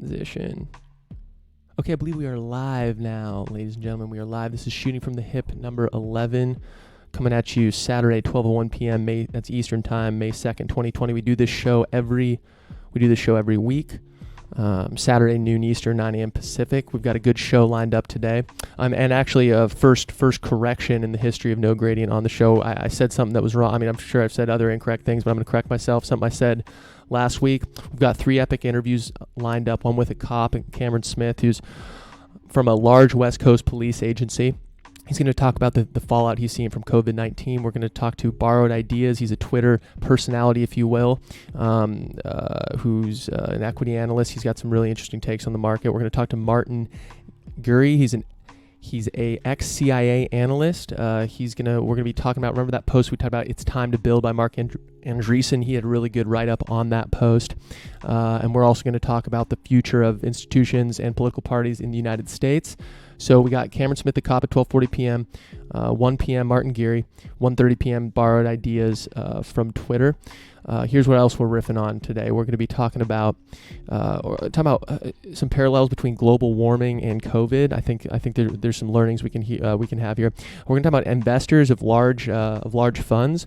transition. Okay, I believe we are live now, ladies and gentlemen. We are live. This is Shooting from the Hip number 11, coming at you Saturday, 12:01 p.m. That's Eastern Time, May 2nd, 2020. We do this show every week. Saturday, noon Eastern, 9 a.m. Pacific. We've got a good show lined up today. And actually, first correction in the history of No Gradient on the show. I said something that was wrong. I mean, I'm sure I've said other incorrect things, but I'm going to correct myself. Something I said last week. We've got 3 epic interviews lined up, one with a cop, and Cameron Smith, who's from a large West Coast police agency. He's going to talk about the fallout he's seeing from COVID-19. We're going to talk to Borrowed Ideas. He's a Twitter personality, if you will, who's an equity analyst. He's got some really interesting takes on the market. We're going to talk to Martin Gurry. He's a ex-CIA analyst. We're going to be talking about, remember that post we talked about, It's Time to Build by Mark Andreessen. He had a really good write-up on that post. And we're also going to talk about the future of institutions and political parties in the United States. So we got Cameron Smith, the cop, at 12:40 p.m., 1 p.m. Martin Gurry, 1:30 p.m. Borrowed Ideas from Twitter. Here's what else we're riffing on today. We're going to be talking about some parallels between global warming and COVID. I think there's some learnings we can have here. We're going to talk about investors of large funds.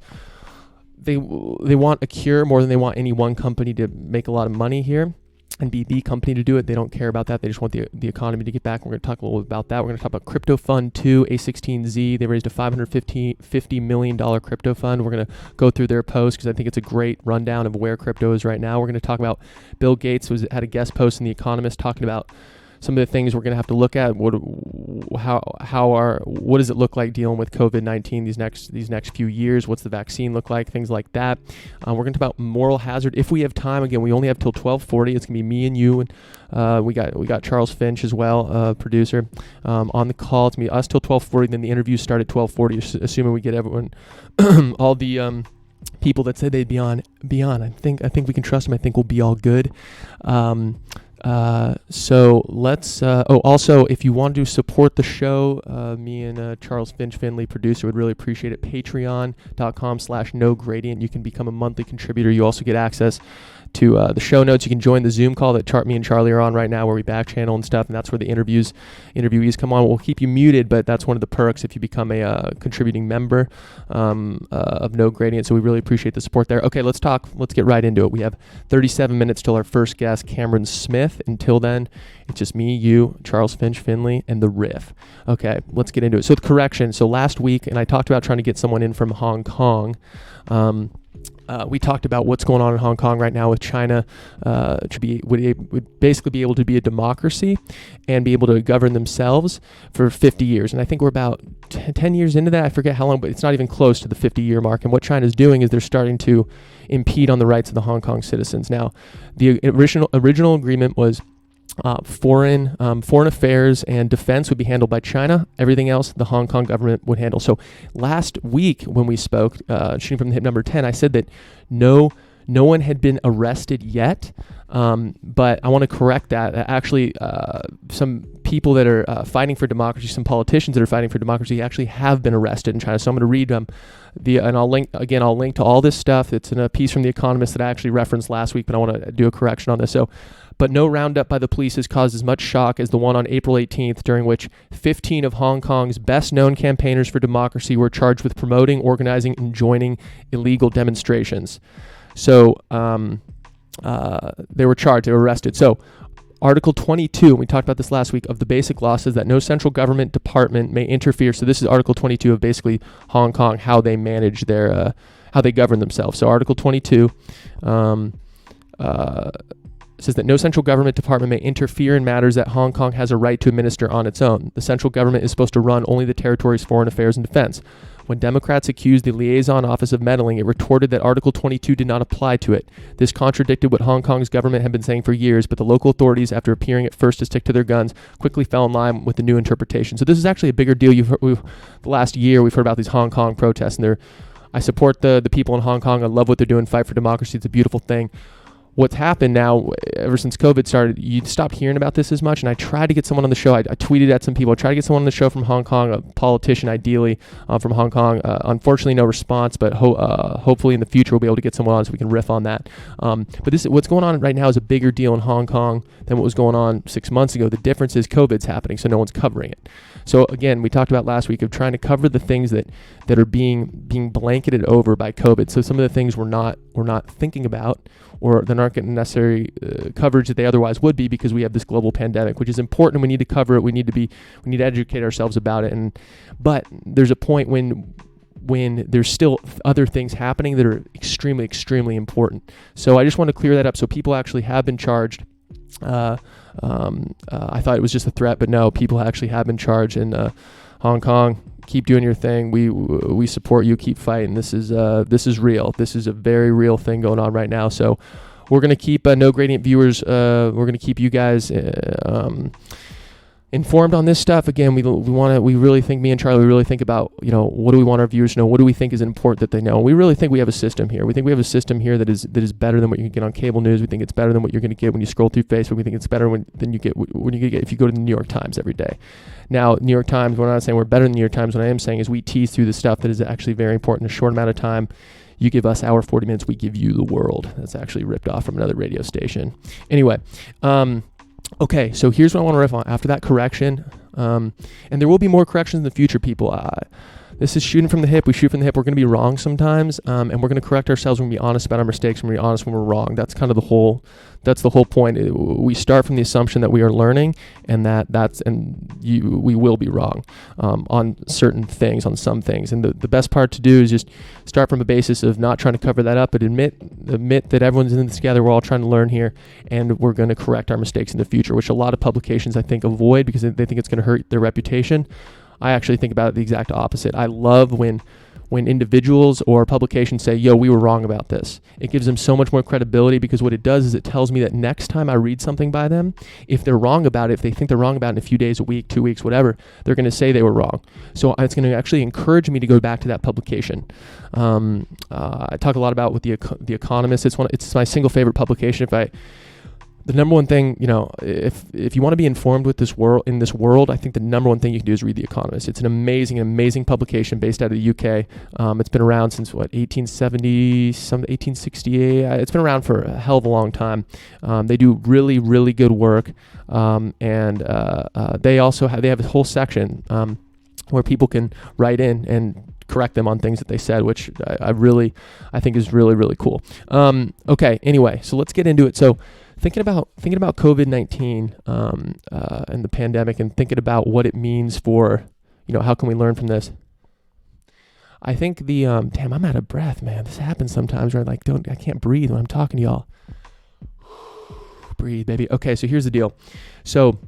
They want a cure more than they want any one company to make a lot of money here and be the company to do it. They don't care about that. They just want the economy to get back. We're going to talk a little bit about that. We're going to talk about Crypto Fund 2, A16Z. They raised a $550 million crypto fund. We're going to go through their post because I think it's a great rundown of where crypto is right now. We're going to talk about Bill Gates, had a guest post in The Economist talking about some of the things we're going to have to look at. What does it look like dealing with COVID-19 these next few years? What's the vaccine look like? Things like that. We're going to talk about moral hazard if we have time. Again, we only have till 12:40. It's going to be me and you, and we got Charles Finch as well, producer, on the call. It's going to be us till 12:40. Then the interviews start at 12:40, assuming we get everyone, all the people that said they'd be on. I think we can trust them. I think we'll be all good. So let's, also, if you want to support the show, me and Charles Finley, producer, would really appreciate it. Patreon.com/NoGradient. You can become a monthly contributor. You also get access to the show notes. You can join the Zoom call that me and Charlie are on right now, where we back channel and stuff, and that's where the interviewees come on. We'll keep you muted, but that's one of the perks if you become a contributing member of No Gradient. So we really appreciate the support there. Okay, let's get right into it. We have 37 minutes till our first guest, Cameron Smith. Until then, it's just me, you, Charles Finley, and the riff. Okay, let's get into it. So the correction. So last week, and I talked about trying to get someone in from Hong Kong. We talked about what's going on in Hong Kong right now with China. Would basically be able to be a democracy and be able to govern themselves for 50 years. And I think we're about 10 years into that. I forget how long, but it's not even close to the 50-year mark. And what China's doing is they're starting to impede on the rights of the Hong Kong citizens. Now, the original agreement was foreign affairs and defense would be handled by China. Everything else, the Hong Kong government would handle. So last week when we spoke, Shooting from the Hip number 10, I said that no one had been arrested yet, but I want to correct that. Actually, some people that are fighting for democracy, some politicians that are fighting for democracy, actually have been arrested in China. So I'm going to read and I'll link to all this stuff. It's in a piece from The Economist that I actually referenced last week, but I want to do a correction on this. But no roundup by the police has caused as much shock as the one on April 18th, during which 15 of Hong Kong's best-known campaigners for democracy were charged with promoting, organizing, and joining illegal demonstrations. So they were charged, they were arrested. So Article 22, we talked about this last week, of the Basic Law says that no central government department may interfere. So this is Article 22 of basically Hong Kong, how they manage how they govern themselves. So Article 22 says that no central government department may interfere in matters that Hong Kong has a right to administer on its own. The central government is supposed to run only the territory's foreign affairs and defense. When Democrats accused the liaison office of meddling, it retorted that Article 22 did not apply to it. This contradicted what Hong Kong's government had been saying for years, but the local authorities, after appearing at first to stick to their guns, quickly fell in line with the new interpretation. So this is actually a bigger deal. The last year, we've heard about these Hong Kong protests, and I support the people in Hong Kong. I love what they're doing, fight for democracy. It's a beautiful thing. what's happened now, ever since COVID started, you stopped hearing about this as much. And I tried to get someone on the show. I tweeted at some people. I tried to get someone on the show from Hong Kong, a politician ideally from Hong Kong. Unfortunately, no response, but hopefully in the future we'll be able to get someone on so we can riff on that. But what's going on right now is a bigger deal in Hong Kong than what was going on 6 months ago. The difference is COVID's happening, so no one's covering it. So again, we talked about last week of trying to cover the things that are being blanketed over by COVID. So some of the things we're not thinking about, or they're not getting necessary coverage that they otherwise would be, because we have this global pandemic, which is important. We need to cover it. We need to educate ourselves about it. But there's a point when there's still other things happening that are extremely, extremely important. So I just want to clear that up. So people actually have been charged. I thought it was just a threat, but no, people actually have been charged in Hong Kong. Keep doing your thing. We support you. Keep fighting. This is real. This is a very real thing going on right now. So we're gonna keep No Gradient viewers. We're gonna keep you guys informed on this stuff. Again, we really think, me and Charlie, we really think about, what do we want our viewers to know? What do we think is important that they know? We really think we have a system here. We think we have a system here that is better than what you can get on cable news. We think it's better than what you're going to get when you scroll through Facebook. We think it's better than you get if you go to the New York Times every day. Now, New York Times, we're not saying we're better than the New York Times. What I am saying is we tease through the stuff that is actually very important in a short amount of time. You give us our 40 minutes, we give you the world. That's actually ripped off from another radio station. Anyway, okay, so here's what I want to riff on. After that correction, and there will be more corrections in the future, people. This is shooting from the hip. We shoot from the hip. We're going to be wrong sometimes, and we're going to correct ourselves. We're going to be honest about our mistakes. We're going to be honest when we're wrong. That's kind of the whole point. We start from the assumption that we are learning, and we will be wrong on certain things, on some things. And the best part to do is just start from a basis of not trying to cover that up, but admit that everyone's in this together. We're all trying to learn here, and we're going to correct our mistakes in the future, which a lot of publications, I think, avoid because they think it's going to hurt their reputation. I actually think about it the exact opposite. I love when individuals or publications say, yo, we were wrong about this. It gives them so much more credibility, because what it does is it tells me that next time I read something by them, if they're wrong about it, if they think they're wrong about it in a few days, a week, 2 weeks, whatever, they're going to say they were wrong. So it's going to actually encourage me to go back to that publication. I talk a lot about with the Economist. It's my single favorite publication. The number one thing, if you want to be informed in this world, I think the number one thing you can do is read The Economist. It's an amazing publication based out of the UK. It's been around since 1868. It's been around for a hell of a long time. They do really, really good work, and they have a whole section where people can write in and correct them on things that they said, which I think is really, really cool. Okay, anyway, so let's get into it. So thinking about COVID-19 and the pandemic, and thinking about what it means for, how can we learn from this? I think damn, I'm out of breath, man. This happens sometimes where I can't breathe when I'm talking to y'all. Breathe, baby. Okay, so here's the deal. So,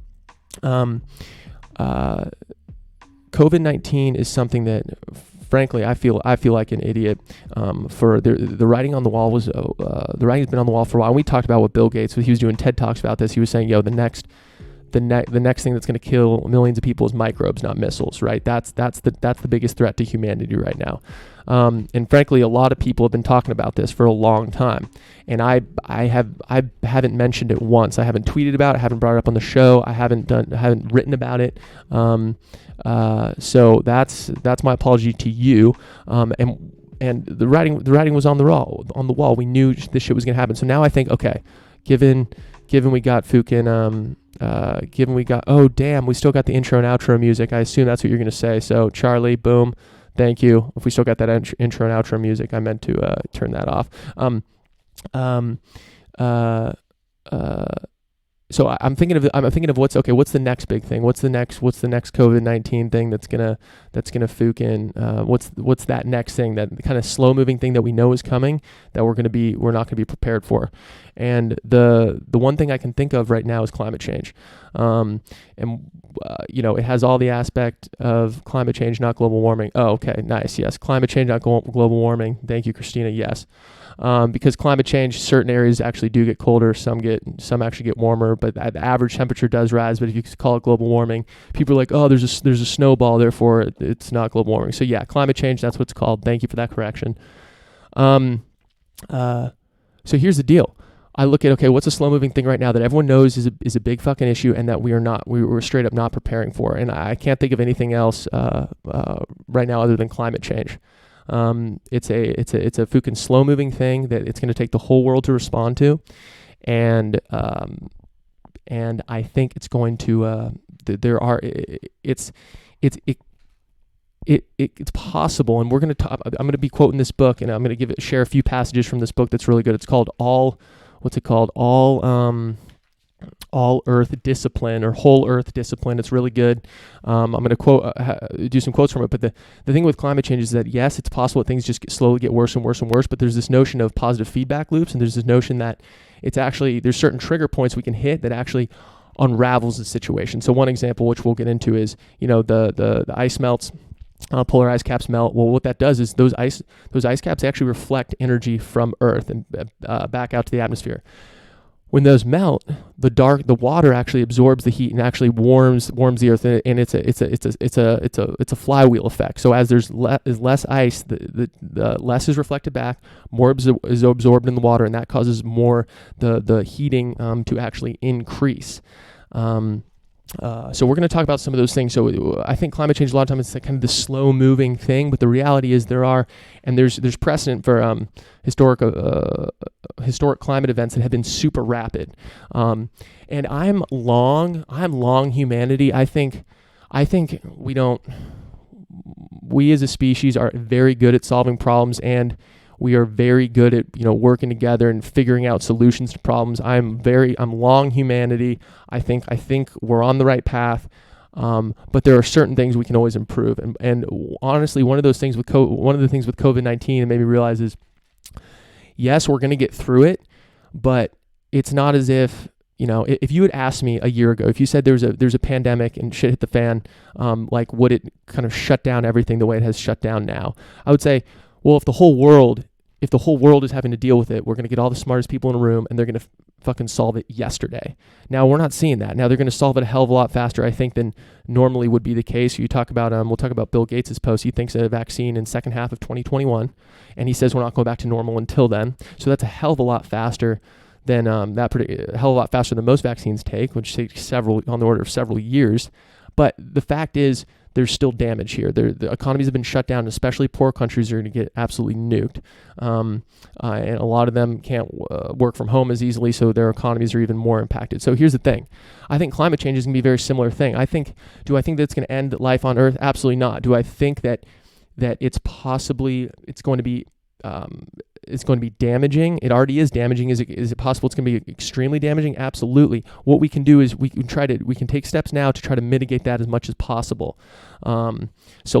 COVID-19 is something that, frankly, I feel like an idiot. For the writing on the wall was the writing's been on the wall for a while. And we talked about what Bill Gates, he was doing TED Talks about this. He was saying, the next thing that's going to kill millions of people is microbes, not missiles. Right? That's the biggest threat to humanity right now. And frankly, a lot of people have been talking about this for a long time. And I haven't mentioned it once. I haven't tweeted about it. I haven't brought it up on the show. I haven't written about it. So that's my apology to you. And the writing was on the wall. We knew this shit was gonna happen. So now I think, okay, given we got fucking oh damn, we still got the intro and outro music. I assume that's what you're gonna say. So Charlie, boom, thank you. If we still got that intro and outro music, I meant to turn that off. So I'm thinking of what's the next big thing? What's the next COVID-19 thing that's gonna fook in? What's that next thing, that kind of slow moving thing that we know is coming, that we're not gonna be prepared for? And the one thing I can think of right now is climate change. It has all the aspect of climate change, not global warming. Oh, okay, nice. Yes, climate change, not global warming. Thank you, Christina. Yes. Because climate change, certain areas actually do get colder, some actually get warmer, but the average temperature does rise. But if you call it global warming, people are like, oh, there's a snowball, therefore it's not global warming. So yeah, climate change, that's what it's called. Thank you for that correction. So here's the deal. I look at, okay, what's a slow moving thing right now that everyone knows is a big fucking issue and that we're straight up not preparing for. And I can't think of anything else right now other than climate change. It's a fucking slow moving thing that it's going to take the whole world to respond to. And I think it's going to, it's possible, and we're going to I'm going to be quoting this book, and I'm going to share a few passages from this book that's really good. It's called All Earth Discipline, or Whole Earth Discipline. It's really good. I'm going to do some quotes from it. But the thing with climate change is that, yes, it's possible that things just slowly get worse and worse and worse, but there's this notion of positive feedback loops, and there's this notion that there's certain trigger points we can hit that actually unravels the situation. So one example, which we'll get into, is, the ice melts. Polar ice caps melt. Well, what that does is those ice caps actually reflect energy from Earth and back out to the atmosphere. When those melt, the water actually absorbs the heat and actually warms the Earth, and it's a flywheel effect. So as there's less ice, the less is reflected back, more is absorbed in the water, and that causes more the heating to actually increase. So we're going to talk about some of those things. So I think climate change, a lot of times, it's kind of the slow moving thing, but the reality is there's precedent for historic climate events that have been super rapid. And I'm long humanity. I think we as a species are very good at solving problems, and we are very good at working together and figuring out solutions to problems. I'm long humanity. I think we're on the right path, but there are certain things we can always improve. And honestly, one of the things with COVID-19 that made me realize is, yes, we're going to get through it, but it's not as if if you had asked me a year ago, if you said there's a pandemic and shit hit the fan, would it kind of shut down everything the way it has shut down now? I would say, well, if the whole world is having to deal with it, we're going to get all the smartest people in a room and they're going to fucking solve it yesterday. Now, we're not seeing that. Now, they're going to solve it a hell of a lot faster, I think, than normally would be the case. We'll talk about Bill Gates' post. He thinks a vaccine in second half of 2021, and he says we're not going back to normal until then. So that's a hell of a lot faster than most vaccines take, which takes on the order of several years. But the fact is, there's still damage here. The economies have been shut down, especially poor countries are going to get absolutely nuked. And a lot of them can't work from home as easily, so their economies are even more impacted. So here's the thing. I think climate change is going to be a very similar thing. Do I think that's going to end life on Earth? Absolutely not. Do I think that it's going to be damaging? It already is damaging. Is it possible it's going to be extremely damaging? Absolutely. What we can do is we can take steps now to try to mitigate that as much as possible. So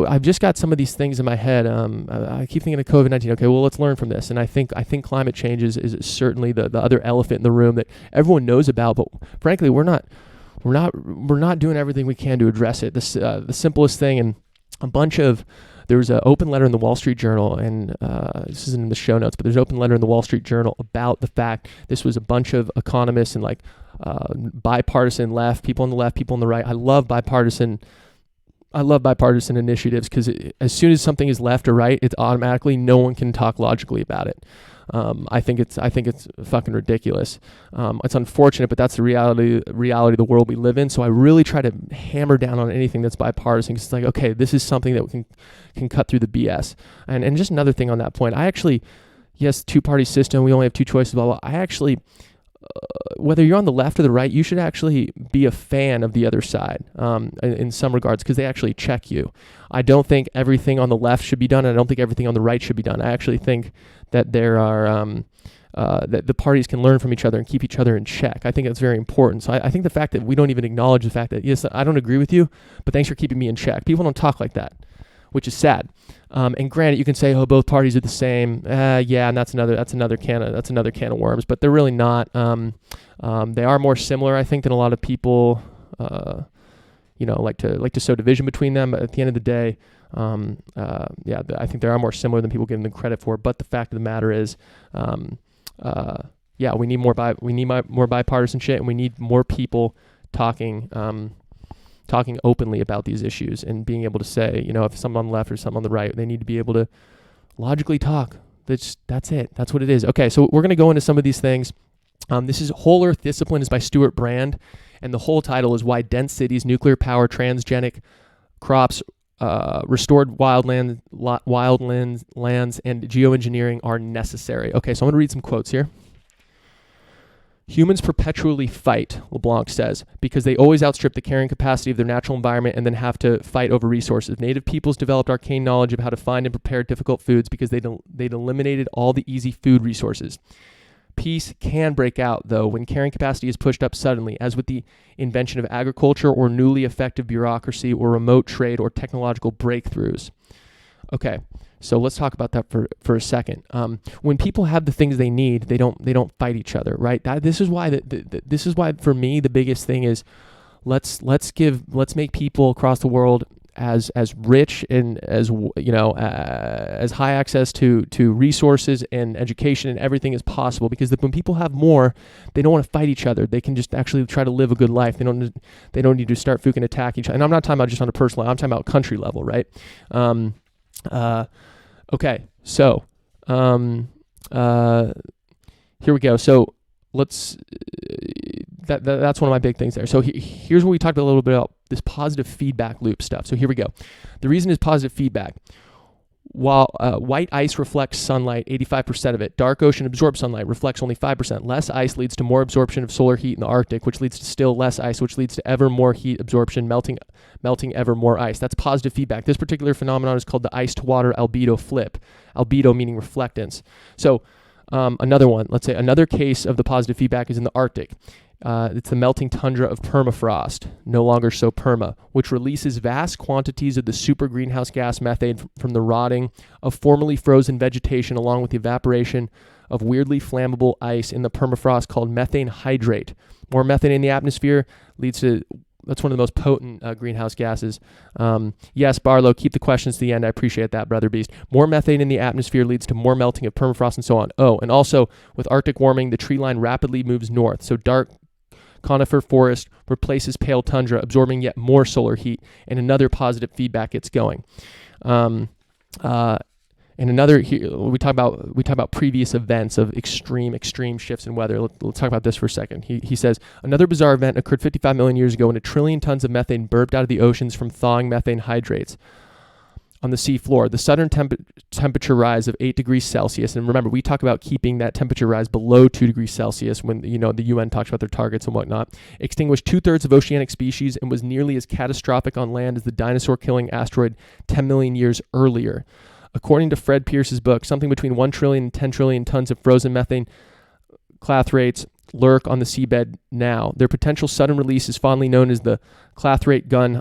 I've just got some of these things in my head. I keep thinking of COVID-19. Okay, well, let's learn from this. And I think climate change is certainly the other elephant in the room that everyone knows about, but frankly, we're not doing everything we can to address it. The simplest thing, and there was an open letter in the Wall Street Journal, and this isn't in the show notes, but there's an open letter in the Wall Street Journal about the fact this was a bunch of economists and bipartisan people on the left, people on the right. I love bipartisan initiatives because as soon as something is left or right, it's automatically no one can talk logically about it. I think it's fucking ridiculous. It's unfortunate, but that's the reality of the world we live in. So I really try to hammer down on anything that's bipartisan. Cause it's like, okay, this is something that we can cut through the BS. And just another thing on that point, yes, two-party system, we only have two choices, blah, blah. I actually, whether you're on the left or the right, you should actually be a fan of the other side in some regards, because they actually check you. I don't think everything on the left should be done, and I don't think everything on the right should be done. I actually think that there are that the parties can learn from each other and keep each other in check. I think that's very important. So I think the fact that we don't even acknowledge the fact that, yes, I don't agree with you, but thanks for keeping me in check. People don't talk like that, which is sad. And granted, you can say, oh, both parties are the same. Yeah, and that's another can of worms. But they're really not. They are more similar, I think, than a lot of people, like to sow division between them. But at the end of the day, I think they are more similar than people give them credit for. But the fact of the matter is, we need more bipartisan shit, and we need more people talking openly about these issues and being able to say, if someone on the left or someone on the right, they need to be able to logically talk. That's it. That's what it is. Okay, so we're going to go into some of these things. This is Whole Earth Discipline is by Stuart Brand, and the whole title is Why Dense Cities, Nuclear Power, Transgenic Crops, Restored Wildlands, and Geoengineering are necessary. Okay, so I'm going to read some quotes here. Humans perpetually fight, LeBlanc says, because they always outstrip the carrying capacity of their natural environment and then have to fight over resources. Native peoples developed arcane knowledge of how to find and prepare difficult foods because they'd eliminated all the easy food resources. Peace can break out, though, when carrying capacity is pushed up suddenly, as with the invention of agriculture or newly effective bureaucracy or remote trade or technological breakthroughs. Okay, so let's talk about that for a second. When people have the things they need, they don't fight each other, right? This is why this is why for me the biggest thing is let's make people across the world as rich and as as high access to resources and education and everything as possible, because when people have more, they don't want to fight each other. They can just actually try to live a good life. They don't need to start fucking attack each other. And I'm not talking about just on a personal level. I'm talking about country level, right? Okay, so here we go. So let's that's one of my big things there. So here's what we talked a little bit about, this positive feedback loop stuff. So here we go. The reason is positive feedback. While white ice reflects sunlight, 85% of it, dark ocean absorbs sunlight, reflects only 5%. Less ice leads to more absorption of solar heat in the Arctic, which leads to still less ice, which leads to ever more heat absorption, melting ever more ice. That's positive feedback. This particular phenomenon is called the ice to water albedo flip. Albedo meaning reflectance. So another one, let's say another case of the positive feedback is in the Arctic. It's the melting tundra of permafrost, no longer so perma, which releases vast quantities of the super greenhouse gas methane from the rotting of formerly frozen vegetation, along with the evaporation of weirdly flammable ice in the permafrost called methane hydrate. More methane in the atmosphere leads to, that's one of the most potent greenhouse gases. Yes, Barlow, keep the questions to the end. I appreciate that, Brother Beast. More methane in the atmosphere leads to more melting of permafrost and so on. Oh, and also with Arctic warming, the tree line rapidly moves north. So dark conifer forest replaces pale tundra, absorbing yet more solar heat, and another positive feedback gets going. And another, we talk about previous events of extreme shifts in weather. Let's talk about this for a second. He says another bizarre event occurred 55 million years ago when 1 trillion tons of methane burped out of the oceans from thawing methane hydrates on the sea floor. The sudden temperature rise of 8 degrees Celsius, and remember, we talk about keeping that temperature rise below 2 degrees Celsius when the UN talks about their targets and whatnot, extinguished 2/3 of oceanic species and was nearly as catastrophic on land as the dinosaur-killing asteroid 10 million years earlier. According to Fred Pierce's book, something between 1 trillion and 10 trillion tons of frozen methane clathrates lurk on the seabed now. Their potential sudden release is fondly known as the clathrate gun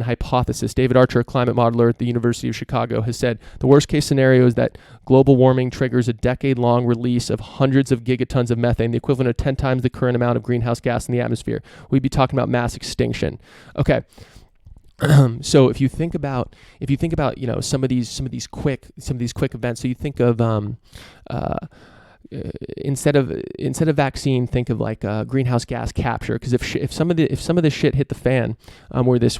hypothesis. David Archer, a climate modeler at the University of Chicago, has said the worst case scenario is that global warming triggers a decade-long release of hundreds of gigatons of methane, the equivalent of 10 times the current amount of greenhouse gas in the atmosphere. We'd be talking about mass extinction. Okay. So if you think about some of these quick events, so you think of instead of vaccine, think of like greenhouse gas capture, because if some of this shit hit the fan, where this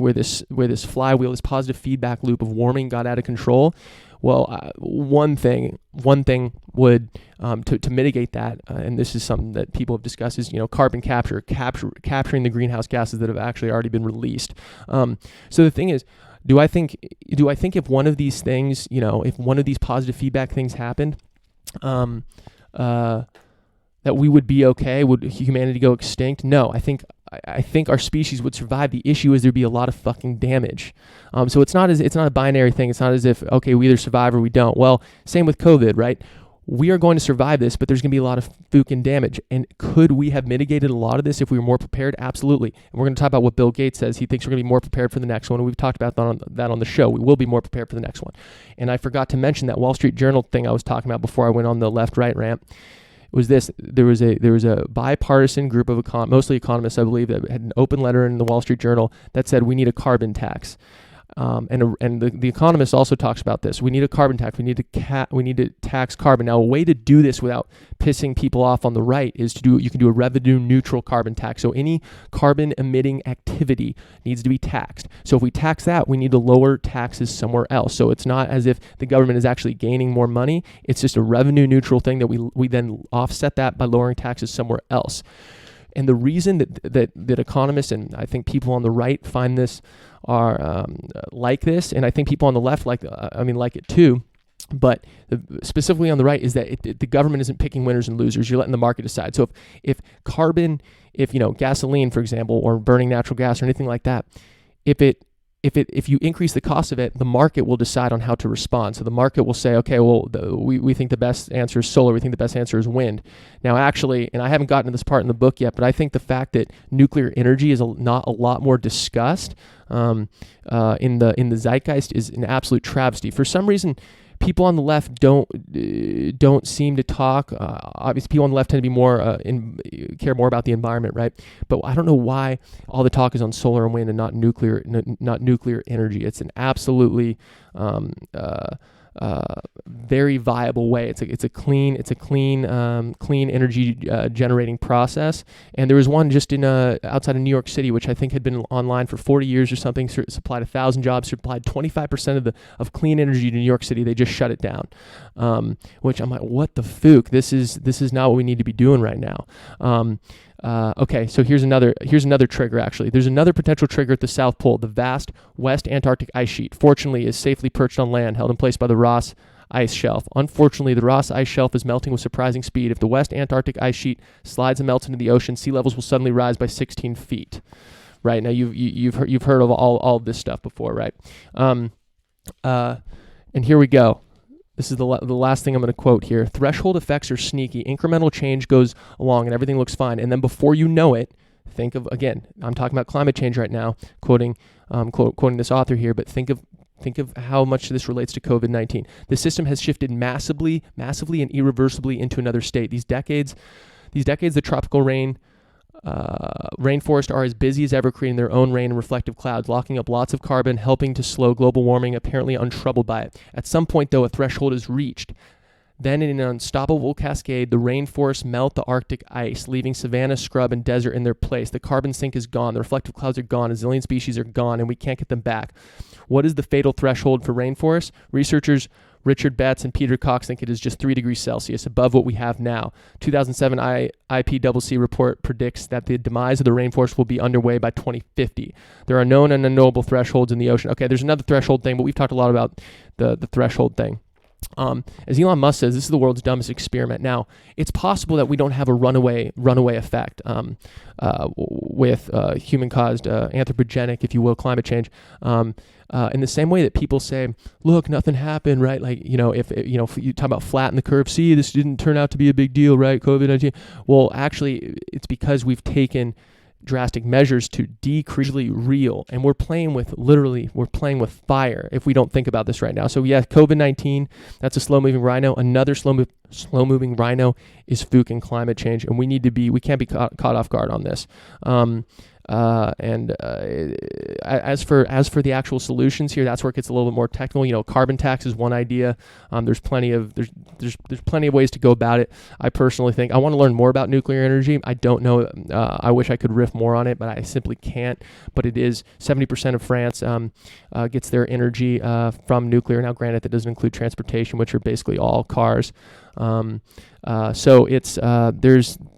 flywheel, this positive feedback loop of warming got out of control, well, one thing would to mitigate that, and this is something that people have discussed, is carbon capturing the greenhouse gases that have actually already been released. So the thing is, do I think if one of these things, if one of these positive feedback things happened, that we would be okay? Would humanity go extinct? No, I think our species would survive. The issue is there'd be a lot of fucking damage. So it's not a binary thing. It's not as if, okay, we either survive or we don't. Well, same with COVID, right? We are going to survive this, but there's going to be a lot of fucking damage. And could we have mitigated a lot of this if we were more prepared? Absolutely. And we're going to talk about what Bill Gates says. He thinks we're going to be more prepared for the next one. And we've talked about that on the show. We will be more prepared for the next one. And I forgot to mention that Wall Street Journal thing I was talking about before I went on the left-right rant. Was this: there was a bipartisan group of mostly economists, I believe, that had an open letter in the Wall Street Journal that said we need a carbon tax. And the economist also talks about this. We need a carbon tax. We need to tax carbon. Now, a way to do this without pissing people off on the right is you can do a revenue neutral carbon tax. So any carbon emitting activity needs to be taxed. So if we tax that, we need to lower taxes somewhere else. So it's not as if the government is actually gaining more money. It's just a revenue neutral thing that we then offset that by lowering taxes somewhere else. And the reason that economists and I think people on the right find this are like this, and I think people on the left like it too, but specifically on the right, is that the government isn't picking winners and losers. You're letting the market decide. So if gasoline, for example, or burning natural gas or anything like that, if you increase the cost of it, the market will decide on how to respond. So the market will say, okay, well, we think the best answer is solar. We think the best answer is wind. Now, actually, and I haven't gotten to this part in the book yet, but I think the fact that nuclear energy is not a lot more discussed in the zeitgeist is an absolute travesty. For some reason, people on the left don't seem to talk. Obviously, people on the left tend to be care more about the environment, right? But I don't know why all the talk is on solar and wind and not nuclear energy. It's an absolutely very viable way. It's a clean energy generating process. And there was one just in outside of New York City, which I think had been online for 40 years or something. Supplied 1,000 jobs. Supplied 25% of clean energy to New York City. They just shut it down. Which I'm like, what the fook? This is not what we need to be doing right now. Okay, so here's another trigger, actually. There's another potential trigger at the South Pole. The vast West Antarctic ice sheet, fortunately, is safely perched on land, held in place by the Ross Ice Shelf. Unfortunately, the Ross Ice Shelf is melting with surprising speed. If the West Antarctic ice sheet slides and melts into the ocean, sea levels will suddenly rise by 16 feet. Right, now you've heard of all of this stuff before, right? And here we go. This is the last thing I'm going to quote here. Threshold effects are sneaky. Incremental change goes along and everything looks fine. And then before you know it, think of, again, I'm talking about climate change right now, quoting this author here, but think of how much this relates to COVID-19. The system has shifted massively and irreversibly into another state. These decades, the tropical rainforests are as busy as ever, creating their own rain and reflective clouds, locking up lots of carbon, helping to slow global warming, apparently untroubled by it. At some point, though, a threshold is reached. Then, in an unstoppable cascade, the rainforests melt the Arctic ice, leaving savanna, scrub, and desert in their place. The carbon sink is gone, the reflective clouds are gone, a zillion species are gone, and we can't get them back. What is the fatal threshold for rainforests? Researchers Richard Betts and Peter Cox think it is just 3 degrees Celsius above what we have now. 2007 IPCC report predicts that the demise of the rainforest will be underway by 2050. There are known and unknowable thresholds in the ocean. Okay, there's another threshold thing, but we've talked a lot about the threshold thing. As Elon Musk says, this is the world's dumbest experiment. Now, it's possible that we don't have a runaway effect with human-caused anthropogenic, if you will, climate change. In the same way that people say, look, nothing happened, right? Like, if you talk about flatten the curve, see, this didn't turn out to be a big deal, right? COVID-19. Well, actually, it's because we've taken drastic measures to decrease real, and we're playing with fire if we don't think about this right now. So yeah, COVID-19, that's a slow-moving rhino. Another slow-moving rhino is fucking climate change, and we can't be caught off guard on this. As for the actual solutions here, that's where it gets a little bit more technical. Carbon tax is one idea. There's plenty of ways to go about it. I personally think I want to learn more about nuclear energy. I don't know. I wish I could riff more on it, but I simply can't. But it is 70% of France gets their energy from nuclear. Now, granted, that doesn't include transportation, which are basically all cars. So it's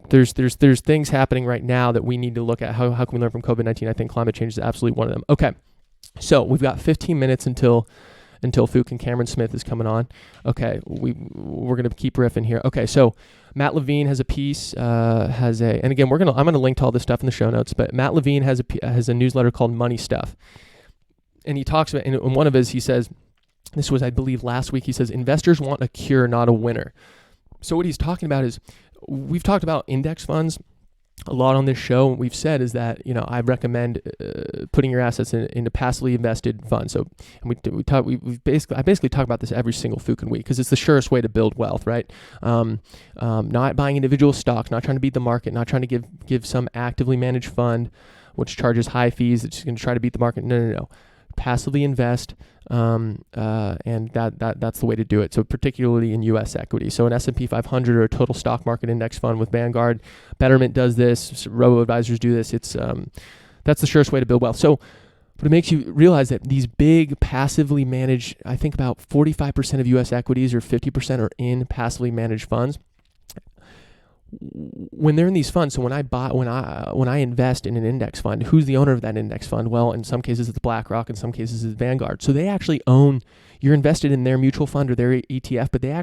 there's things happening right now that we need to look at. How can we learn from COVID-19? I think climate change is absolutely one of them. Okay, so we've got 15 minutes until Fook and Cameron Smith is coming on. Okay, we're gonna keep riffing here. Okay, so Matt Levine has a piece, and again I'm gonna link to all this stuff in the show notes. But Matt Levine has a newsletter called Money Stuff, and he talks about, in one of his, he says, this was, I believe, last week, he says, investors want a cure, not a winner. So what he's talking about is, we've talked about index funds a lot on this show. What we've said is that, I recommend putting your assets in a passively invested fund. So, and I basically talk about this every single fucking week because it's the surest way to build wealth, right? Not buying individual stocks, not trying to beat the market, not trying to give some actively managed fund which charges high fees that's going to try to beat the market. No. passively invest, and that's the way to do it. So particularly in U.S. equity. So an S&P 500 or a total stock market index fund with Vanguard, Betterment does this, robo-advisors do this. That's the surest way to build wealth. So, but it makes you realize that these big passively managed, I think about 45% of U.S. equities or 50% are in passively managed funds. When they're in these funds, so when I invest in an index fund, who's the owner of that index fund? Well, in some cases it's BlackRock, in some cases it's Vanguard. So they actually own. You're invested in their mutual fund or their ETF, but they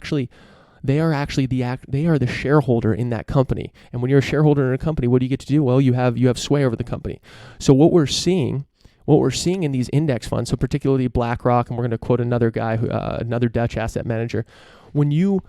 are the shareholder in that company. And when you're a shareholder in a company, what do you get to do? Well, you have sway over the company. So what we're seeing in these index funds, so particularly BlackRock, and we're going to quote another guy, another Dutch asset manager, when you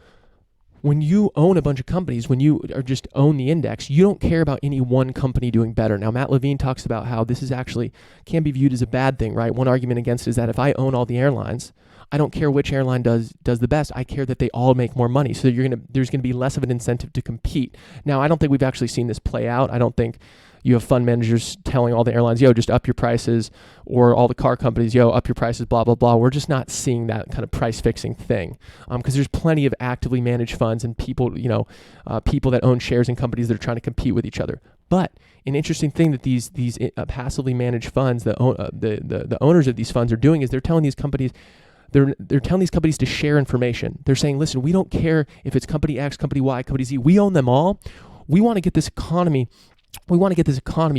own a bunch of companies, when you just own the index, you don't care about any one company doing better. Now, Matt Levine talks about how this is actually can be viewed as a bad thing, right? One argument against it is that if I own all the airlines, I don't care which airline does the best. I care that they all make more money. So there's going to be less of an incentive to compete. Now, I don't think we've actually seen this play out. I don't think you have fund managers telling all the airlines, yo, just up your prices, or all the car companies, yo, up your prices, blah, blah, blah. We're just not seeing that kind of price fixing thing, because there's plenty of actively managed funds and people that own shares in companies that are trying to compete with each other. But an interesting thing that these passively managed funds, the owners of these funds are doing is they're telling these companies, they're telling these companies to share information. They're saying, listen, we don't care if it's company X, company Y, company Z. We own them all. We want to get this economy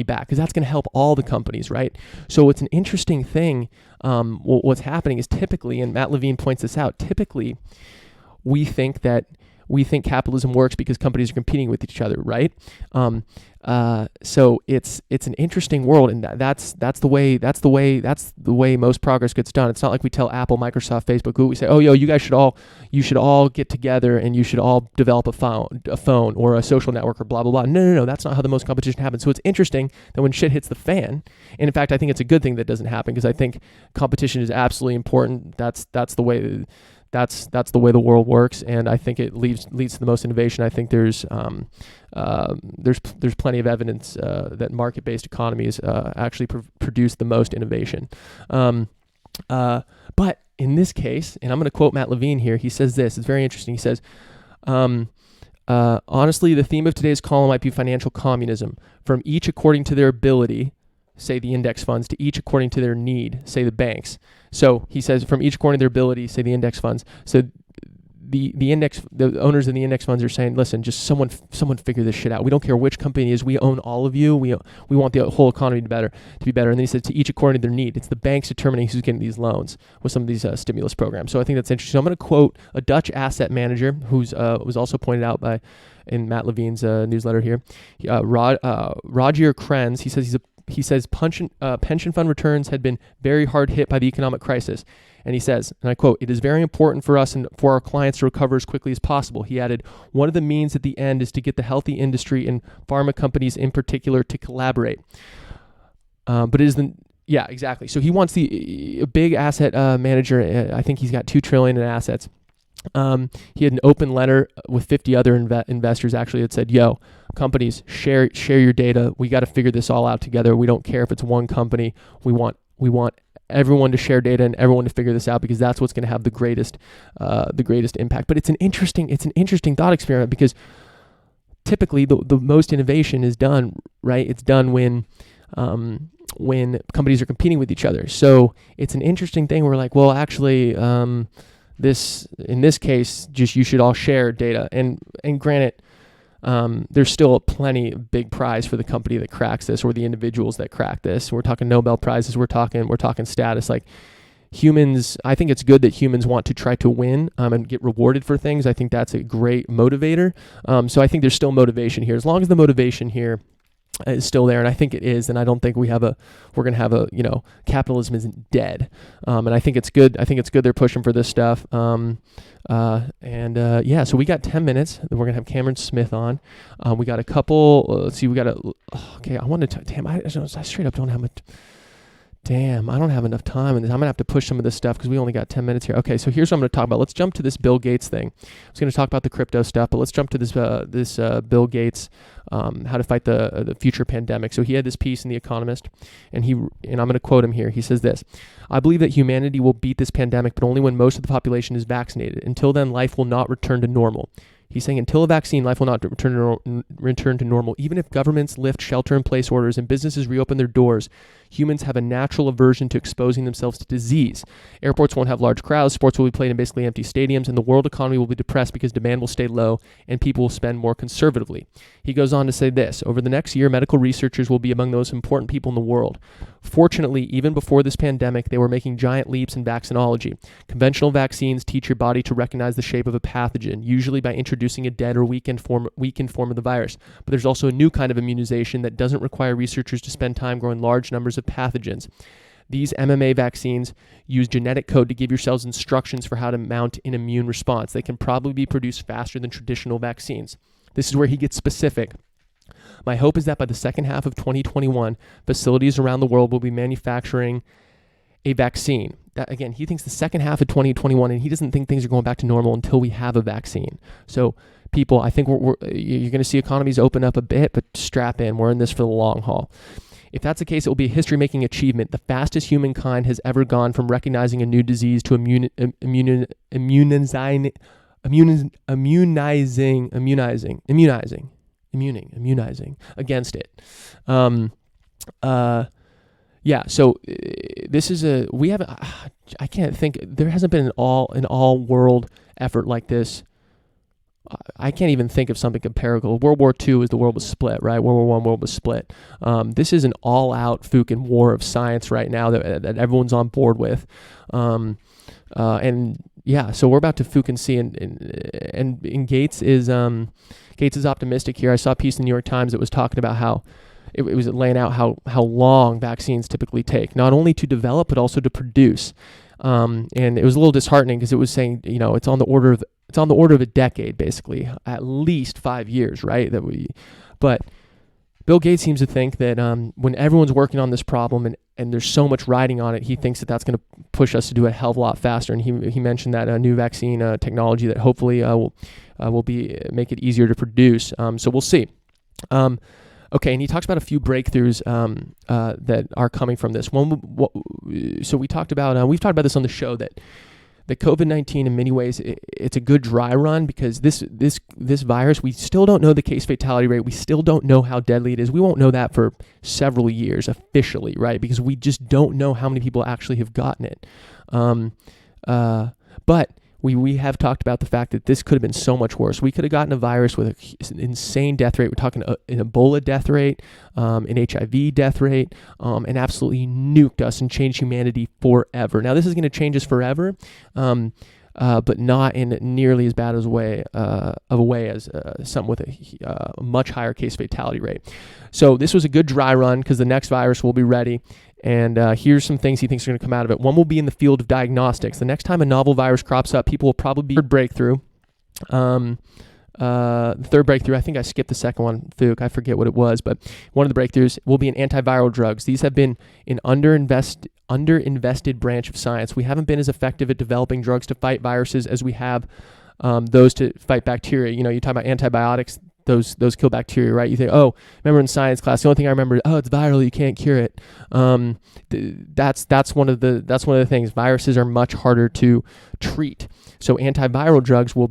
back because that's going to help all the companies, right? So it's an interesting thing. What's happening is typically, and Matt Levine points this out, typically we think capitalism works because companies are competing with each other, right? So it's an interesting world, and that's the way most progress gets done. It's not like we tell Apple, Microsoft, Facebook, Google, we say, oh, yo, you should all get together and you should all develop a phone or a social network or blah, blah, blah. No. That's not how the most competition happens. So it's interesting that when shit hits the fan, and in fact, I think it's a good thing that doesn't happen because I think competition is absolutely important. That's the way. That's the way the world works, and I think it leads to the most innovation. I think there's plenty of evidence that market-based economies actually produce the most innovation. But in this case, and I'm going to quote Matt Levine here, he says this. It's very interesting. He says, honestly, the theme of today's column might be financial communism, from each according to their ability, say the index funds, to each according to their need, say the banks. So he says from each according to their ability, say the index funds. So the owners of the index funds are saying, listen, just someone figure this shit out. We don't care which company it is. We own all of you. We want the whole economy to be better. And then he says to each according to their need. It's the banks determining who's getting these loans with some of these stimulus programs. So I think that's interesting. So I'm going to quote a Dutch asset manager who's was also pointed out in Matt Levine's newsletter here. Roger Krenz. He says pension fund returns had been very hard hit by the economic crisis. And he says, and I quote, "It is very important for us and for our clients to recover as quickly as possible." He added, "One of the means at the end is to get the healthy industry and pharma companies in particular to collaborate." But it is yeah, exactly. So he wants a big asset manager. I think he's got $2 trillion in assets. He had an open letter with 50 other investors actually that said, yo, companies, share your data. We got to figure this all out together. We don't care if it's one company. We want everyone to share data and everyone to figure this out because that's what's going to have the greatest impact. But it's an interesting thought experiment because typically the most innovation is done, right? It's done when companies are competing with each other. So it's an interesting thing. We're like, well, actually, in this case, just you should all share data. And granted, there's still plenty big prize for the company that cracks this or the individuals that crack this. We're talking Nobel Prizes. We're talking status. Like humans, I think it's good that humans want to try to win and get rewarded for things. I think that's a great motivator. So I think there's still motivation here. As long as the motivation here is still there, and I think it is, and I don't think we're going to have capitalism isn't dead. And I think it's good. I think it's good they're pushing for this stuff. So we got 10 minutes. We're going to have Cameron Smith on. We got a couple, let's see, I straight up don't have much. Damn, I don't have enough time, and I'm going to have to push some of this stuff because we only got 10 minutes here. Okay, so here's what I'm going to talk about. Let's jump to this Bill Gates thing. I was going to talk about the crypto stuff, but let's jump to this Bill Gates, how to fight the future pandemic. So he had this piece in The Economist, and I'm going to quote him here. He says this: "I believe that humanity will beat this pandemic, but only when most of the population is vaccinated. Until then, life will not return to normal." He's saying until a vaccine, life will not return to normal. Even if governments lift shelter-in-place orders and businesses reopen their doors, humans have a natural aversion to exposing themselves to disease. Airports won't have large crowds, sports will be played in basically empty stadiums, and the world economy will be depressed because demand will stay low and people will spend more conservatively. He goes on to say this: "Over the next year, medical researchers will be among the most important people in the world. Fortunately, even before this pandemic, they were making giant leaps in vaccinology. Conventional vaccines teach your body to recognize the shape of a pathogen, usually by introducing a dead or weakened form of the virus. But there's also a new kind of immunization that doesn't require researchers to spend time growing large numbers of pathogens. These MMA vaccines use genetic code to give your cells instructions for how to mount an immune response. They can probably be produced faster than traditional vaccines." This is where he gets specific. "My hope is that by the second half of 2021, facilities around the world will be manufacturing a vaccine." That, again, he thinks the second half of 2021, and he doesn't think things are going back to normal until we have a vaccine. So people, I think you're going to see economies open up a bit, but strap in. We're in this for the long haul. "If that's the case, it will be a history-making achievement, the fastest humankind has ever gone from recognizing a new disease to immunizing against it." Yeah, so this is I can't think, there hasn't been an all-world effort like this. I can't even think of something comparable. World War II is the world was split, right? World War I, world was split. This is an all-out fucking war of science right now that everyone's on board with. And yeah, so we're about to fucking see, and Gates is optimistic here. I saw a piece in the New York Times that was talking about how it was laying out how long vaccines typically take, not only to develop but also to produce. And it was a little disheartening because it was saying, it's on the order of a decade, basically, at least 5 years, right? But Bill Gates seems to think that when everyone's working on this problem and there's so much riding on it, he thinks that that's going to push us to do a hell of a lot faster. And he mentioned that new vaccine technology that hopefully will make it easier to produce. So we'll see. Okay, and he talks about a few breakthroughs that are coming from this. So we've talked about this on the show that COVID-19 in many ways it's a good dry run because this virus, we still don't know the case fatality rate. We still don't know how deadly it is. We won't know that for several years officially, right? Because we just don't know how many people actually have gotten it. But we have talked about the fact that this could have been so much worse. We could have gotten a virus with an insane death rate. We're talking an Ebola death rate, an HIV death rate, and absolutely nuked us and changed humanity forever. Now, this is going to change us forever, but not in nearly as bad as a way as some with a much higher case fatality rate. So this was a good dry run because the next virus will be ready. And here's some things he thinks are going to come out of it. One will be in the field of diagnostics. The next time a novel virus crops up, people will probably be breakthrough. The third breakthrough, I think I skipped the second one, Fook. I forget what it was, but one of the breakthroughs will be in antiviral drugs. These have been an underinvested branch of science. We haven't been as effective at developing drugs to fight viruses as we have those to fight bacteria. You talk about antibiotics. Those kill bacteria, right? You think, remember in science class, the only thing I remember, it's viral, you can't cure it. That's one of the things. Viruses are much harder to treat. So antiviral drugs will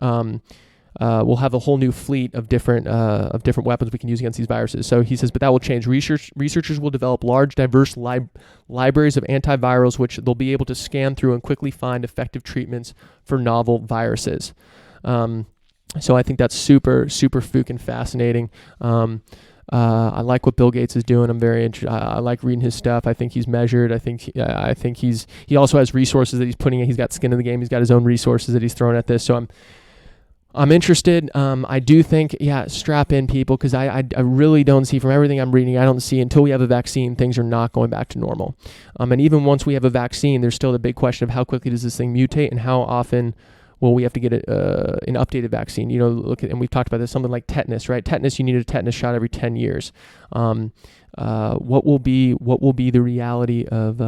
have a whole new fleet of different weapons we can use against these viruses. So he says, but that will change. Researchers will develop large, diverse libraries of antivirals, which they'll be able to scan through and quickly find effective treatments for novel viruses. So I think that's super, super fucking fascinating. I like what Bill Gates is doing. I'm very interested. I like reading his stuff. I think he's measured. I think he also has resources that he's putting in. He's got skin in the game. He's got his own resources that he's throwing at this. So I'm interested. I do think, strap in, people, because I really don't see, from everything I'm reading, I don't see until we have a vaccine, things are not going back to normal. And even once we have a vaccine, there's still the big question of how quickly does this thing mutate and how often well, we have to get an updated vaccine. Look at, and we've talked about this, something like tetanus, right? Tetanus, you need a tetanus shot every 10 years. What will be the reality of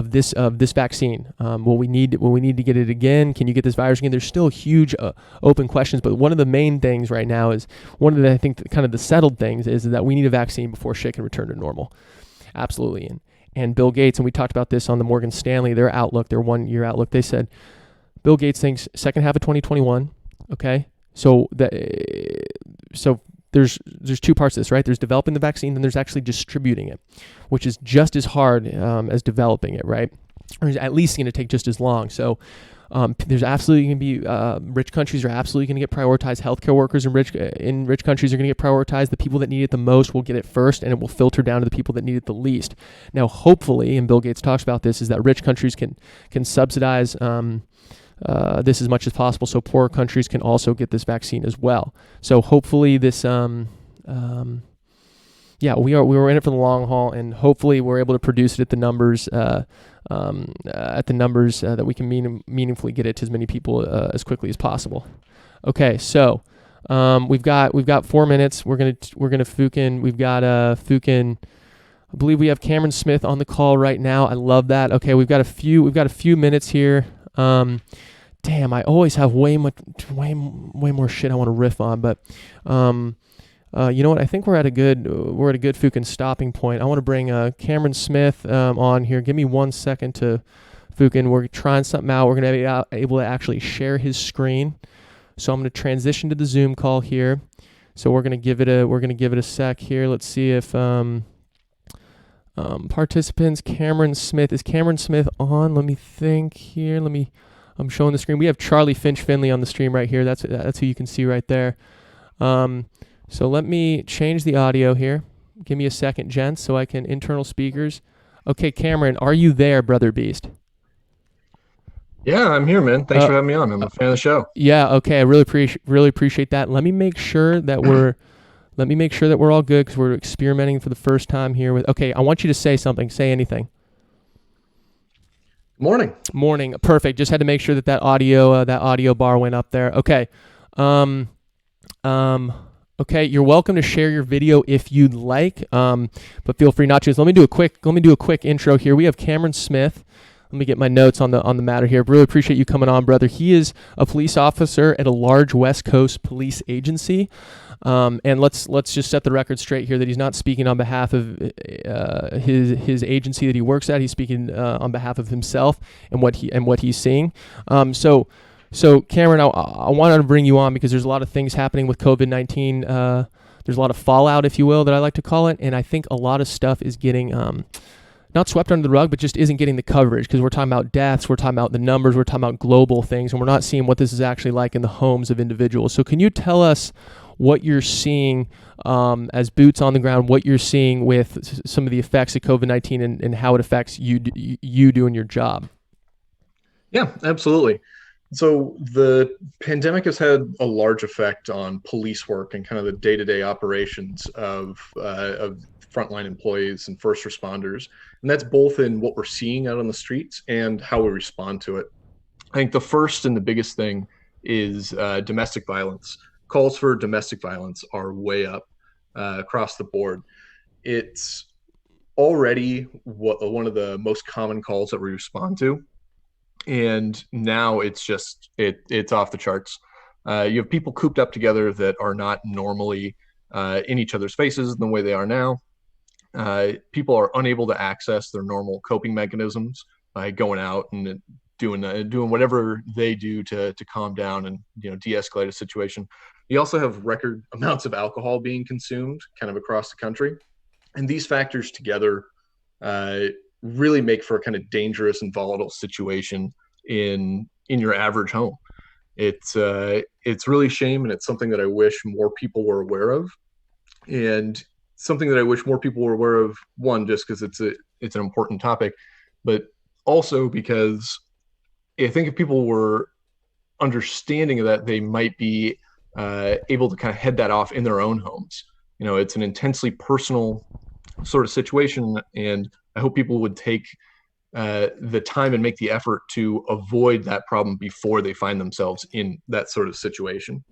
this vaccine? Will we need to get it again? Can you get this virus again? There's still huge open questions, but one of the main things right now is I think kind of the settled things is that we need a vaccine before shit can return to normal. Absolutely. And Bill Gates, and we talked about this on the Morgan Stanley, their 1 year outlook. They said Bill Gates thinks second half of 2021. Okay, so there's two parts to this, right? There's developing the vaccine, then there's actually distributing it, which is just as hard as developing it, right? Or at least going to take just as long. So there's absolutely going to be rich countries are absolutely going to get prioritized. Healthcare workers in rich countries are going to get prioritized. The people that need it the most will get it first, and it will filter down to the people that need it the least. Now, hopefully, and Bill Gates talks about this, is that rich countries can subsidize this as much as possible, so poor countries can also get this vaccine as well. So hopefully this, we were in it for the long haul, and hopefully we're able to produce it at the numbers that we can meaningfully get it to as many people as quickly as possible. Okay, so we've got 4 minutes. We're gonna Fukin. We've got Fukin. I believe we have Cameron Smith on the call right now. I love that. Okay, we've got a few minutes here. Damn, I always have way more shit I want to riff on, but you know what? I think we're at a good Fukin stopping point. I want to bring Cameron Smith on here. Give me 1 second to Fukin. We're trying something out. We're going to be able to actually share his screen. So I'm going to transition to the Zoom call here. So we're going to give it a sec here. Let's see if participants, Cameron Smith. Is Cameron Smith on? Let me think here. I'm showing the screen. We have Charlie Finley on the stream right here. That's who you can see right there. So let me change the audio here. Give me a second, gents, so I can internal speakers. Okay, Cameron, are you there, Brother Beast? Yeah, I'm here, man. Thanks for having me on. I'm a fan of the show. Yeah, okay. I really appreciate that. Let me make sure that we're all good, because we're experimenting for the first time here with. Okay, I want you to say something. Say anything. Morning. Perfect. Just had to make sure that audio bar went up there. Okay. Okay, you're welcome to share your video if you'd like, but feel free not to. So let me do a quick intro here. We have Cameron Smith. Let me get my notes on the matter here. Really appreciate you coming on, brother. He is a police officer at a large West Coast police agency. And let's just set the record straight here that he's not speaking on behalf of his agency that he works at. He's speaking on behalf of himself and what he's seeing. So Cameron, I wanted to bring you on because there's a lot of things happening with COVID-19. There's a lot of fallout, if you will, that I like to call it, and I think a lot of stuff is getting not swept under the rug, but just isn't getting the coverage, because we're talking about deaths, we're talking about the numbers, we're talking about global things, and we're not seeing what this is actually like in the homes of individuals. So can you tell us what you're seeing as boots on the ground, what you're seeing with some of the effects of COVID-19 and how it affects you doing your job? Yeah, absolutely. So the pandemic has had a large effect on police work and kind of the day-to-day operations of frontline employees and first responders. And that's both in what we're seeing out on the streets and how we respond to it. I think the first and the biggest thing is domestic violence. Calls for domestic violence are way up across the board. It's already one of the most common calls that we respond to. And now it's off the charts. You have people cooped up together that are not normally in each other's faces in the way they are now. People are unable to access their normal coping mechanisms by going out and doing whatever they do to calm down and de-escalate a situation. You also have record amounts of alcohol being consumed kind of across the country, and these factors together really make for a kind of dangerous and volatile situation in your average home. It's really a shame, and it's something that I wish more people were aware of, and something that I wish more people were aware of. One, just because it's an important topic, but also because I think if people were understanding of that, they might be able to kind of head that off in their own homes. It's an intensely personal sort of situation, and I hope people would take the time and make the effort to avoid that problem before they find themselves in that sort of situation.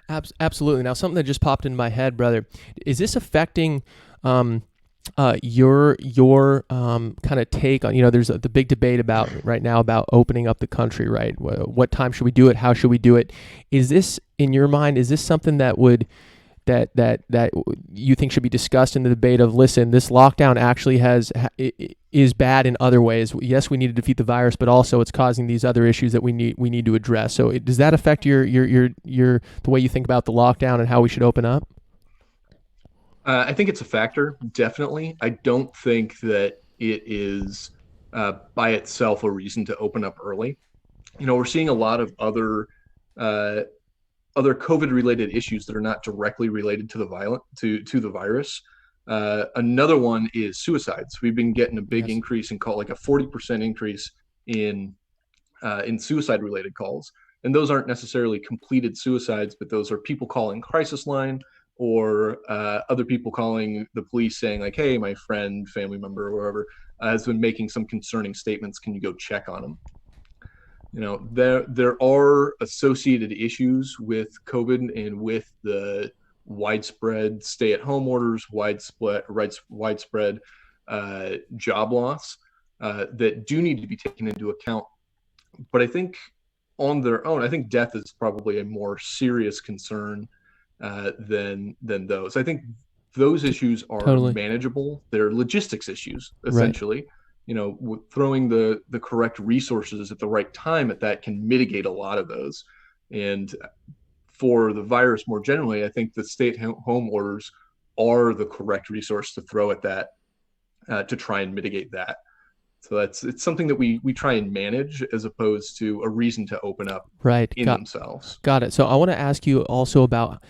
Absolutely. Now, something that just popped in my head, brother, is this affecting um, your kind of take on, there's the big debate about right now about opening up the country, right? What time should we do it? How should we do it? Is this, in your mind, is this something that would that you think should be discussed in the debate of, listen, this lockdown actually is bad in other ways. Yes, we need to defeat the virus, but also it's causing these other issues that we need to address. So does that affect your the way you think about the lockdown and how we should open up? I think it's a factor, definitely. I don't think that it is by itself a reason to open up early. We're seeing a lot of uh, other COVID related issues that are not directly related to the virus. Another one is suicides. We've been getting a big Yes. increase in call, like a 40% increase in suicide related calls. And those aren't necessarily completed suicides, but those are people calling crisis line or other people calling the police saying like, hey, my friend, family member, or whatever has been making some concerning statements. Can you go check on them? There are associated issues with COVID and with the widespread stay-at-home orders, widespread job loss that do need to be taken into account. But I think on their own, I think death is probably a more serious concern than those. I think those issues are Totally. manageable. They're logistics issues, Right. essentially. Throwing the correct resources at the right time at that can mitigate a lot of those. And for the virus more generally, I think the stay-at-home orders are the correct resource to throw at that to try and mitigate that. So it's something that we try and manage as opposed to a reason to open up Right. in themselves. Got it. So I want to ask you also about,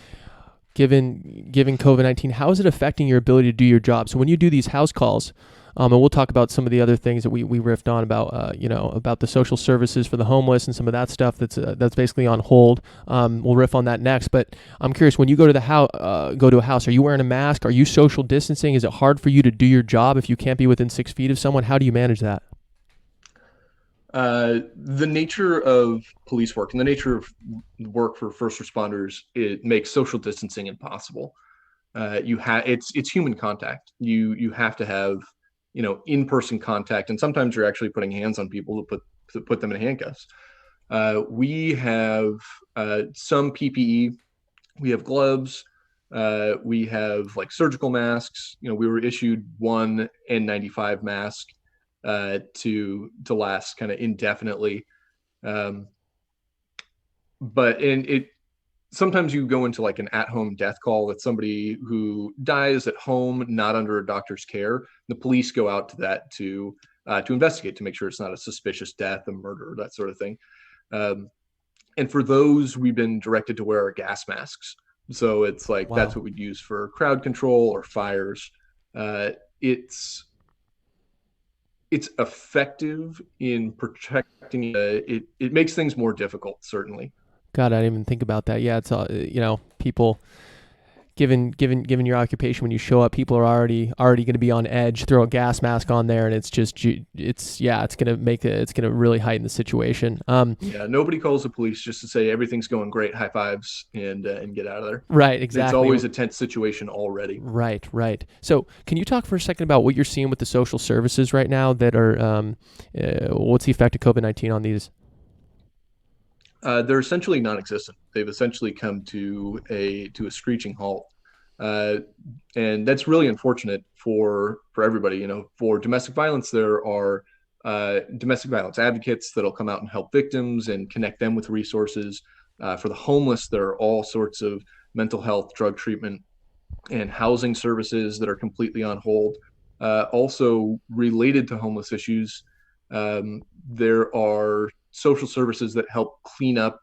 given COVID-19, how is it affecting your ability to do your job? So when you do these house calls, and we'll talk about some of the other things that we riffed on about, about the social services for the homeless and some of that stuff that's basically on hold. We'll riff on that next. But I'm curious, when you go to go to a house, are you wearing a mask? Are you social distancing? Is it hard for you to do your job if you can't be within 6 feet of someone? How do you manage that? The nature of police work and the nature of work for first responders, it makes social distancing impossible. It's human contact. You have to have in-person contact, and sometimes you're actually putting hands on people to put them in handcuffs. We have some PPE. We have gloves. We have like surgical masks. We were issued one N95 mask to last kind of indefinitely. Um, but and it sometimes you go into like an at-home death call with somebody who dies at home, not under a doctor's care. The police go out to that to investigate to make sure it's not a suspicious death, a murder, that sort of thing. And for those, we've been directed to wear our gas masks. So it's like that's Wow. what we'd use for crowd control or fires. It's effective in protecting. It makes things more difficult, certainly. God, I didn't even think about that. Yeah, it's people, given your occupation, when you show up, people are already going to be on edge. Throw a gas mask on there, and it's gonna really heighten the situation. Yeah, nobody calls the police just to say everything's going great, high fives, and get out of there. Right, It's exactly. always a tense situation already. Right. So, can you talk for a second about what you're seeing with the social services right now that are, what's the effect of COVID-19 on these? They're essentially non-existent. They've essentially come to a screeching halt, uh, and that's really unfortunate for everybody. For domestic violence, there are domestic violence advocates that'll come out and help victims and connect them with resources. For the homeless, there are all sorts of mental health, drug treatment, and housing services that are completely on hold. Also, related to homeless issues, there are social services that help clean up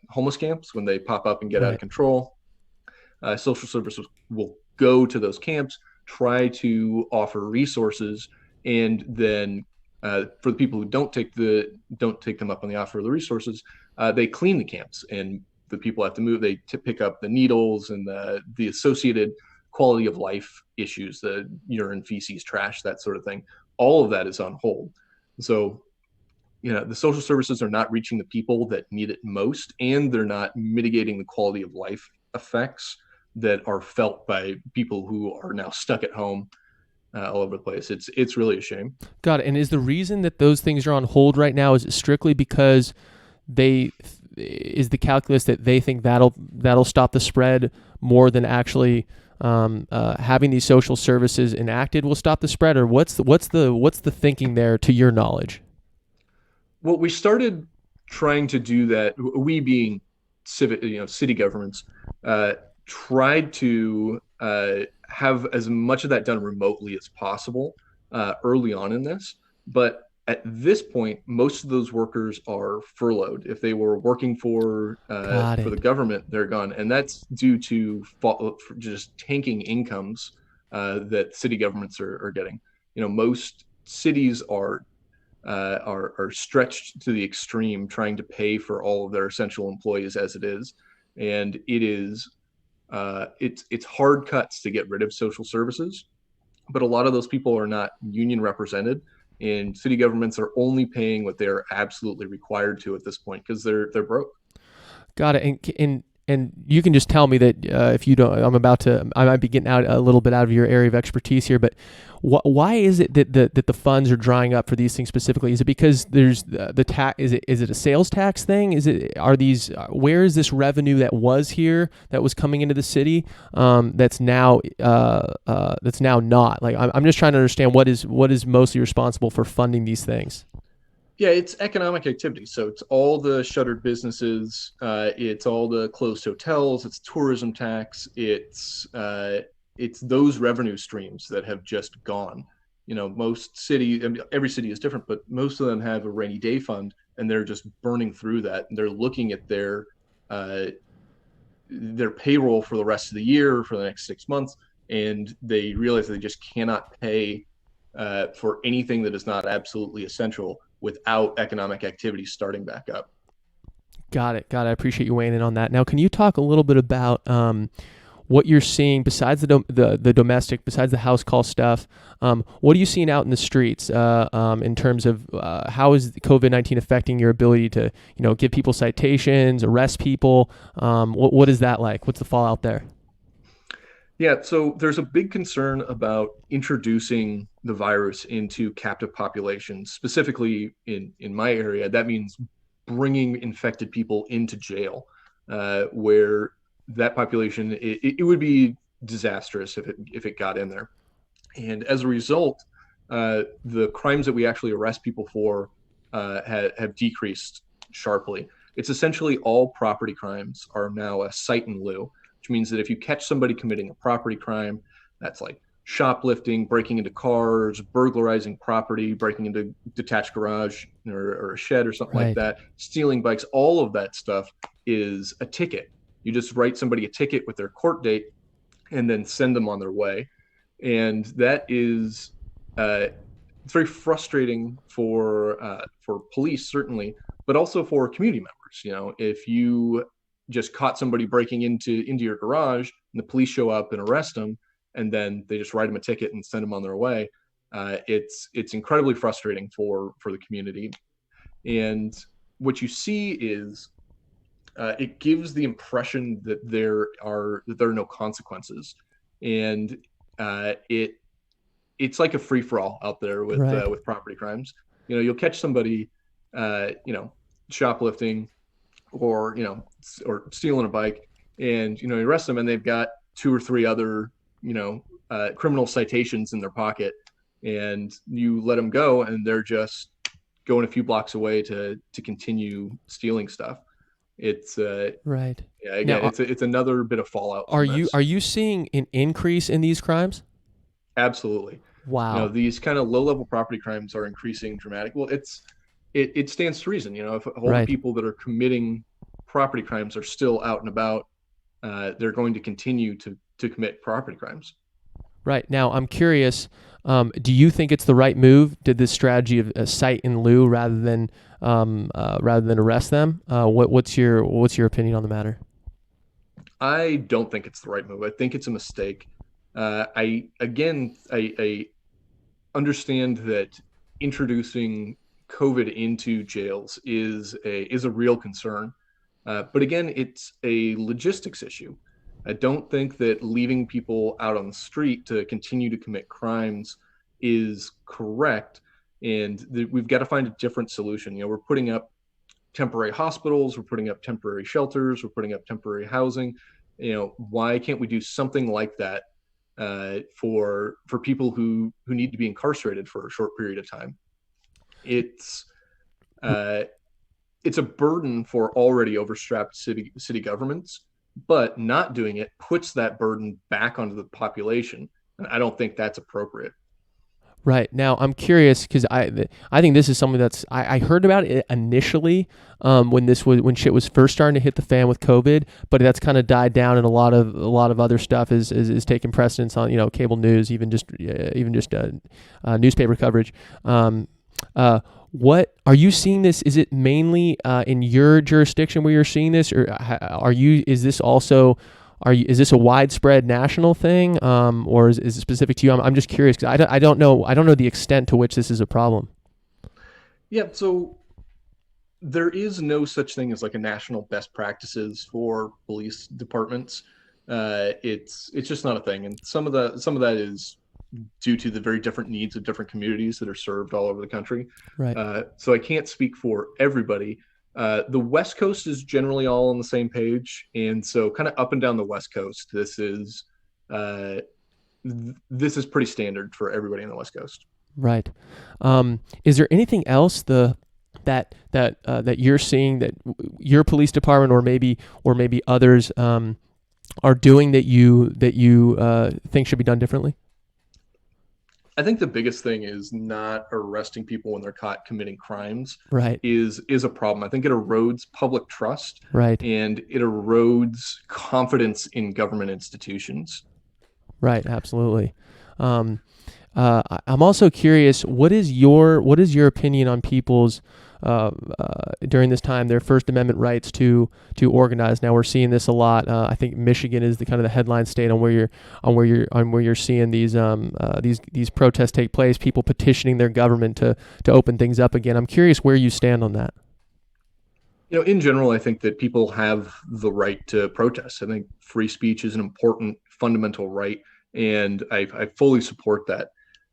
homeless camps when they pop up and get out of Right. control. Social services will go to those camps, try to offer resources, and then for the people who don't take them up on the offer of the resources, they clean the camps, and the people have to move. They pick up the needles and the associated quality of life issues, the urine, feces, trash, that sort of thing. all of that is on hold. So, the social services are not reaching the people that need it most, and they're not mitigating the quality of life effects that are felt by people who are now stuck at home all over the place. It's really a shame. Got it. And is the reason that those things are on hold right now, is it strictly because they is the calculus that they think that'll stop the spread more than actually having these social services enacted will stop the spread, or what's the thinking there to your knowledge? Well, we started trying to do that. We being civic, city governments, uh, tried to have as much of that done remotely as possible early on in this. But at this point, most of those workers are furloughed. If they were working Got for the it. government, they're gone, and that's due to just tanking incomes that city governments are getting. Most cities are stretched to the extreme, trying to pay for all of their essential employees as it is, and it's hard cuts to get rid of social services, but a lot of those people are not union represented, and city governments are only paying what they're absolutely required to at this point because they're broke. Got it. And you can just tell me that if you don't, I might be getting out a little bit out of your area of expertise here, but why is it that the funds are drying up for these things specifically? Is it because there's the tax? Is it a sales tax thing? Where is this revenue that was here that was coming into the city that's now not? Like I'm just trying to understand what is mostly responsible for funding these things. Yeah, it's economic activity. So it's all the shuttered businesses, it's all the closed hotels, it's tourism tax, it's those revenue streams that have just gone. Most city, I mean, every city is different, but most of them have a rainy day fund, and they're just burning through that. And they're looking at uh, their payroll for the rest of the year, for the next 6 months, and they realize they just cannot pay for anything that is not absolutely essential without economic activity starting back up. Got it. Got it. I appreciate you weighing in on that. Now, can you talk a little bit about what you're seeing besides the domestic, besides the house call stuff? What are you seeing out in the streets in terms of how is COVID-19 affecting your ability to give people citations, arrest people? What is that like? What's the fallout there? Yeah, so there's a big concern about introducing the virus into captive populations, specifically in my area. That means bringing infected people into jail, where that population it would be disastrous if it got in there. And as a result, the crimes that we actually arrest people for have decreased sharply. It's essentially all property crimes are now a cite and lieu, which means that if you catch somebody committing a property crime, that's like shoplifting, breaking into cars, burglarizing property, breaking into detached garage or a shed or something like Right. that, stealing bikes, all of that stuff is a ticket. You just write somebody a ticket with their court date and then send them on their way. And that is it's very frustrating for police certainly, but also for community members. If you just caught somebody breaking into your garage and the police show up and arrest them, and then they just write them a ticket and send them on their way, it's incredibly frustrating for the community. And what you see is it gives the impression that there are no consequences, and it's like a free for all out there Right. with property crimes. You'll catch somebody, shoplifting or or stealing a bike, and you arrest them, and they've got two or three other criminal citations in their pocket, and you let them go, and they're just going a few blocks away to continue stealing stuff. It's Right. Yeah, Now, again, it's another bit of fallout are from you this. are you seeing an increase in these crimes? Absolutely. Wow. These kind of low level property crimes are increasing dramatically. Well, it stands to reason. If all the Right. people that are committing property crimes are still out and about, they're going to continue to commit property crimes. Right. Now, I'm curious. Do you think it's the right move? Did this strategy of cite in lieu rather than arrest them? What's your opinion on the matter? I don't think it's the right move. I think it's a mistake. I again, understand that introducing COVID into jails is a real concern. But again, it's a logistics issue. I don't think that leaving people out on the street to continue to commit crimes is correct. And we've got to find a different solution. We're putting up temporary hospitals, we're putting up temporary shelters, we're putting up temporary housing. Why can't we do something like that for people who need to be incarcerated for a short period of time? It's it's a burden for already overstrapped city governments, but not doing it puts that burden back onto the population. And I don't think that's appropriate. Right. Now, I'm curious because I think this is something I heard about it initially when shit was first starting to hit the fan with COVID, but that's kind of died down, and a lot of other stuff is taking precedence on cable news, even just newspaper coverage. What are you seeing this? Is it mainly in your jurisdiction where you're seeing this, or is this also? Is this a widespread national thing, or is it specific to you? I'm just curious because I don't know the extent to which this is a problem. Yeah, so there is no such thing as like a national best practices for police departments. It's just not a thing, and some of that is due to the very different needs of different communities that are served all over the country. Right. So I can't speak for everybody. The West Coast is generally all on the same page, and so kind of up and down the West Coast, this is pretty standard for everybody on the West Coast. Right. Is there anything else that you're seeing that your police department or maybe others are doing that you think should be done differently? I think the biggest thing is not arresting people when they're caught committing crimes. Right. Is a problem. I think it erodes public trust. Right. And it erodes confidence in government institutions. Right. Absolutely. I'm also curious. What is your opinion on people's during this time their First Amendment rights to organize? Now we're seeing this a lot. I think Michigan is the kind of the headline state on where you're seeing these protests take place. People petitioning their government to open things up again. I'm curious where you stand on that. In general, I think that people have the right to protest. I think free speech is an important fundamental right, and I fully support that.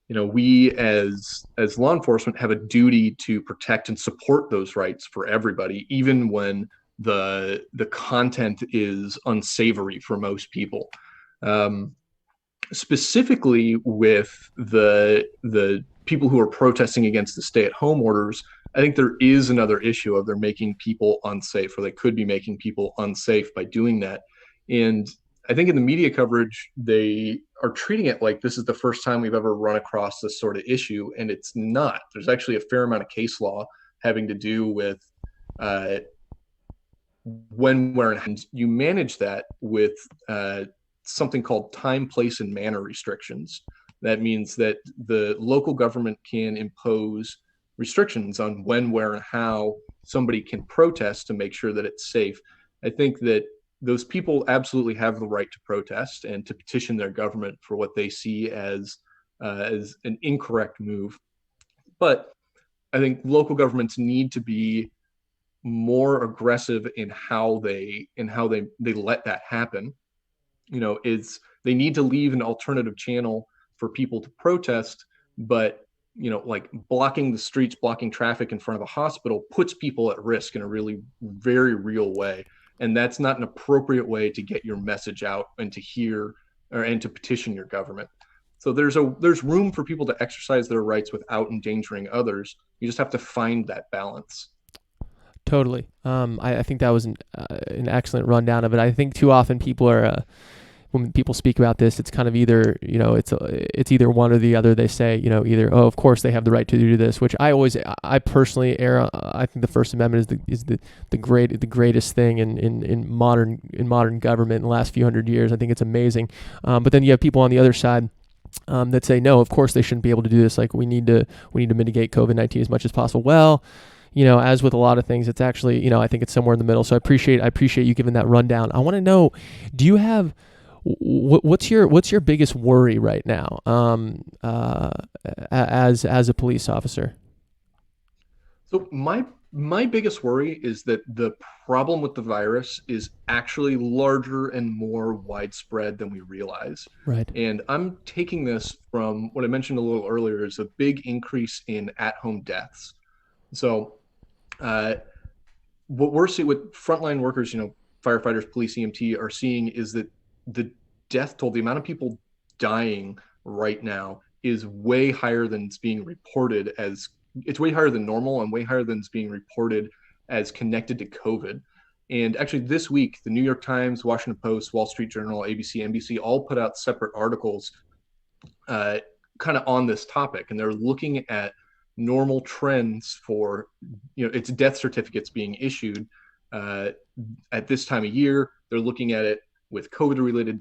We as law enforcement have a duty to protect and support those rights for everybody, even when the content is unsavory for most people. Specifically with the people who are protesting against the stay-at-home orders, I think there is another issue of they're making people unsafe, or they could be making people unsafe by doing that. And I think in the media coverage, they are treating it like this is the first time we've ever run across this sort of issue, and it's not. There's actually a fair amount of case law having to do with when, where, and you manage that with something called time, place, and manner restrictions. That means that the local government can impose restrictions on when, where, and how somebody can protest to make sure that it's safe. I think that those people absolutely have the right to protest and to petition their government for what they see as an incorrect move. But I think local governments need to be more aggressive in how they let that happen. They need to leave an alternative channel for people to protest, but like blocking the streets, blocking traffic in front of a hospital puts people at risk in a really very real way. And that's not an appropriate way to get your message out and to hear and to petition your government. So there's room for people to exercise their rights without endangering others. You just have to find that balance. Totally. I think that was an excellent rundown of it. I think too often people are when people speak about this, it's kind of either it's either one or the other. They say either of course they have the right to do this, which I personally err. I think the First Amendment is the greatest thing in modern government in the last few hundred years. I think it's amazing. But then you have people on the other side that say no, of course they shouldn't be able to do this. Like we need to mitigate COVID-19 as much as possible. Well, as with a lot of things, it's actually I think it's somewhere in the middle. So I appreciate you giving that rundown. I want to know, do you have What's your biggest worry right now, as a police officer? So my biggest worry is that the problem with the virus is actually larger and more widespread than we realize. Right. And I'm taking this from what I mentioned a little earlier is a big increase in at-home deaths. So uh, what we're seeing with frontline workers, firefighters, police, EMT are seeing is that the death toll, the amount of people dying right now is way higher than it's being reported as it's way higher than normal and way higher than it's being reported as connected to COVID. And actually, this week, the New York Times, Washington Post, Wall Street Journal, ABC, NBC all put out separate articles uh, kind of on this topic, and they're looking at normal trends for its death certificates being issued uh, at this time of year. They're looking at it with COVID related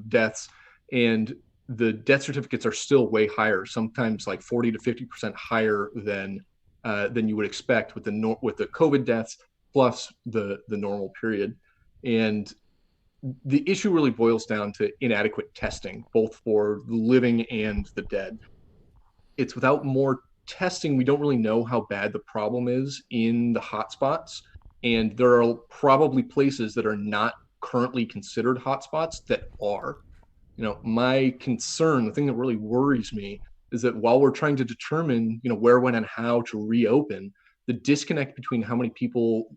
deaths, and the death certificates are still way higher, sometimes like 40 to 50% higher than you would expect with the COVID deaths plus the normal period. And the issue really boils down to inadequate testing, both for the living and the dead. It's without more testing, we don't really know how bad the problem is in the hotspots. And there are probably places that are not currently considered hotspots that are. My concern, the thing that really worries me, is that while we're trying to determine, where, when, and how to reopen, the disconnect between how many people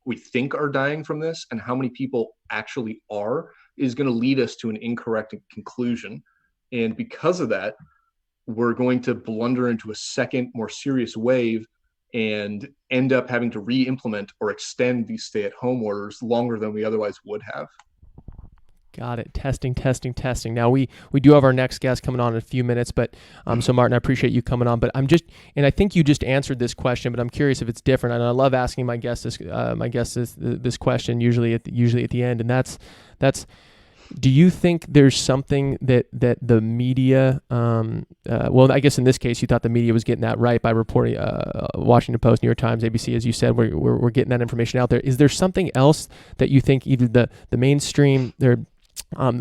we think are dying from this and how many people actually are is going to lead us to an incorrect conclusion. And because of that, we're going to blunder into a second, more serious wave and end up having to re-implement or extend these stay-at-home orders longer than we otherwise would have. Got it. Testing, testing, testing. Now we do have our next guest coming on in a few minutes, but so Martin, I appreciate you coming on. But and I think you just answered this question, but I'm curious if it's different. And I love asking my guests this question usually at the end, and that's do you think there's something that the media, well, I guess in this case, you thought the media was getting that right by reporting Washington Post, New York Times, ABC, as you said, we're getting that information out there. Is there something else that you think either the mainstream, the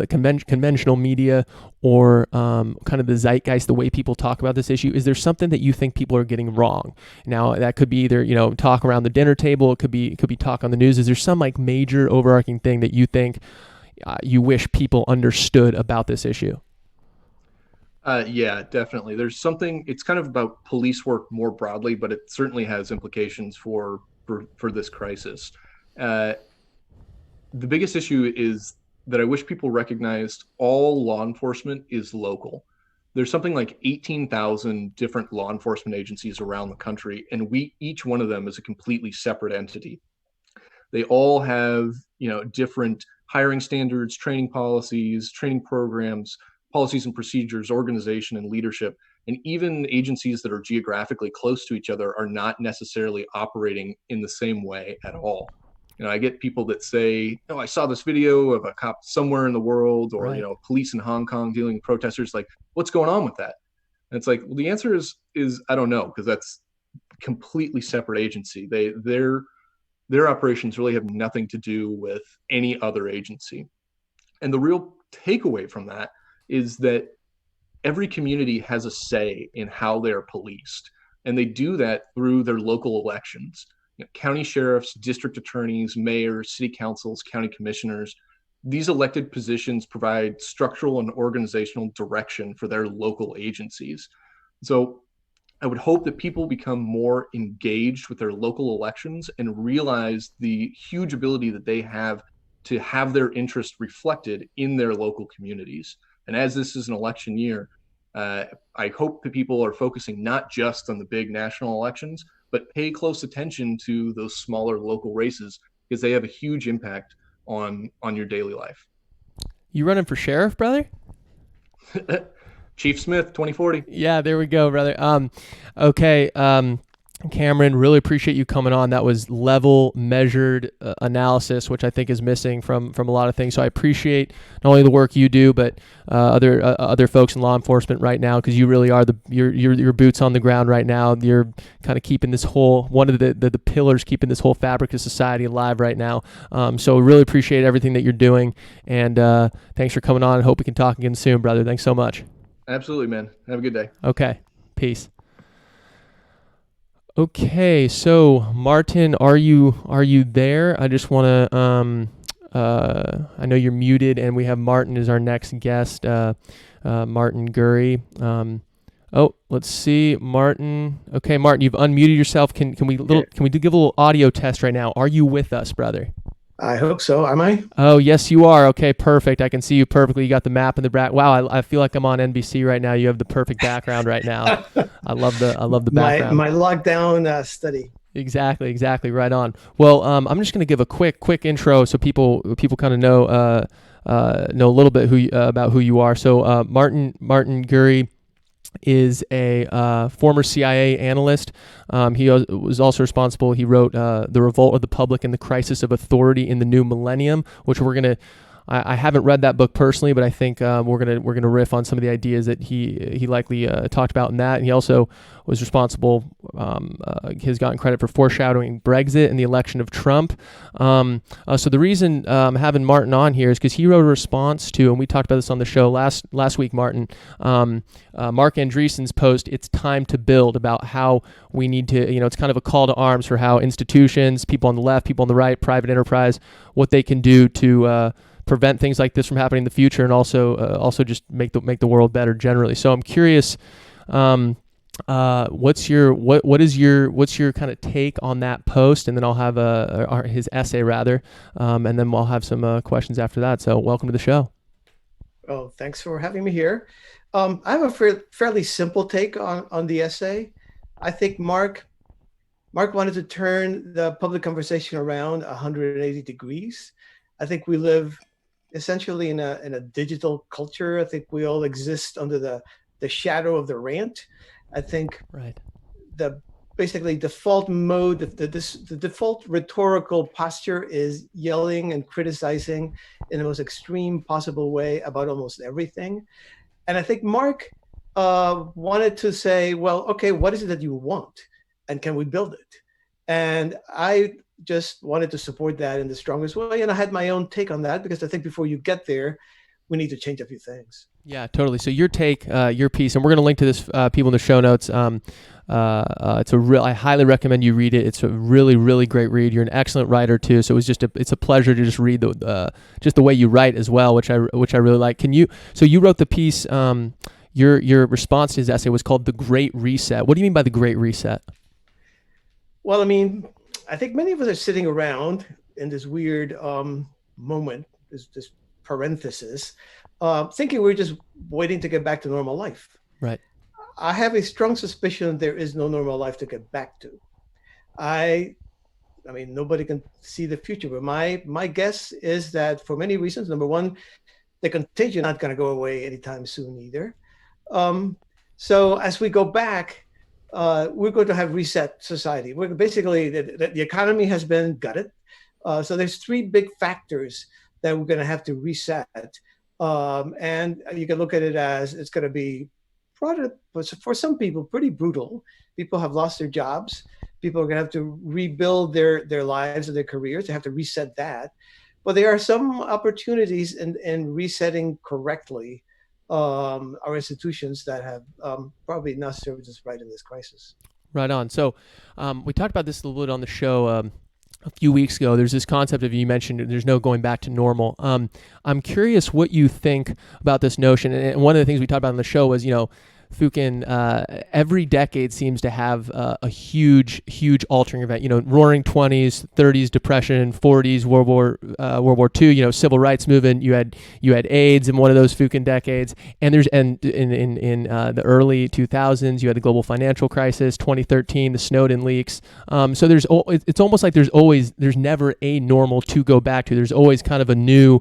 conventional media, or kind of the zeitgeist, the way people talk about this issue, is there something that you think people are getting wrong? Now, that could be either talk around the dinner table, it could be talk on the news. Is there some like major overarching thing that you think you wish people understood about this issue? Yeah, definitely. There's something. It's kind of about police work more broadly, but it certainly has implications for this crisis. Uh, the biggest issue is that I wish people recognized all law enforcement is local. There's something like 18,000 different law enforcement agencies around the country, and each one of them is a completely separate entity. They all have, different hiring standards, training policies, training programs, policies and procedures, organization and leadership. And even agencies that are geographically close to each other are not necessarily operating in the same way at all. I get people that say, "Oh, I saw this video of a cop somewhere in the world, or Right. police in Hong Kong dealing with protesters. Like, what's going on with that?" And it's like, well, the answer is I don't know, because that's completely separate agency. Their operations really have nothing to do with any other agency. And the real takeaway from that is that every community has a say in how they're policed. And they do that through their local elections. County sheriffs, district attorneys, mayors, city councils, county commissioners, these elected positions provide structural and organizational direction for their local agencies. So I would hope that people become more engaged with their local elections and realize the huge ability that they have to have their interest reflected in their local communities. And as this is an election year, I hope that people are focusing not just on the big national elections, but pay close attention to those smaller local races, because they have a huge impact on your daily life. You running for sheriff, brother? Chief Smith, 2040. Yeah, there we go, brother. Okay. Cameron, really appreciate you coming on. That was level, measured analysis, which I think is missing from a lot of things. So I appreciate not only the work you do, but other folks in law enforcement right now, because you really are your boots on the ground right now. You're kind of keeping this whole one of the pillars keeping this whole fabric of society alive right now. So really appreciate everything that you're doing, and thanks for coming on. I hope we can talk again soon, brother. Thanks so much. Absolutely, man. Have a good day. Okay, peace. Okay, so Martin, are you there? I just want to I know you're muted, and we have Martin as our next guest, Martin Gurry. Let's see, Martin. Okay, Martin, you've unmuted yourself. Can we give a little audio test right now? Are you with us, brother? I hope so. Am I? Oh, yes, you are. Okay, perfect. I can see you perfectly. You got the map in the back. Wow, I feel like I'm on NBC right now. You have the perfect background right now. I love the background. My lockdown study. Exactly. Right on. Well, I'm just going to give a quick intro so people kind of know a little bit about who you are. So Martin Gurry is a former CIA analyst. He was also responsible. He wrote The Revolt of the Public and the Crisis of Authority in the New Millennium, which we're going to I haven't read that book personally, but I think we're gonna riff on some of the ideas that he likely talked about in that. And he also was responsible. Has gotten credit for foreshadowing Brexit and the election of Trump. So the reason having Martin on here is because he wrote a response to, and we talked about this on the show last week, Martin. Mark Andreessen's post, "It's Time to Build," about how we need to, it's kind of a call to arms for how institutions, people on the left, people on the right, private enterprise, what they can do to prevent things like this from happening in the future, and also just make the world better generally. So I'm curious, what's your kind of take on that post, and then I'll have his essay rather, and then we'll have some questions after that. So welcome to the show. Oh, thanks for having me here. I have a fairly simple take on the essay. I think Mark wanted to turn the public conversation around 180 degrees. I think we live essentially in a digital culture. I think we all exist under the shadow of the rant. I think right. The basically default mode, the default rhetorical posture is yelling and criticizing in the most extreme possible way about almost everything. And I think Mark wanted to say, well, okay, what is it that you want? And can we build it? And I just wanted to support that in the strongest way. And I had my own take on that, because I think before you get there, we need to change a few things. Yeah, totally. So your take, your piece, and we're going to link to this, people in the show notes. I highly recommend you read it. It's a really, really great read. You're an excellent writer too. So it's a pleasure to just read just the way you write as well, which I really like. So you wrote the piece, your response to his essay was called "The Great Reset." What do you mean by the Great Reset? Well, I mean, I think many of us are sitting around in this weird moment, this parenthesis, thinking we're just waiting to get back to normal life. Right. I have a strong suspicion there is no normal life to get back to. I mean, nobody can see the future, but my guess is that for many reasons. Number one, the contagion not going to go away anytime soon either. So as we go back, we're going to have reset society. We're basically, the economy has been gutted. So there's three big factors that we're going to have to reset. And you can look at it as it's going to be, for some people, pretty brutal. People have lost their jobs. People are going to have to rebuild their lives and their careers. They have to reset that. But there are some opportunities in resetting correctly our institutions that have probably not served us right in this crisis. Right on. So we talked about this a little bit on the show a few weeks ago. There's this concept of, you mentioned there's no going back to normal. I'm curious what you think about this notion. And one of the things we talked about on the show was, Fukin, every decade seems to have a huge altering event. Roaring 20s, 30s, Depression, 40s, World War II. Civil rights movement. You had AIDS in one of those Fukin decades, and in the early 2000s, you had the global financial crisis. 2013, the Snowden leaks. So it's almost like there's never a normal to go back to. There's always kind of a new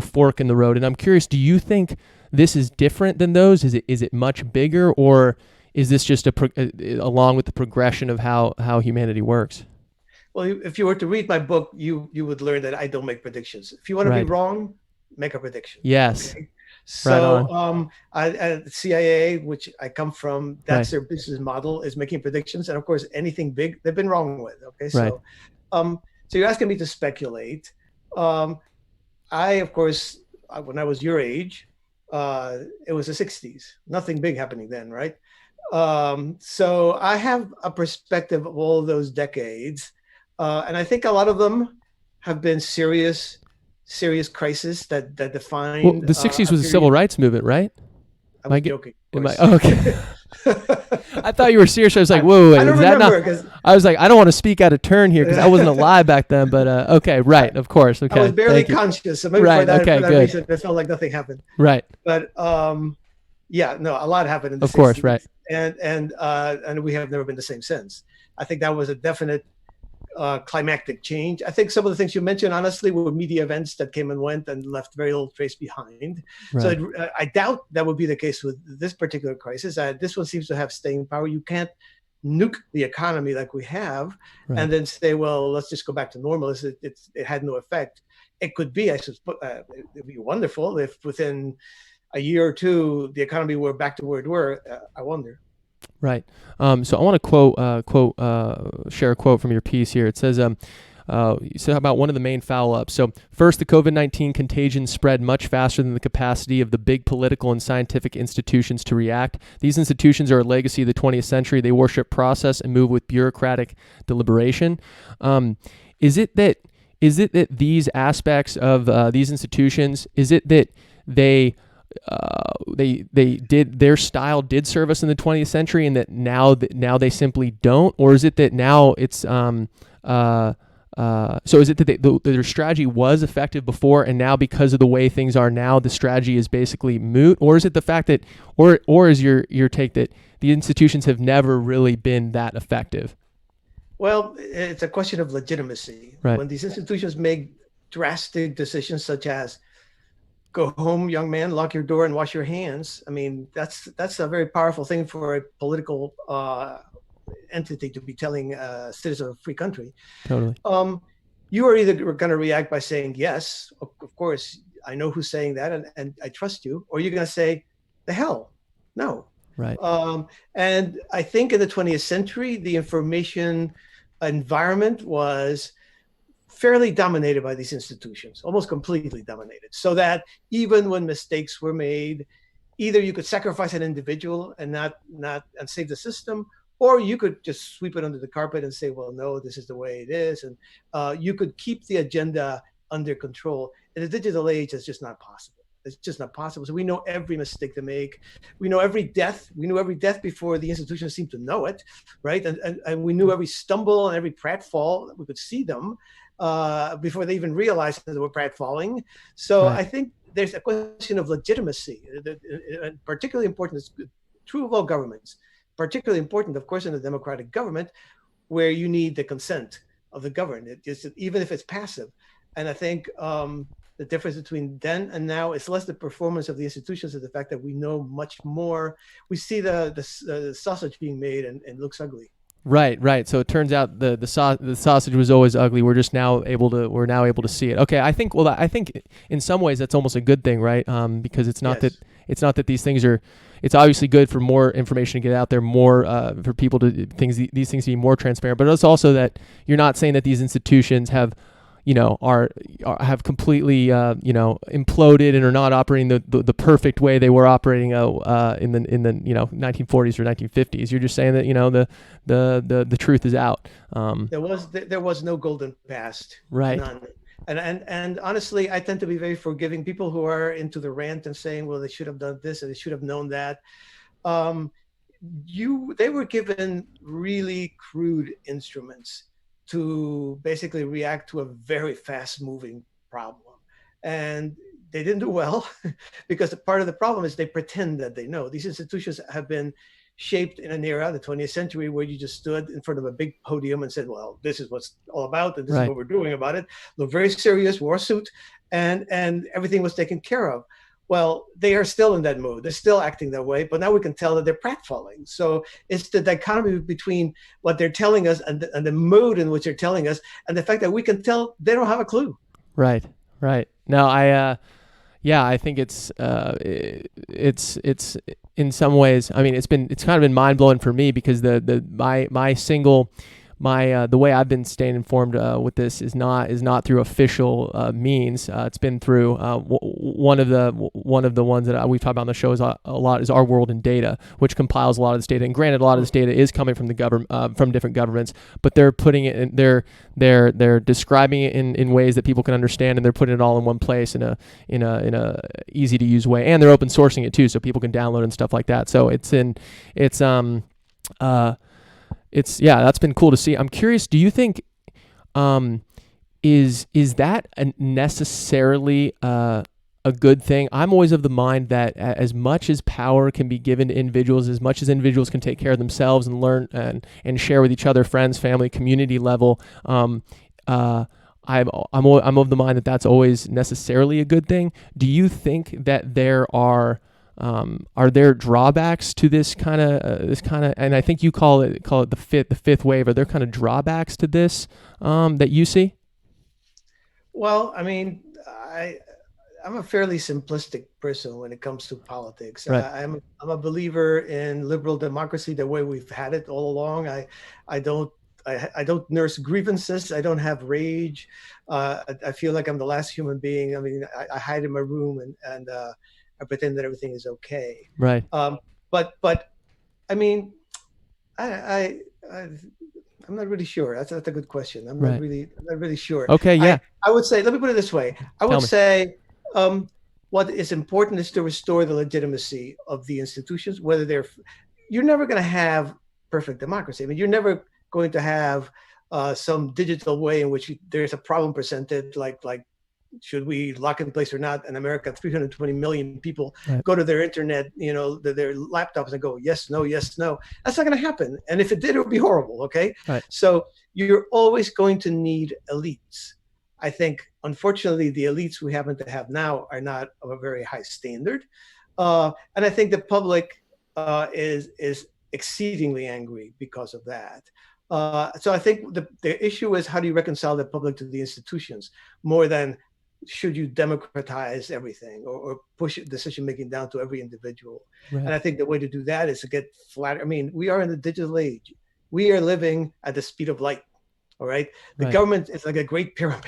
fork in the road. And I'm curious, do you think this is different than those? Is it much bigger, or is this just along with the progression of how humanity works? Well, if you were to read my book, you would learn that I don't make predictions. If you want to be Right. wrong, make a prediction. Yes. Okay. Right So on. at CIA, which I come from, that's Right. their business model, is making predictions. And of course, anything big, they've been wrong with. Okay. Right. So you're asking me to speculate. I, of course, when I was your age, it was the 60s. Nothing big happening then, right? So I have a perspective of all those decades. And I think a lot of them have been serious crises that defined. Well, the 60s was a civil rights movement, right? I was joking. Okay. I thought you were serious. I was like, whoa, I don't remember. I was like, I don't want to speak out of turn here because I wasn't alive back then. But okay, right, of course. Okay, I was barely conscious, so maybe right, for that, okay, for that good. reason, it felt like nothing happened. Right. But yeah, no, a lot happened in the 60s. Of course, right. And we have never been the same since. I think that was a definite climactic change. I think some of the things you mentioned, honestly, were media events that came and went and left very little trace behind. Right. So I doubt that would be the case with this particular crisis. This one seems to have staying power. You can't nuke the economy like we have, right, and then say, well, let's just go back to normal. It had no effect. It could be, I suppose, it'd be wonderful if within a year or two the economy were back to where it were. I wonder. Right. So I want to share a quote from your piece here. It says, you said about one of the main foul-ups. So first, the COVID-19 contagion spread much faster than the capacity of the big political and scientific institutions to react. These institutions are a legacy of the 20th century. They worship process and move with bureaucratic deliberation. Is it that these aspects of these institutions, is it that they did, their style did serve us in the 20th century and that now they simply don't? Or is it that now it's so is it that their strategy was effective before and now because of the way things are now the strategy is basically moot? Or is it the fact that or is your take that the institutions have never really been that effective? Well, it's a question of legitimacy. Right. When these institutions make drastic decisions such as go home, young man, lock your door and wash your hands. I mean, that's a very powerful thing for a political entity to be telling citizens of a free country. Totally. You are either going to react by saying, yes, of course, I know who's saying that and I trust you, or you're going to say, the hell, no. Right. And I think in the 20th century, the information environment was fairly dominated by these institutions, almost completely dominated, so that even when mistakes were made, either you could sacrifice an individual and not save the system, or you could just sweep it under the carpet and say, well, no, this is the way it is. And you could keep the agenda under control. In the digital age, it's just not possible. It's just not possible. So we know every mistake they make. We know every death. We knew every death before the institutions seemed to know it, right? And we knew every stumble and every pratfall. We could see them before they even realized that they were pratfalling. So right. I think there's a question of legitimacy, and particularly important. It's true of all governments. Particularly important, of course, in a democratic government, where you need the consent of the governed, even if it's passive. And I think the difference between then and now is less the performance of the institutions, it's the fact that we know much more. We see the sausage being made and it looks ugly. Right. So it turns out the sausage was always ugly. We're now able to see it. Okay, I think in some ways that's almost a good thing, right? Because it's not that these things are. It's obviously good for more information to get out there, more for people to these things to be more transparent. But it's also that you're not saying that these institutions have, have completely imploded and are not operating the perfect way they were operating in the 1940s or 1950s. You're just saying that the truth is out. There was no golden past. Right. None. And honestly, I tend to be very forgiving. People who are into the rant and saying, well, they should have done this and they should have known that. They were given really crude instruments to basically react to a very fast moving problem. And they didn't do well because part of the problem is they pretend that they know. These institutions have been shaped in an era, the 20th century, where you just stood in front of a big podium and said, well, this is what's all about, and this is what we're doing about it. Look very serious, wore a suit, and everything was taken care of. Well, they are still in that mode. They're still acting that way, but now we can tell that they're pratfalling. So it's the dichotomy between what they're telling us and the mode in which they're telling us, and the fact that we can tell they don't have a clue. Right. Right. No, yeah, I think it's in some ways. I mean, it's kind of been mind blowing for me because the way I've been staying informed with this is not through official means. It's been through one of the ones that we've talked about on the show is a lot is Our World in Data, which compiles a lot of this data. And granted, a lot of this data is coming from the government from different governments, but they're putting it in, they're describing it in ways that people can understand, and they're putting it all in one place in a easy to use way, and they're open sourcing it too, so people can download and stuff like that. So that's been cool to see. I'm curious, do you think is that necessarily a good thing? I'm always of the mind that as much as power can be given to individuals, as much as individuals can take care of themselves and learn and share with each other, friends, family, community level, I'm of the mind that that's always necessarily a good thing. Do you think that are there drawbacks to this kind of, and I think you call it the fifth wave? Are there kind of drawbacks to this that you see? Well, I mean, I'm a fairly simplistic person when it comes to politics. Right. I'm a believer in liberal democracy the way we've had it all along. I don't nurse grievances. I don't have rage. I feel like I'm the last human being. I mean, I hide in my room and I pretend that everything is okay. Right. But I mean, I'm not really sure. That's a good question. I'm not really sure. Okay. Yeah. I would say, let me put it this way. I would say what is important is to restore the legitimacy of the institutions, whether you're never going to have perfect democracy. I mean, you're never going to have some digital way in which there's a problem presented, like should we lock in place or not? In America, 320 million people go to their internet, their laptops and go, yes, no, yes, no. That's not going to happen. And if it did, it would be horrible. Okay. Right. So you're always going to need elites. I think, unfortunately, the elites we happen to have now are not of a very high standard. And I think the public is exceedingly angry because of that. So I think the issue is, how do you reconcile the public to the institutions more than should you democratize everything or push decision-making down to every individual? Right. And I think the way to do that is to get flat. I mean, we are in the digital age. We are living at the speed of light. All right. The government is like a great pyramid,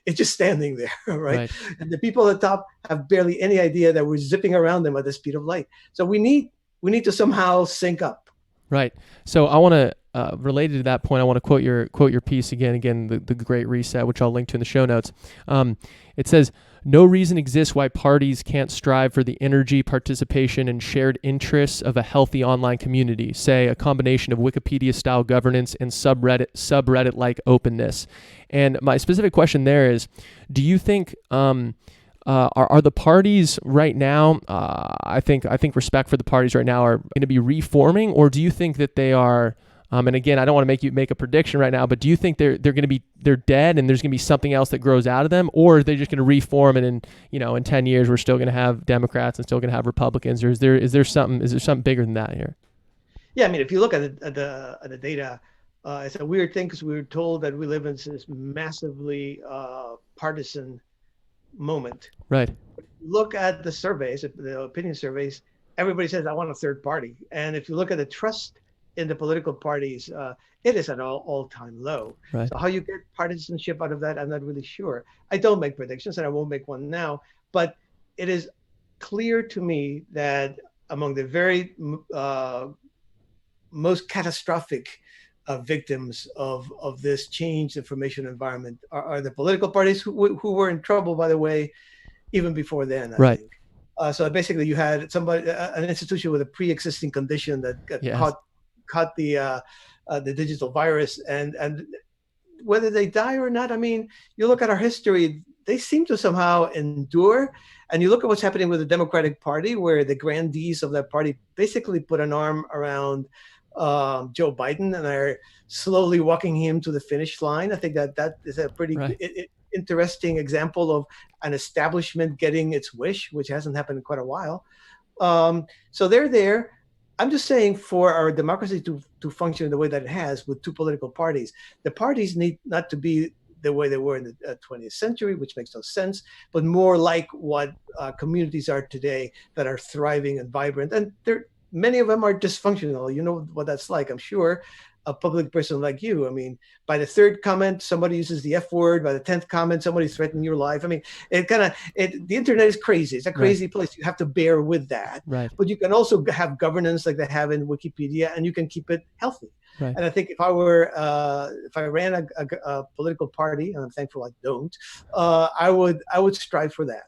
it's just standing there. Right. And the people at the top have barely any idea that we're zipping around them at the speed of light. So we need to somehow sync up. Right. So I want to, related to that point, I want to quote your piece again, the Great Reset, which I'll link to in the show notes. It says, "No reason exists why parties can't strive for the energy, participation, and shared interests of a healthy online community, say a combination of Wikipedia-style governance and subreddit-like openness." And my specific question there is, do you think are the parties right now? I think respect for the parties right now are going to be reforming, or do you think that they are? And again, I don't want to make a prediction right now, but do you think they're dead and there's going to be something else that grows out of them, or are they just going to reform and in 10 years we're still going to have Democrats and still going to have Republicans, or is there something bigger than that here? Yeah, I mean, if you look at the data, it's a weird thing because we were told that we live in this massively partisan moment. Right. Look at the surveys, the opinion surveys. Everybody says, I want a third party. And if you look at the trust in the political parties, it is at an all-time low. Right. So how you get partisanship out of that, I'm not really sure. I don't make predictions, and I won't make one now. But it is clear to me that among the very most catastrophic victims of this changed information environment are the political parties who were in trouble, by the way, even before then, I think. So basically you had an institution with a pre-existing condition that caught the digital virus, and whether they die or not, I mean, you look at our history, they seem to somehow endure. And you look at what's happening with the Democratic Party, where the grandees of that party basically put an arm around Joe Biden and are slowly walking him to the finish line. I think that is a pretty, it interesting example of an establishment getting its wish, which hasn't happened in quite a while. So they're there. I'm just saying, for our democracy to function the way that it has with two political parties, the parties need not to be the way they were in the 20th century, which makes no sense, but more like what communities are today that are thriving and vibrant. And many of them are dysfunctional. You know what that's like, I'm sure. A public person like you, I mean, by the third comment, somebody uses the F word. By the 10th comment, somebody's threatening your life. I mean, the internet is crazy. It's a crazy place. You have to bear with that. Right. But you can also have governance like they have in Wikipedia, and you can keep it healthy. Right. And I think if I ran a political party, and I'm thankful I don't, I would strive for that.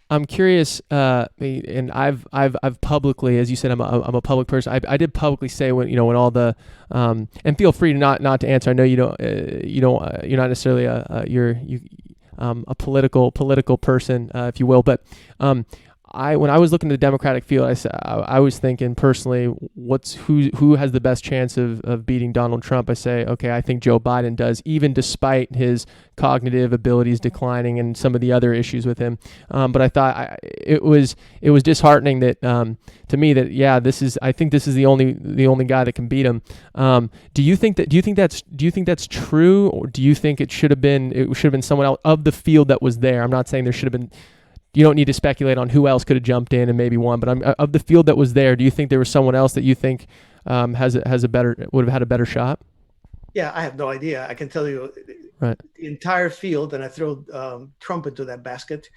I'm curious, and I've publicly, as you said, I'm a public person. I did publicly say when all the, and feel free to not to answer. I know you're not necessarily a political person, if you will, but when I was looking at the Democratic field, I was thinking personally, who has the best chance of beating Donald Trump? I say, okay, I think Joe Biden does, even despite his cognitive abilities declining and some of the other issues with him. But I thought it was disheartening that to me that I think this is the only guy that can beat him. Do you think that's true, or do you think it should have been someone else of the field that was there? I'm not saying there should have been. You don't need to speculate on who else could have jumped in and maybe won, but of the field that was there, do you think there was someone else that you think would have had a better shot? Yeah, I have no idea. I can tell you, right. The entire field, and I throw Trump into that basket.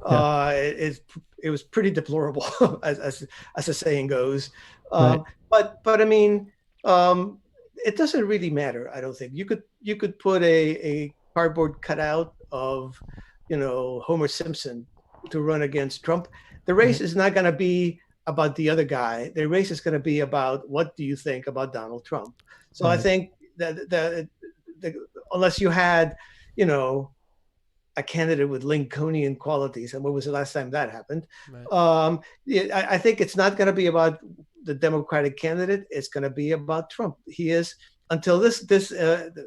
Yeah. It was pretty deplorable, as the saying goes. Right. But I mean, it doesn't really matter. I don't think you could put a cardboard cutout of Homer Simpson to run against Trump. The race is not going to be about the other guy. The race is going to be about what do you think about Donald Trump. So I think that unless you had, a candidate with Lincolnian qualities, and when was the last time that happened? Right. I think it's not going to be about the Democratic candidate. It's going to be about Trump. He is, until this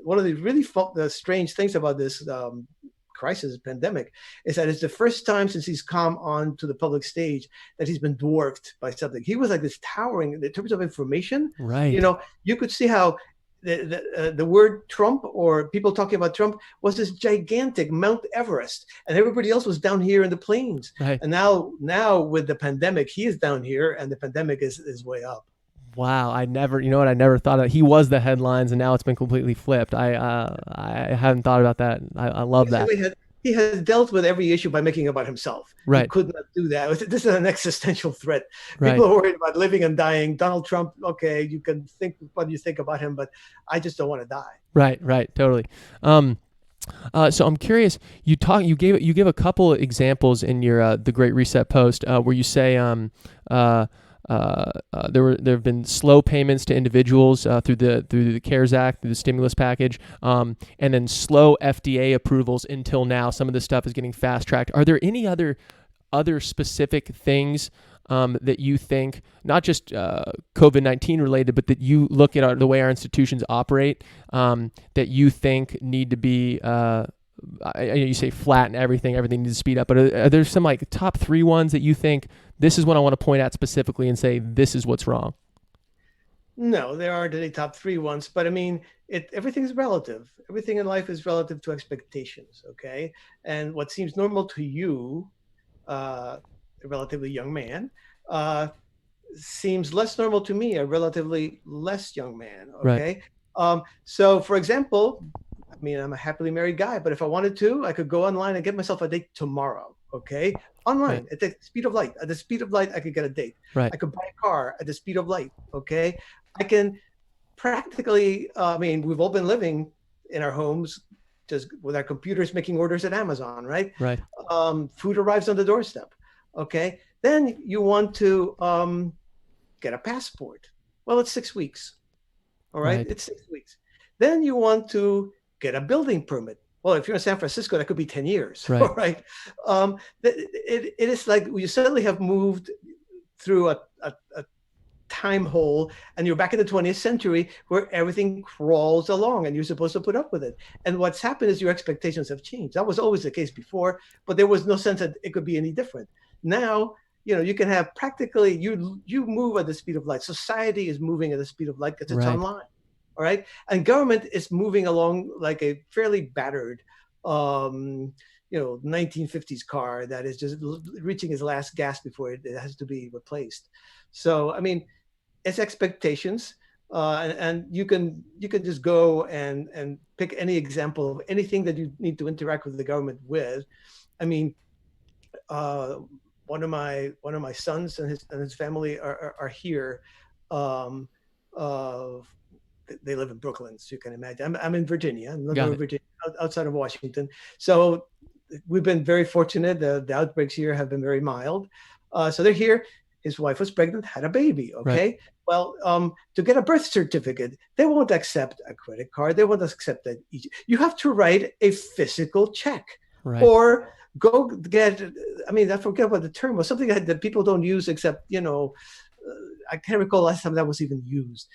one of the really strange things about this crisis pandemic is that it's the first time since he's come on to the public stage that he's been dwarfed by something. He was like this towering in terms of information. Right. You could see how the word Trump, or people talking about Trump, was this gigantic Mount Everest, and everybody else was down here in the plains. Right. And now with the pandemic, he is down here, and the pandemic is way up. Wow, I never thought of. He was the headlines, and now it's been completely flipped. I hadn't thought about that. I love that. He has dealt with every issue by making it about himself. Right. He could not do that. This is an existential threat. Right. People are worried about living and dying. Donald Trump, okay, you can think what you think about him, but I just don't want to die. Right, totally. So I'm curious. You give a couple of examples in your the Great Reset post where you say there have been slow payments to individuals through the CARES Act, through the stimulus package, and then slow FDA approvals until now. Some of this stuff is getting fast tracked. Are there any other specific things that you think, not just COVID-19 related, but that you look at the way our institutions operate, that you think need to be? You say flatten everything needs to speed up, but are there some like top 3 ones that you think this is what I want to point at specifically and say this is what's wrong? No, there aren't any top 3 ones, but I mean, everything's relative. Everything in life is relative to expectations, okay? And what seems normal to you, a relatively young man, seems less normal to me, a relatively less young man, okay? Right. So, for example, I mean, I'm a happily married guy, but if I wanted to, I could go online and get myself a date tomorrow. Okay. Online, right. At the speed of light. At the speed of light, I could get a date. Right. I could buy a car at the speed of light. Okay. I can practically, I mean, we've all been living in our homes just with our computers making orders at Amazon, right? Right. Food arrives on the doorstep. Okay. Then you want to get a passport. Well, it's 6 weeks. All right. It's 6 weeks. Then you want to get a building permit. Well, if you're in San Francisco, that could be 10 years, right? All right. It is like you suddenly have moved through a time hole, and you're back in the 20th century where everything crawls along and you're supposed to put up with it. And what's happened is your expectations have changed. That was always the case before, but there was no sense that it could be any different. Now, you can have practically, you move at the speed of light. Society is moving at the speed of light because it's online. All right. And government is moving along like a fairly battered 1950s car that is just reaching its last gasp before it has to be replaced. So, I mean, it's expectations, and you can just go and pick any example of anything that you need to interact with the government with. I mean, one of my sons and his family are here. They live in Brooklyn, so you can imagine. I'm in Virginia. I'm living in Virginia, outside of Washington. So we've been very fortunate. The outbreaks here have been very mild. So they're here. His wife was pregnant, had a baby. Okay. Right. Well, to get a birth certificate, they won't accept a credit card. They won't accept that. You have to write a physical check, or go get. I mean, I forget what the term was. Something that people don't use except I can't recall last time that was even used.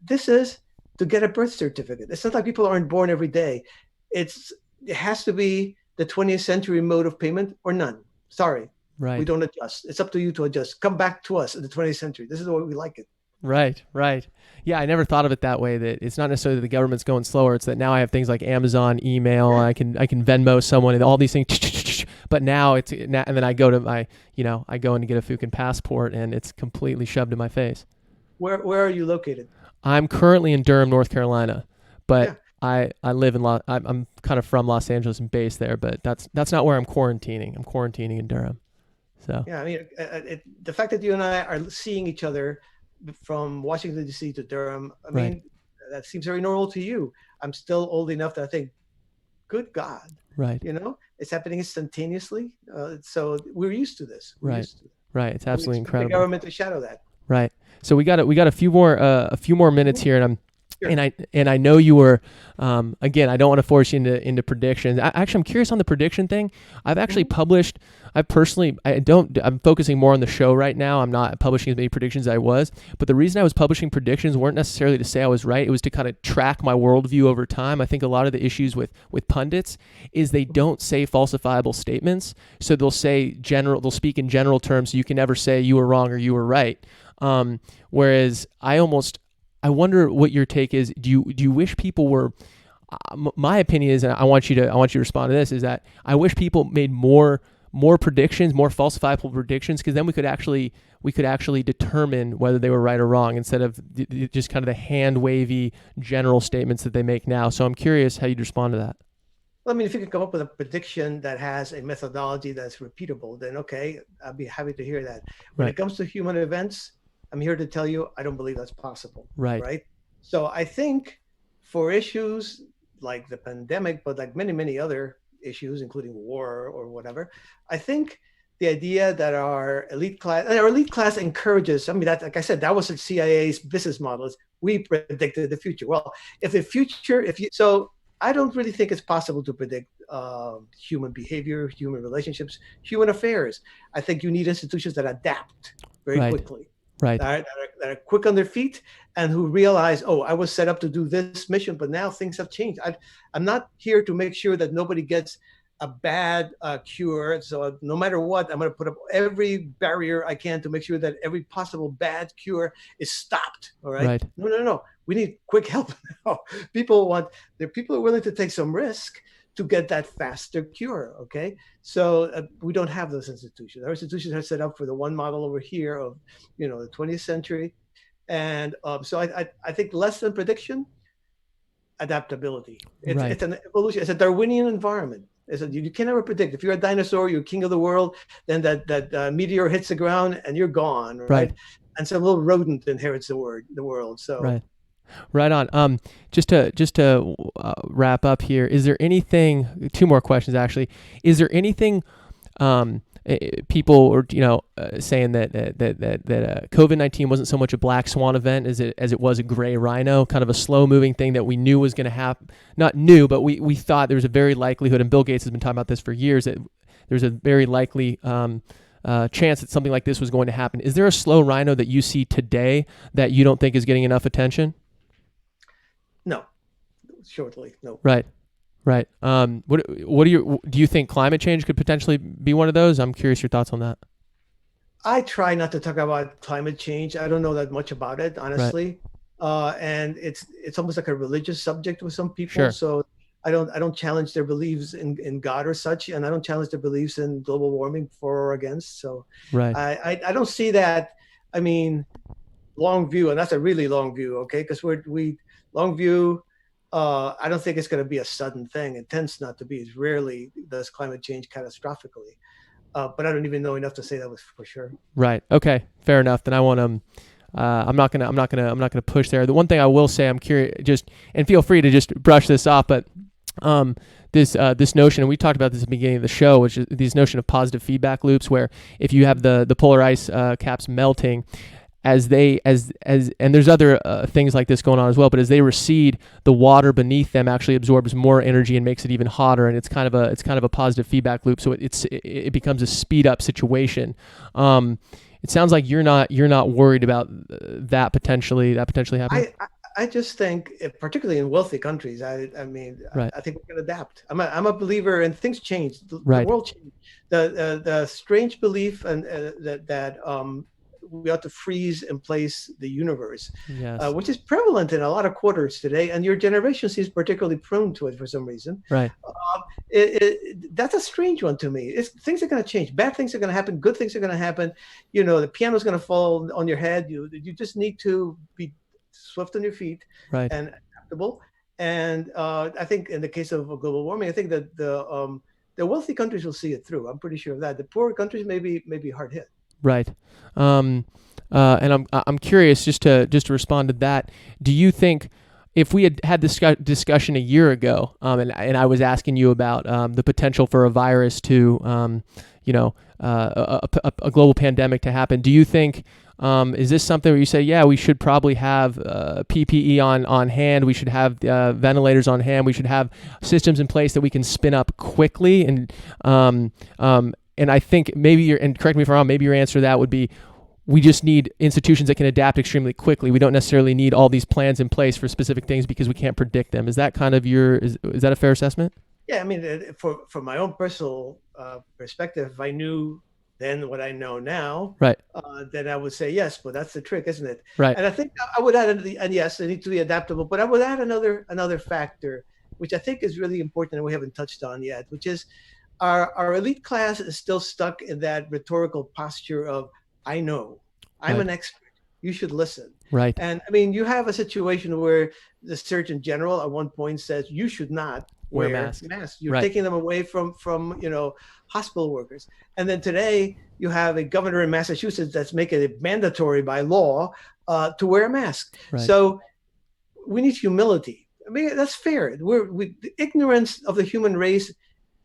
This is to get a birth certificate. It's not like people aren't born every day. It has to be the 20th century mode of payment or none. Sorry. Right. We don't adjust. It's up to you to adjust. Come back to us in the 20th century. This is the way we like it. Right. Yeah, I never thought of it that way, that it's not necessarily that the government's going slower. It's that now I have things like Amazon, email, I can Venmo someone and all these things. But now and then I go to I go in to get a Fukin passport and it's completely shoved in my face. Where are you located? I'm currently in Durham, North Carolina, but I live in I'm kind of from Los Angeles and based there, but that's not where I'm quarantining. I'm quarantining in Durham. So yeah, I mean, the fact that you and I are seeing each other from Washington D.C. to Durham, I mean, that seems very normal to you. I'm still old enough that I think, good God, it's happening instantaneously. So we're used to this. Right. It's absolutely incredible. The government to shadow that. Right. So we got a few more minutes here, and I know you were again, I don't want to force you into predictions. I'm curious on the prediction thing. I'm focusing more on the show right now. I'm not publishing as many predictions as I was, but the reason I was publishing predictions weren't necessarily to say I was right. It was to kind of track my worldview over time. I think a lot of the issues with pundits is they don't say falsifiable statements. So they'll speak in general terms. So you can never say you were wrong or you were right. Whereas I wonder what your take is. Do you wish people were? My opinion is, and I want you to respond to this, is that I wish people made more predictions, more falsifiable predictions, because then we could actually determine whether they were right or wrong instead of just kind of the hand wavy general statements that they make now. So I'm curious how you'd respond to that. Well, I mean, if you could come up with a prediction that has a methodology that's repeatable, then okay, I'd be happy to hear that. When it comes to human events, I'm here to tell you, I don't believe that's possible. Right. So I think for issues like the pandemic, but like many, many other issues, including war or whatever, I think the idea that our elite class encourages, I mean, that, like I said, that was the CIA's business model, is we predicted the future. Well, so I don't really think it's possible to predict human behavior, human relationships, human affairs. I think you need institutions that adapt very quickly. That are quick on their feet and who realize, oh, I was set up to do this mission, but now things have changed. I'm not here to make sure that nobody gets a bad cure. So no matter what, I'm going to put up every barrier I can to make sure that every possible bad cure is stopped. All right. No. We need quick help now. People are willing to take some risk to get that faster cure. Okay. So we don't have those institutions. Our institutions are set up for the one model over here of, the 20th century. And so I think less than prediction, adaptability. It's an evolution. It's a Darwinian environment. You can never predict. If you're a dinosaur, you're king of the world, then that meteor hits the ground and you're gone. Right. And some little rodent inherits the world. So. Right on. Just to wrap up here, is there anything? Two more questions actually. Is there anything people are saying that COVID-19 wasn't so much a black swan event as it was a gray rhino, kind of a slow moving thing that we knew was going to happen. Not new, but we thought there was a very likelihood, and Bill Gates has been talking about this for years, that there's a very likely chance that something like this was going to happen. Is there a slow rhino that you see today that you don't think is getting enough attention? No, shortly, no. Right. Right. Do you think climate change could potentially be one of those? I'm curious your thoughts on that. I try not to talk about climate change. I don't know that much about it, honestly. And it's almost like a religious subject with some people. Sure. So I don't challenge their beliefs in God or such, and I don't challenge their beliefs in global warming for or against. So Right. I don't see that. I mean, long view, and that's a really long view, okay? Because we long view. I don't think it's going to be a sudden thing. It tends not to be. It rarely does climate change catastrophically. But I don't even know enough to say that was for sure. Right. Okay. Fair enough. Then I want to. I'm not gonna push there. The one thing I will say, I'm curious, and feel free to just brush this off, but this notion, and we talked about this at the beginning of the show, which is this notion of positive feedback loops, where if you have the polar ice caps melting, and there's other things like this going on as well, but as they recede, the water beneath them actually absorbs more energy and makes it even hotter, and it's kind of a positive feedback loop. So it becomes a speed up situation. It sounds like you're not worried about that potentially happening. I just think, particularly in wealthy countries, I mean, right. I think we can adapt. I'm a believer, and things change. The world changed. The strange belief and that we ought to freeze in place the universe, yes. Which is prevalent in a lot of quarters today, and your generation seems particularly prone to it for some reason. Right. That's a strange one to me. Things are going to change. Bad things are going to happen. Good things are going to happen. You know, the piano's going to fall on your head. You just need to be swift on your feet, right. and adaptable. And I think in the case of global warming, I think that the wealthy countries will see it through. I'm pretty sure of that. The poor countries may be hard hit. Right. And I'm curious, just to respond to that, do you think if we had this discussion a year ago, and I was asking you about the potential for a virus to, a global pandemic to happen, do you think, is this something where you say, yeah, we should probably have PPE on hand, we should have ventilators on hand, we should have systems in place that we can spin up quickly, and I think and correct me if I'm wrong, maybe your answer to that would be, we just need institutions that can adapt extremely quickly. We don't necessarily need all these plans in place for specific things because we can't predict them. Is that kind of is that a fair assessment? Yeah, I mean, from my own personal perspective, if I knew then what I know now, right, then I would say yes, but that's the trick, isn't it? Right. And I think I would add, and yes, they need to be adaptable, but I would add another factor, which I think is really important and we haven't touched on yet, which is our elite class is still stuck in that rhetorical posture of, I know, I'm an expert, you should listen. Right. And I mean, you have a situation where the Surgeon General at one point says you should not wear masks. You're taking them away from hospital workers. And then today you have a governor in Massachusetts that's making it mandatory by law to wear a mask. Right. So we need humility. I mean, that's fair. The ignorance of the human race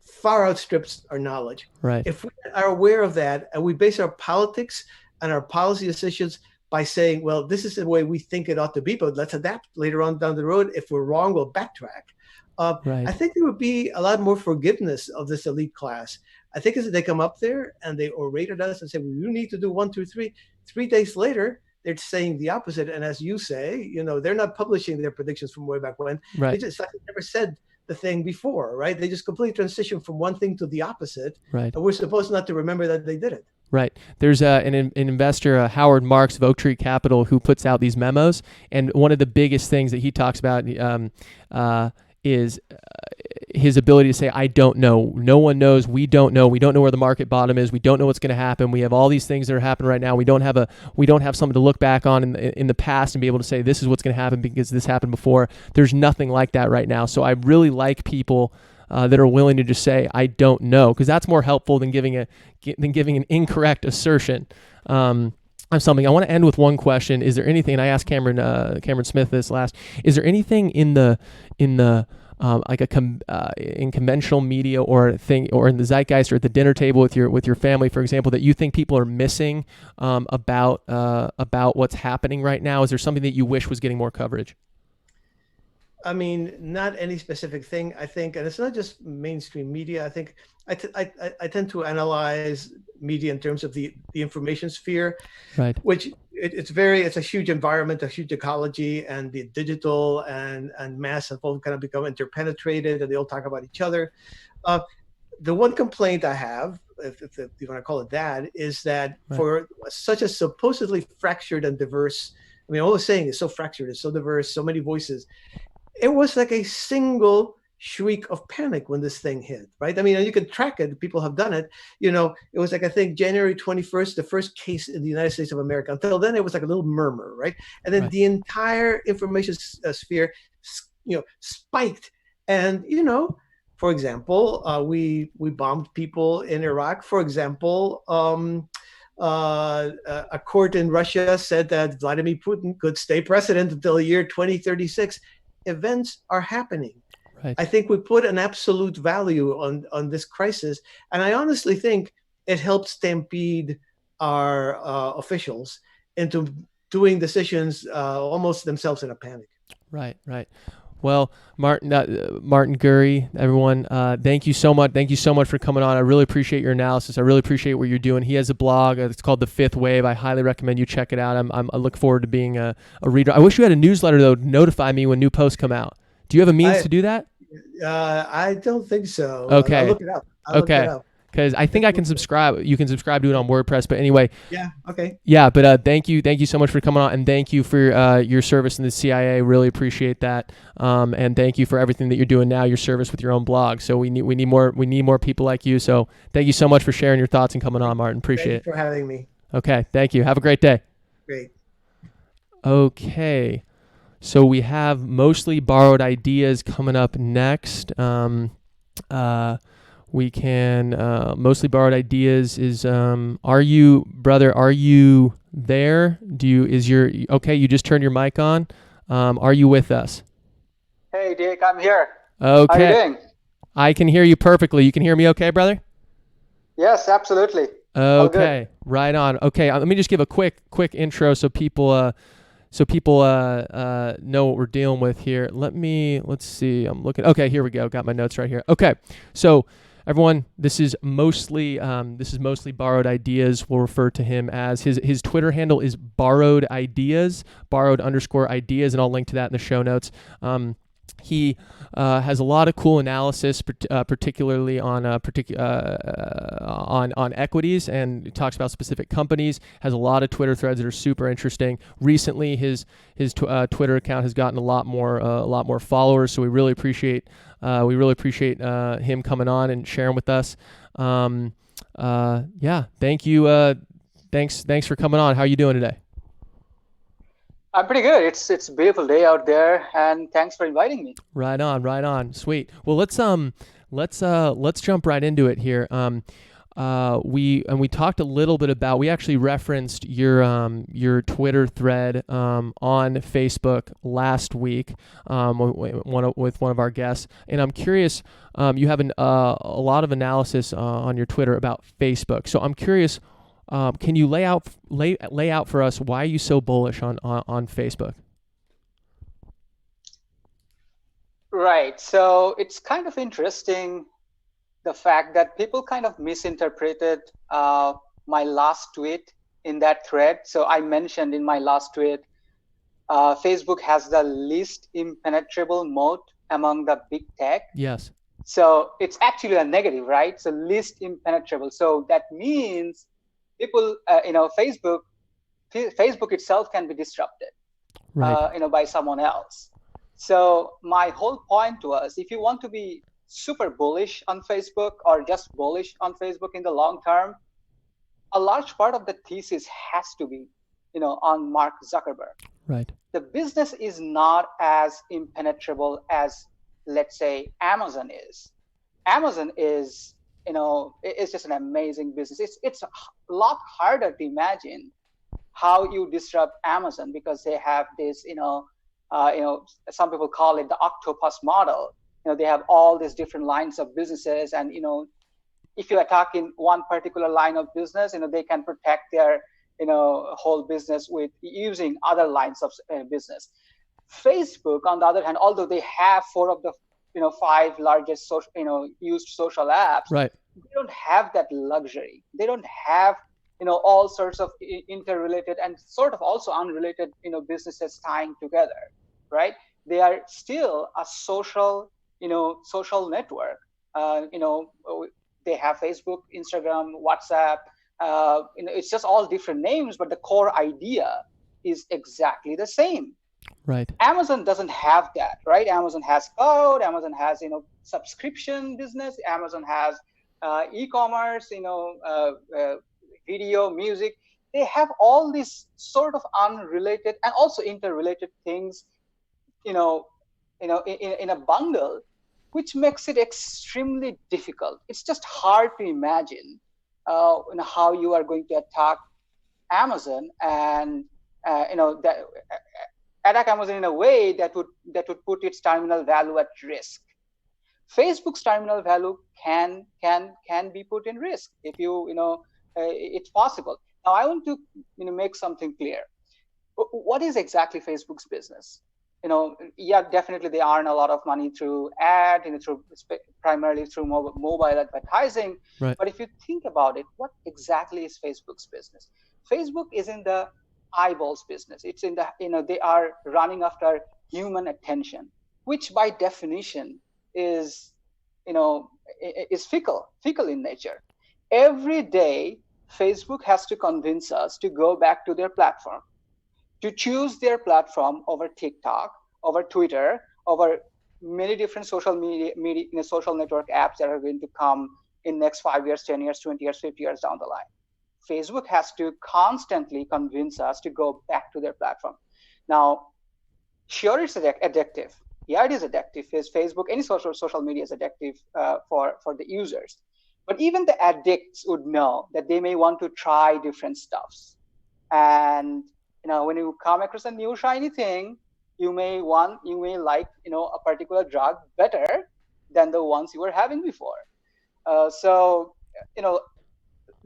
far outstrips our knowledge. Right. If we are aware of that and we base our politics and our policy decisions by saying, well, this is the way we think it ought to be, but let's adapt later on down the road. If we're wrong, we'll backtrack. Right. I think there would be a lot more forgiveness of this elite class. I think as they come up there and they orate at us and say, well, you need to do 1, 2, 3. 3 days later, they're saying the opposite. And as you say, they're not publishing their predictions from way back when. Right. They just never said the thing before, right? They just completely transition from one thing to the opposite. Right. And we're supposed not to remember that they did it. Right. There's an investor, Howard Marks of Oak Tree Capital, who puts out these memos. And one of the biggest things that he talks about is his ability to say, I don't know. No one knows. We don't know. We don't know where the market bottom is. We don't know what's going to happen. We have all these things that are happening right now. We don't have something to look back on in the past and be able to say, this is what's going to happen because this happened before. There's nothing like that right now. So I really like people that are willing to just say, I don't know, because that's more helpful than giving an incorrect assertion of something. I want to end with one question. Is there anything, and I asked Cameron Smith this last, is there anything in conventional media or in the zeitgeist or at the dinner table with your family, for example, that you think people are missing about what's happening right now? Is there something that you wish was getting more coverage? I mean, not any specific thing. I think, and it's not just mainstream media. I think I tend to analyze media in terms of the information sphere, Right. which it's a huge environment, a huge ecology, and the digital and mass have all kind of become interpenetrated, and they all talk about each other. Uh, the one complaint I have, if you want to call it that, is that Right. for such a supposedly fractured and diverse, I mean, all the saying is so fractured, it's so diverse, so many voices. It was like a single shriek of panic when this thing hit, right? I mean, you can track it. People have done it. It was like, I think, January 21st, the first case in the United States of America. Until then, it was like a little murmur, right? And then Right. the entire information sphere, spiked. And, for example, we bombed people in Iraq. For example, a court in Russia said that Vladimir Putin could stay president until the year 2036. Events are happening. Right. I think we put an absolute value on this crisis, and I honestly think it helped stampede our officials into doing decisions almost themselves in a panic. Right. Right. Well, Martin Gurry, everyone, thank you so much. Thank you so much for coming on. I really appreciate your analysis. I really appreciate what you're doing. He has a blog. It's called The Fifth Wave. I highly recommend you check it out. I look forward to being a reader. I wish you had a newsletter, though, to notify me when new posts come out. Do you have a means to do that? I don't think so. Okay. I'll look it up. Look it up. Because I think I can subscribe. You can subscribe to it on WordPress. But anyway. Yeah. Okay. Yeah. But thank you so much for coming on, and thank you for your service in the CIA. Really appreciate that. And thank you for everything that you're doing now. Your service with your own blog. So we need more people like you. So thank you so much for sharing your thoughts and coming on, Martin. Appreciate it. Thank you for having me. Okay. Thank you. Have a great day. Great. Okay. So we have Mostly Borrowed Ideas coming up next. We can Mostly Borrowed Ideas is are you there? Okay, you just turned your mic on. Are you with us? Hey Dick, I'm here. Okay. How are you doing? I can hear you perfectly. You can hear me okay, brother? Yes, absolutely. Okay. Right on. Okay, let me just give a quick intro so people know what we're dealing with here. Let's see. I'm looking. Okay, here we go. Got my notes right here. Okay. So everyone, this is mostly Borrowed Ideas. We'll refer to him as his Twitter handle is Borrowed Ideas, _ideas, and I'll link to that in the show notes. He has a lot of cool analysis, particularly on equities, and talks about specific companies. Has a lot of Twitter threads that are super interesting. Recently, his Twitter account has gotten a lot more followers. So we really appreciate him coming on and sharing with us. Yeah, thank you. Thanks for coming on. How are you doing today? I'm pretty good. It's a beautiful day out there, and thanks for inviting me. Right on. Sweet. Well, let's jump right into it here. We talked a little bit about, we actually referenced your Twitter thread on Facebook last week with one of our guests, and I'm curious. You have a lot of analysis on your Twitter about Facebook, so I'm curious. Can you lay out for us why are you so bullish on Facebook? Right. So it's kind of interesting, the fact that people kind of misinterpreted my last tweet in that thread. So I mentioned in my last tweet, Facebook has the least impenetrable moat among the big tech. Yes. So it's actually a negative, right? So least impenetrable. So that means people, Facebook itself can be disrupted, right. By someone else. So my whole point was, if you want to be super bullish on Facebook or just bullish on Facebook in the long term, a large part of the thesis has to be, on Mark Zuckerberg. Right. The business is not as impenetrable as, let's say, Amazon is. Amazon is, it's just an amazing business. It's a lot harder to imagine how you disrupt Amazon, because they have this, some people call it the octopus model. They have all these different lines of businesses, and if you attack in one particular line of business, they can protect their whole business with using other lines of business. Facebook, on the other hand, although they have 5 largest used social apps, Right. they don't have that luxury. They don't have all sorts of interrelated and sort of also unrelated businesses tying together, right? They are still a social network. They have Facebook, Instagram, WhatsApp. It's just all different names, but the core idea is exactly the same. Right. Amazon doesn't have that, right? Amazon has cloud. Amazon has subscription business. Amazon has e-commerce, video, music. They have all these sort of unrelated and also interrelated things, in a bundle, which makes it extremely difficult. It's just hard to imagine how you are going to attack Amazon and that attack Amazon in a way that would put its terminal value at risk. Facebook's terminal value can be put in risk if it's possible. Now I want to make something clear. What is exactly Facebook's business? Yeah, definitely they earn a lot of money through primarily through mobile advertising. Right. But if you think about it, what exactly is Facebook's business? Facebook is in the eyeballs business. It's in the they are running after human attention, which by definition is fickle in nature. Every day Facebook has to convince us to go back to their platform, to choose their platform over TikTok, over Twitter, over many different social social network apps that are going to come in next 5 years, 10 years, 20 years, 50 years down the line. Facebook has to constantly convince us to go back to their platform. Now, sure, it's addictive. Yeah, it is addictive. Facebook, any social media is addictive for the users. But even the addicts would know that they may want to try different stuffs. And when you come across a new shiny thing, you may like a particular drug better than the ones you were having before. So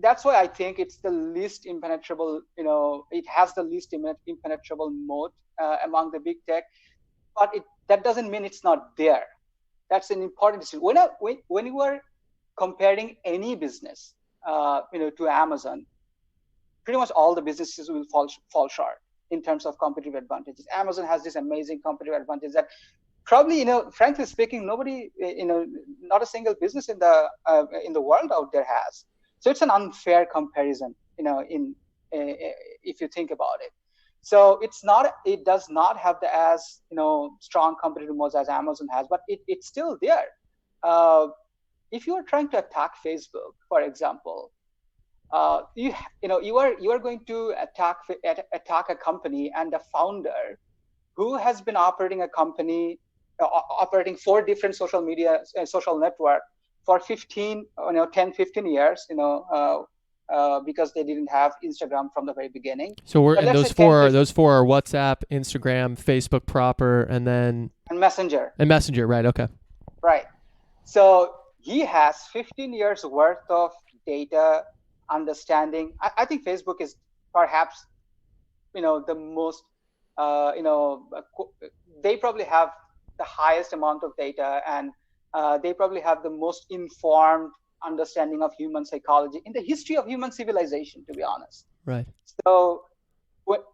that's why I think it's the least impenetrable. It has the least impenetrable moat among the big tech. But that doesn't mean it's not there. That's an important distinction. When you are comparing any business, to Amazon, pretty much all the businesses will fall short in terms of competitive advantages. Amazon has this amazing competitive advantage that probably, frankly speaking, nobody, not a single business in the world out there has. So it's an unfair comparison, if you think about it. So it does not have the as strong competitive modes as Amazon has, but it's still there. If you are trying to attack Facebook, for example, you are going to attack a company and a founder who has been operating a company, operating 4 different social network for 10, 15 years, because they didn't have Instagram from the very beginning. So those four are WhatsApp, Instagram, Facebook proper, and Messenger. And Messenger, right? Okay. Right. So he has 15 years worth of data understanding. I think Facebook is perhaps, the most, they probably have the highest amount of data, and they probably have the most informed understanding of human psychology in the history of human civilization, to be honest. Right. So,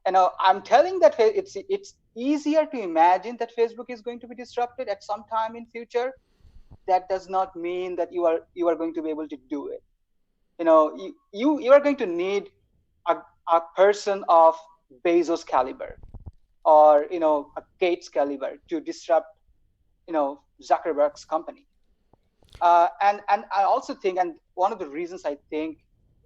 I'm telling that it's easier to imagine that Facebook is going to be disrupted at some time in future. That does not mean that you are going to be able to do it. You are going to need a person of Bezos caliber, or a Gates caliber to disrupt Zuckerberg's company. And I also think, and one of the reasons I think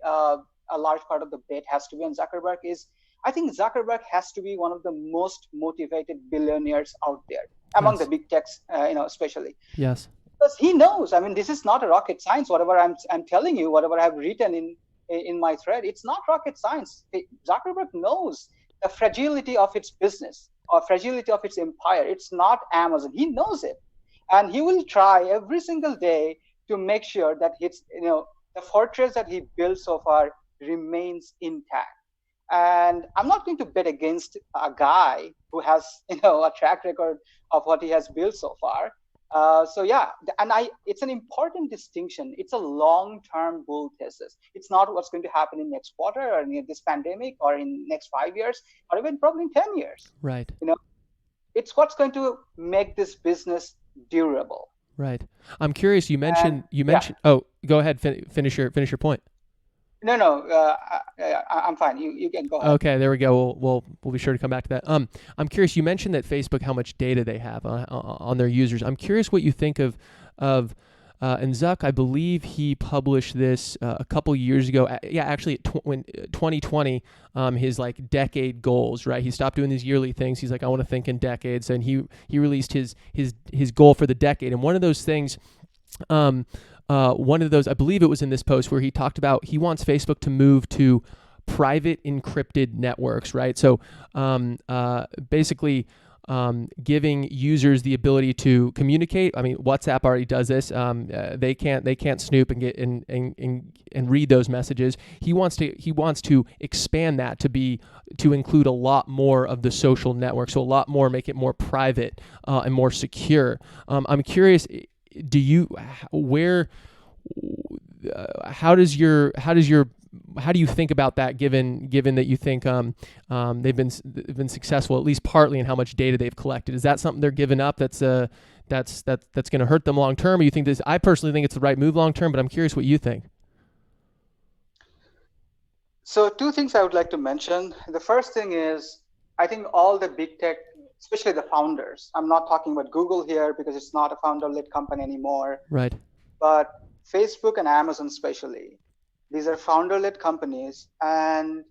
a large part of the bet has to be on Zuckerberg is, I think Zuckerberg has to be one of the most motivated billionaires out there among the big techs, especially. Yes. Because he knows. I mean, this is not a rocket science. Whatever I'm telling you, whatever I've written in my thread, it's not rocket science. Zuckerberg knows the fragility of its business or fragility of its empire. It's not Amazon. He knows it, and he will try every single day to make sure that the fortress that he built so far remains intact. And I'm not going to bet against a guy who has, a track record of what he has built so far. So yeah, and it's an important distinction. It's a long-term bull thesis. It's not what's going to happen in next quarter or in this pandemic or in next 5 years or even probably in 10 years. Right. It's what's going to make this business durable. Right. I'm curious. You mentioned. Yeah. Oh, go ahead. Finish your point. No, I'm fine. You can go ahead. Okay, there we go. We'll be sure to come back to that. I'm curious. You mentioned that Facebook, how much data they have on their users. I'm curious what you think of and Zuck, I believe he published this a couple years ago. Actually, when 2020, his like decade goals. Right, he stopped doing these yearly things. He's like, I want to think in decades, and he released his goal for the decade. And one of those things. I believe it was in this post where he talked about he wants Facebook to move to private encrypted networks, right? So basically giving users the ability to communicate. I mean, WhatsApp already does this. They can't snoop and get and read those messages. He wants to expand that to include a lot more of the social network, so a lot more, make it more private and more secure. I'm curious. How do you think about that, given that you think they've been successful at least partly in how much data they've collected? Is that something they're giving up that's going to hurt them long term? Or you think this? I personally think it's the right move long term, but I'm curious what you think. So two things I would like to mention. The first thing is, I think all the big tech, especially the founders, I'm not talking about Google here because it's not a founder-led company anymore. Right. But Facebook and Amazon especially, these are founder-led companies, and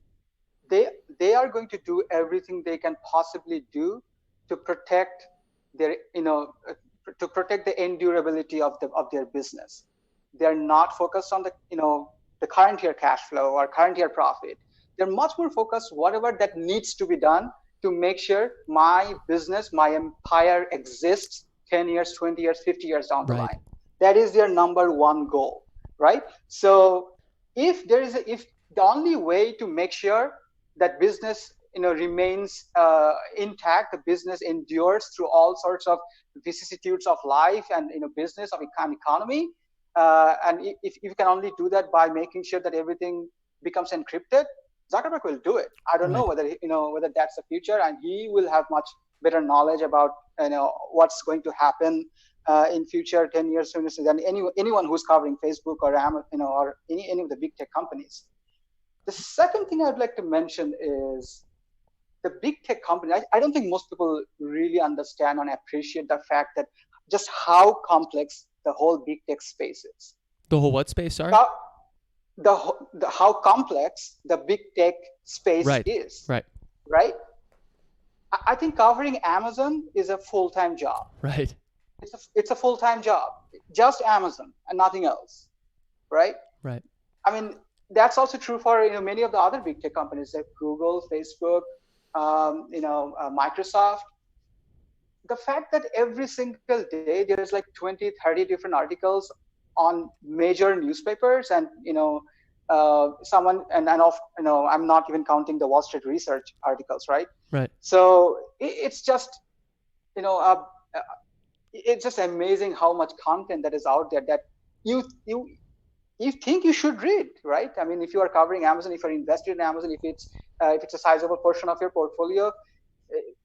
they are going to do everything they can possibly do to protect their, to protect the endurability of their business. They're not focused on the current year cash flow or current year profit. They're much more focused whatever that needs to be done to make sure my business, my empire exists 10 years, 20 years, 50 years down the line. That is their number one goal, right? So if the only way to make sure that business remains intact, the business endures through all sorts of vicissitudes of life and business of economy, and if you can only do that by making sure that everything becomes encrypted, Zuckerberg will do it. I don't know whether that's the future, and he will have much better knowledge about what's going to happen in future 10 years sooner than anyone who's covering Facebook or Amazon, or any of the big tech companies. The second thing I'd like to mention is the big tech company. I don't think most people really understand and appreciate the fact that just how complex the whole big tech space is. The whole what space? Sorry. How complex the big tech space is. Right. I think covering Amazon is a full-time job. Right. It's a full-time job, just Amazon and nothing else. Right. I mean, that's also true for many of the other big tech companies like Google, Facebook, Microsoft. The fact that every single day there's like 20, 30 different articles on major newspapers, and I'm not even counting the Wall Street Research articles, right? So it's just it's just amazing how much content that is out there that you think you should read, right? I mean, if you are covering Amazon, if you're invested in Amazon, if it's a sizable portion of your portfolio,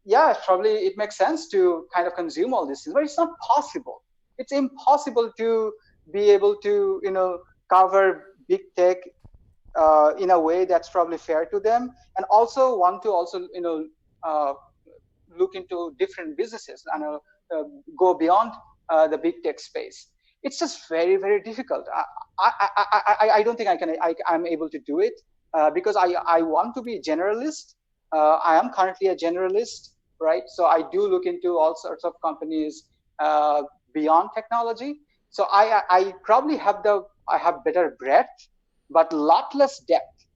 yeah, probably it makes sense to kind of consume all these things, but it's not possible. It's impossible to be able to cover big tech in a way that's probably fair to them, and also want to look into different businesses and go beyond the big tech space. It's just very, very difficult. I don't think I'm able to do it because I want to be a generalist. I am currently a generalist, right? So I do look into all sorts of companies beyond technology. So I probably have better breadth, but lot less depth,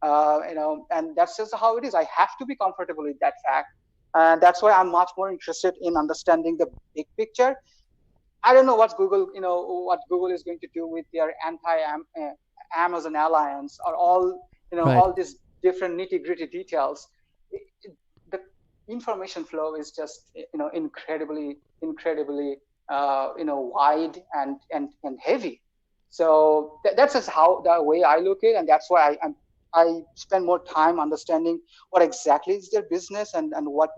and that's just how it is. I have to be comfortable with that fact. And that's why I'm much more interested in understanding the big picture. I don't know what Google is going to do with their anti-Amazon alliance, or all these different nitty-gritty details, the information flow is just incredibly wide and heavy. So that's just how the way I look at it, and that's why I spend more time understanding what exactly is their business and what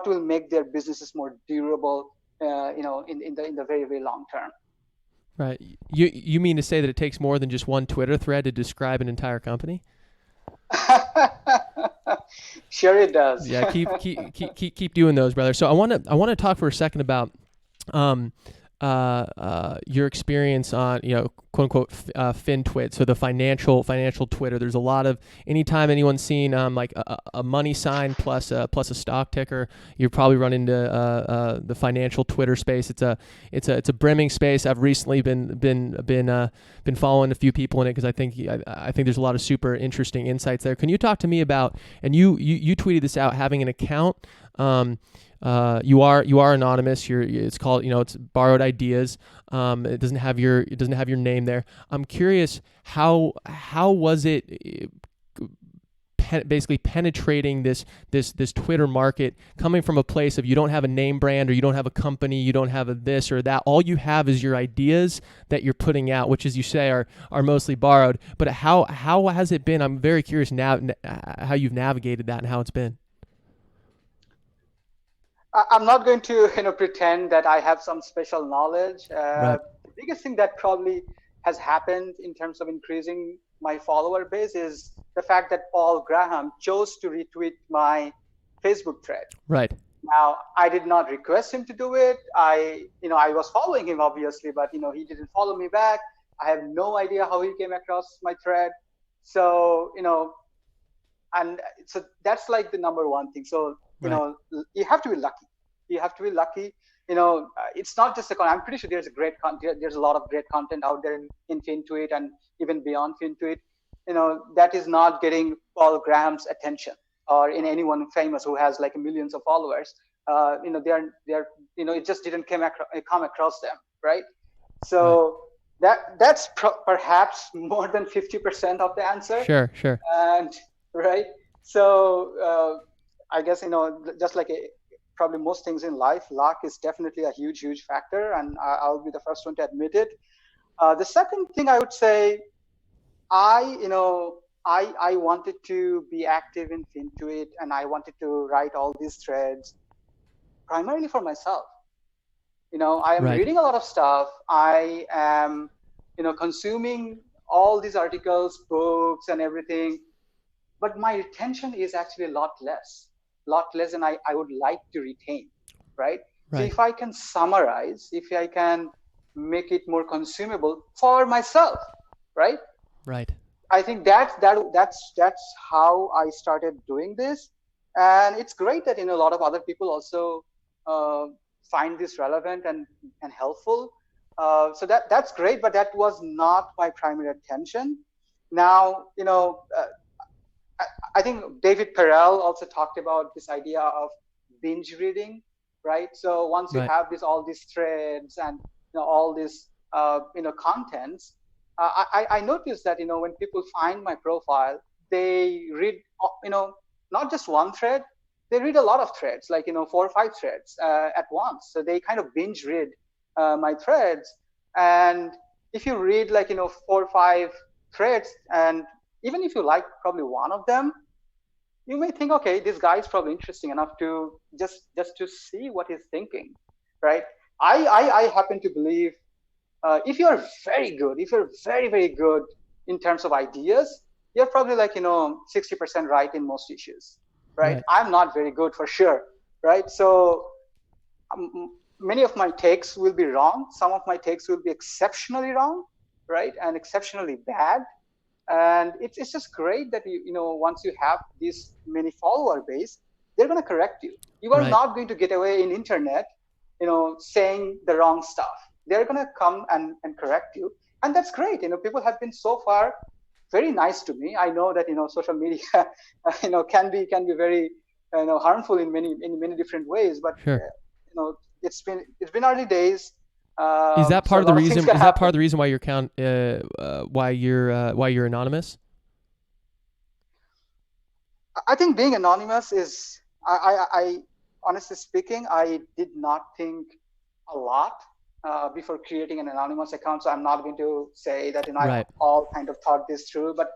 will make their businesses more durable, in the very, very long term. Right. You mean to say that it takes more than just one Twitter thread to describe an entire company? Sure, it does. Yeah. Keep doing those, brother. So I want to talk for a second about your experience on, quote unquote, FinTwit. So the financial Twitter. There's a lot of, anytime anyone's seen like a money sign plus a stock ticker, you probably run into the financial Twitter space. It's a brimming space. I've recently been following a few people in it because I think there's a lot of super interesting insights there. Can you talk to me about, and you tweeted this out, having an account. You are anonymous. It's called, it's borrowed ideas. It doesn't have your name there. I'm curious, how was it basically penetrating this Twitter market, coming from a place of, you don't have a name brand, or you don't have a company, you don't have a this or that. All you have is your ideas that you're putting out, which, as you say, are mostly borrowed. But how has it been? I'm very curious now how you've navigated that and how it's been. I'm not going to pretend that I have some special knowledge. Right. The biggest thing that probably has happened in terms of increasing my follower base is the fact that Paul Graham chose to retweet my Facebook thread. Right. Now, I did not request him to do it. I was following him, obviously, but he didn't follow me back. I have no idea how he came across my thread. So and so that's like the number one thing. So you have to be lucky. It's not just I'm pretty sure there's a lot of great content out there in FinTwit and even beyond FinTwit. That is not getting Paul Graham's attention, or in anyone famous who has like millions of followers. They're it just didn't come across them, right? So that's perhaps more than 50% of the answer. Sure. And right. So I guess just like probably most things in life, luck is definitely a huge factor, and I'll be the first one to admit it. The second thing I would say, I wanted to be active in FinTwit, and I wanted to write all these threads primarily for myself. I am reading a lot of stuff. I am consuming all these articles, books, and everything, but my retention is actually a lot less than I would like to retain, right? So if I can summarize, if I can make it more consumable for myself, right? Right. I think that's how I started doing this, and it's great that a lot of other people also find this relevant and helpful. So that's great, but that was not my primary attention. Now, I think David Perel also talked about this idea of binge reading, right? So once you have all these threads and all these contents, I noticed that when people find my profile, they read not just one thread, they read a lot of threads, like 4 or 5 threads at once. So they kind of binge read my threads, and if you read 4 or 5 threads, and even if you like probably one of them, you may think, okay, this guy is probably interesting enough to just to see what he's thinking, right? I happen to believe if you're very good, if you're very, very good in terms of ideas, you're probably 60% right in most issues, right? I'm not very good for sure, right? So many of my takes will be wrong. Some of my takes will be exceptionally wrong, right? And exceptionally bad. And it's just great that once you have this many follower base, they're going to correct you. You are not going to get away in internet, saying the wrong stuff. They're going to come and correct you, and that's great. People have been so far very nice to me. I know that social media, can be very harmful in many different ways. But it's been early days. Is that part of the reason? Is that part of the reason why your account, why you're anonymous? I think being anonymous is, I honestly speaking, I did not think a lot before creating an anonymous account. So I'm not going to say that, I all kind of thought this through, but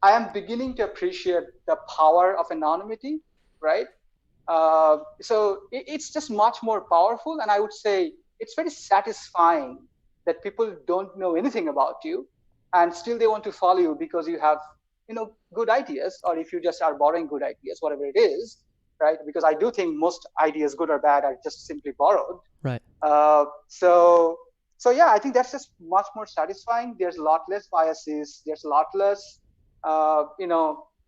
I am beginning to appreciate the power of anonymity, right? So it's just much more powerful. And I would say it's very satisfying that people don't know anything about you and still they want to follow you because you have, good ideas, or if you just are borrowing good ideas, whatever it is, right? Because I do think most ideas, good or bad, are just simply borrowed. Right. So yeah, I think that's just much more satisfying. There's a lot less biases. There's a lot less,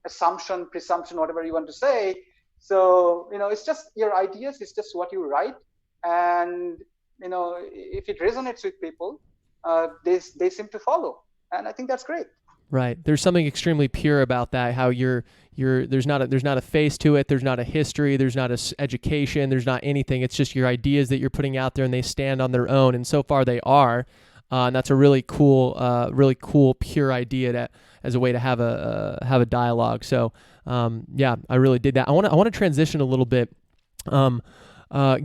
assumption, presumption, whatever you want to say. So, it's just your ideas. It's just what you write. And, if it resonates with people, they seem to follow. And I think that's great. Right. There's something extremely pure about that. How there's not a face to it. There's not a history. There's not a education. There's not anything. It's just your ideas that you're putting out there, and they stand on their own. And so far, they are. And that's a really cool, pure idea as a way to have a dialogue. So, yeah, I really did that. I want to transition a little bit.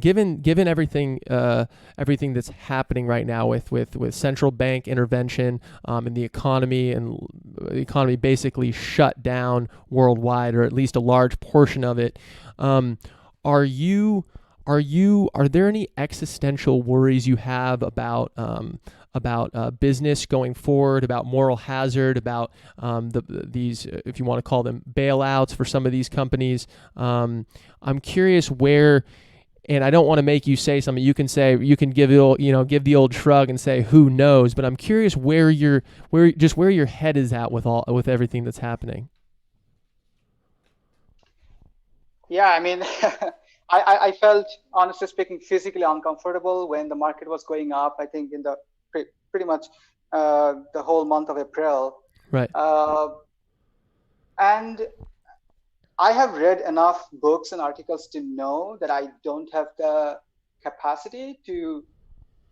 Given everything that's happening right now with central bank intervention and the economy basically shut down worldwide, or at least a large portion of it, are there any existential worries you have about business going forward, about moral hazard, about these, if you want to call them bailouts for some of these companies? I'm curious where. And I don't want to make you say something. You can give the old shrug and say, who knows? But I'm curious where your head is at with everything that's happening. Yeah, I mean, I felt, honestly speaking, physically uncomfortable when the market was going up. I think in the pretty much the whole month of April. Right. And I have read enough books and articles to know that I don't have the capacity to,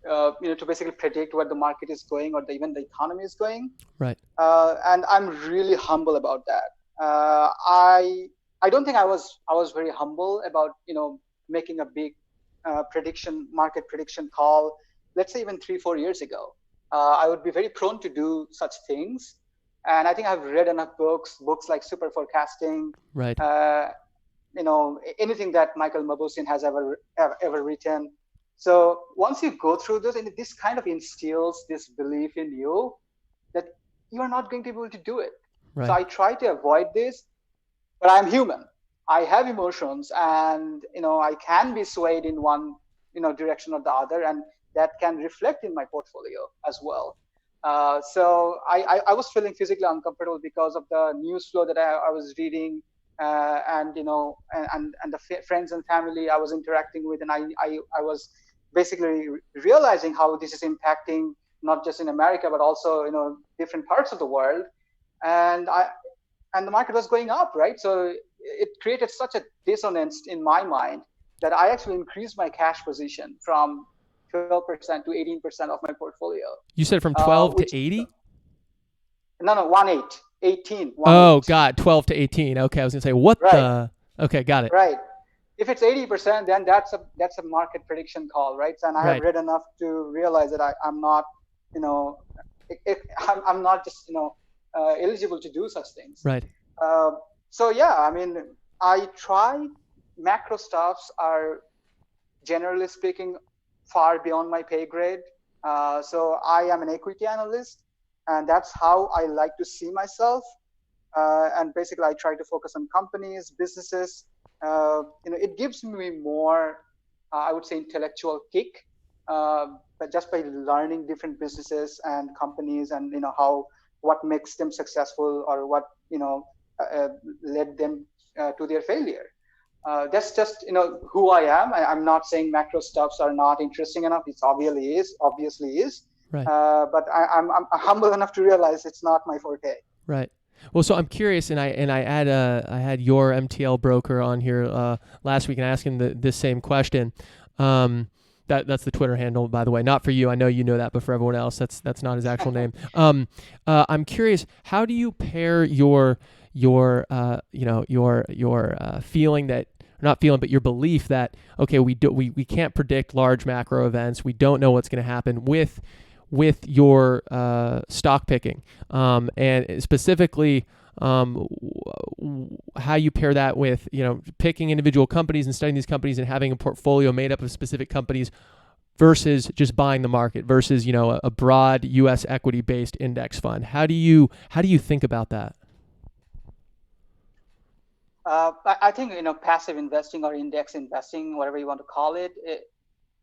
to basically predict where the market is going or even the economy is going. Right. And I'm really humble about that. I don't think I was very humble about, making a big market prediction call. Let's say even 3-4 years ago, I would be very prone to do such things. And I think I've read enough books like Super Forecasting, right? Anything that Michael Maboussian has ever written. So once you go through this, and this kind of instills this belief in you that you are not going to be able to do it. Right. So I try to avoid this, but I'm human. I have emotions, and I can be swayed in one direction or the other, and that can reflect in my portfolio as well. So I was feeling physically uncomfortable because of the news flow that I was reading, and the friends and family I was interacting with, and I was basically realizing how this is impacting not just in America but also different parts of the world, and the market was going up, right? So it created such a dissonance in my mind that I actually increased my cash position from 12% to 18% of my portfolio. You said from 12 to 80? No, 18. Oh, God, 12 to 18. Okay, I was going to say, what the? Okay, got it. Right. If it's 80%, then that's a market prediction call, right? And I have read enough to realize that I'm not, I'm not just, eligible to do such things. Right. So, yeah, I mean, I try. Macro stuffs are, generally speaking, far beyond my pay grade. So I am an equity analyst, and that's how I like to see myself. And basically, I try to focus on companies, businesses. It gives me more, I would say, intellectual kick, but just by learning different businesses and companies, and what makes them successful, or what led them to their failure. That's just who I am. I'm not saying macro stuffs are not interesting enough. It obviously is. Right. But I'm humble enough to realize it's not my forte. Right. Well, so I'm curious, and I had your MTL broker on here last week, and I asked him this same question. That's the Twitter handle, by the way. Not for you. I know you know that, but for everyone else, that's not his actual name. I'm curious, how do you pair your feeling that, not feeling, but your belief that, okay, we can't predict large macro events, we don't know what's going to happen, with your stock picking, and specifically how you pair that with, picking individual companies and studying these companies and having a portfolio made up of specific companies versus just buying the market versus, a broad U.S. equity based index fund. How do you think about that? I think, passive investing or index investing, whatever you want to call it,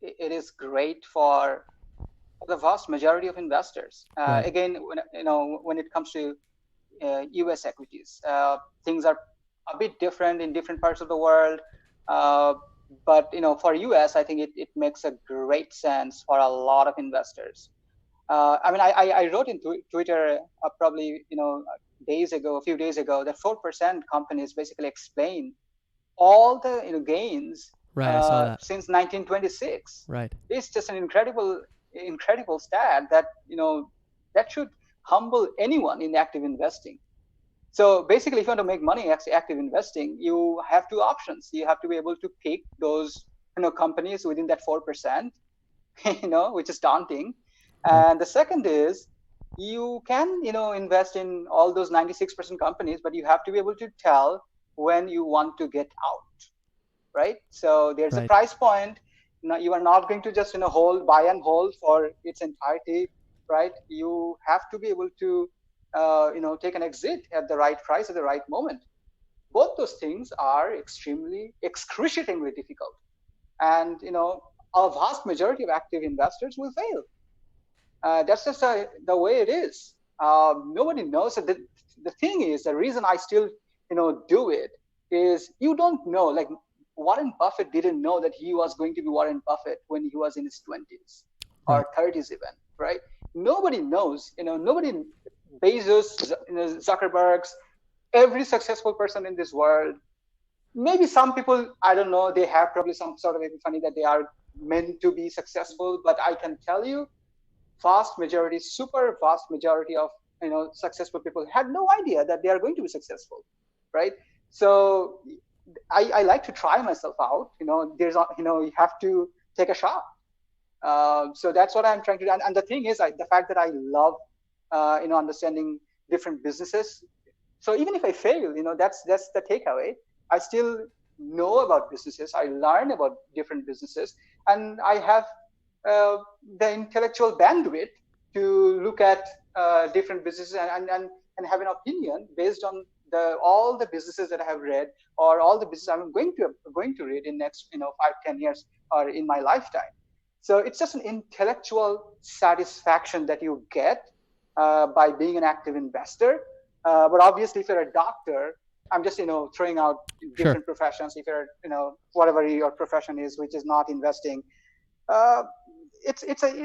it is great for the vast majority of investors. Right. Again, when it comes to U.S. equities, things are a bit different in different parts of the world. But for U.S., I think it makes a great sense for a lot of investors. I wrote in Twitter probably a few days ago, that 4% companies basically explain all the gains Right, I saw that. since 1926. Right. It's just an incredible stat that that should humble anyone in active investing. So basically, if you want to make money active investing, you have two options. You have to be able to pick those companies within that 4%, which is daunting. And the second is, you can invest in all those 96% companies, but you have to be able to tell when you want to get out, right? So there's Right. a price point. You are not going to just buy and hold for its entirety, right? You have to be able to take an exit at the right price at the right moment. Both those things are excruciatingly difficult, and a vast majority of active investors will fail. That's just the way it is. Nobody knows. The thing is, the reason I still do it is, you don't know. Like, Warren Buffett didn't know that he was going to be Warren Buffett when he was in his 20s or 30s even, right? Nobody knows. Nobody, Bezos, Zuckerberg's, every successful person in this world. Maybe some people, I don't know, they have probably some sort of epiphany that they are meant to be successful. But I can tell you, super vast majority of successful people had no idea that they are going to be successful, right? So I like to try myself out. There's you have to take a shot. So that's what I'm trying to do. And the thing is, the fact that I love understanding different businesses. So even if I fail, that's the takeaway. I still know about businesses. I learn about different businesses, and I have the intellectual bandwidth to look at different businesses and have an opinion based on all the businesses that I have read, or all the businesses I'm going to read in next 5-10 years or in my lifetime. So it's just an intellectual satisfaction that you get by being an active investor. But obviously, if you're a doctor, I'm just throwing out different professions. If you're whatever your profession is, which is not investing,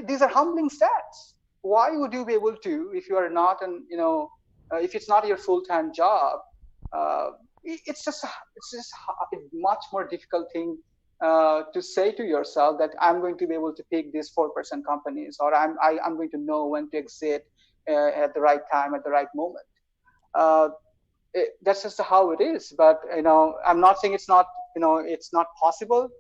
these are humbling stats. Why would you be able to, if you are not if it's not your full-time job? It's just a much more difficult thing to say to yourself that I'm going to be able to pick these 4% companies, or I'm going to know when to exit at the right time, at the right moment. That's just how it is. But I'm not saying it's not possible.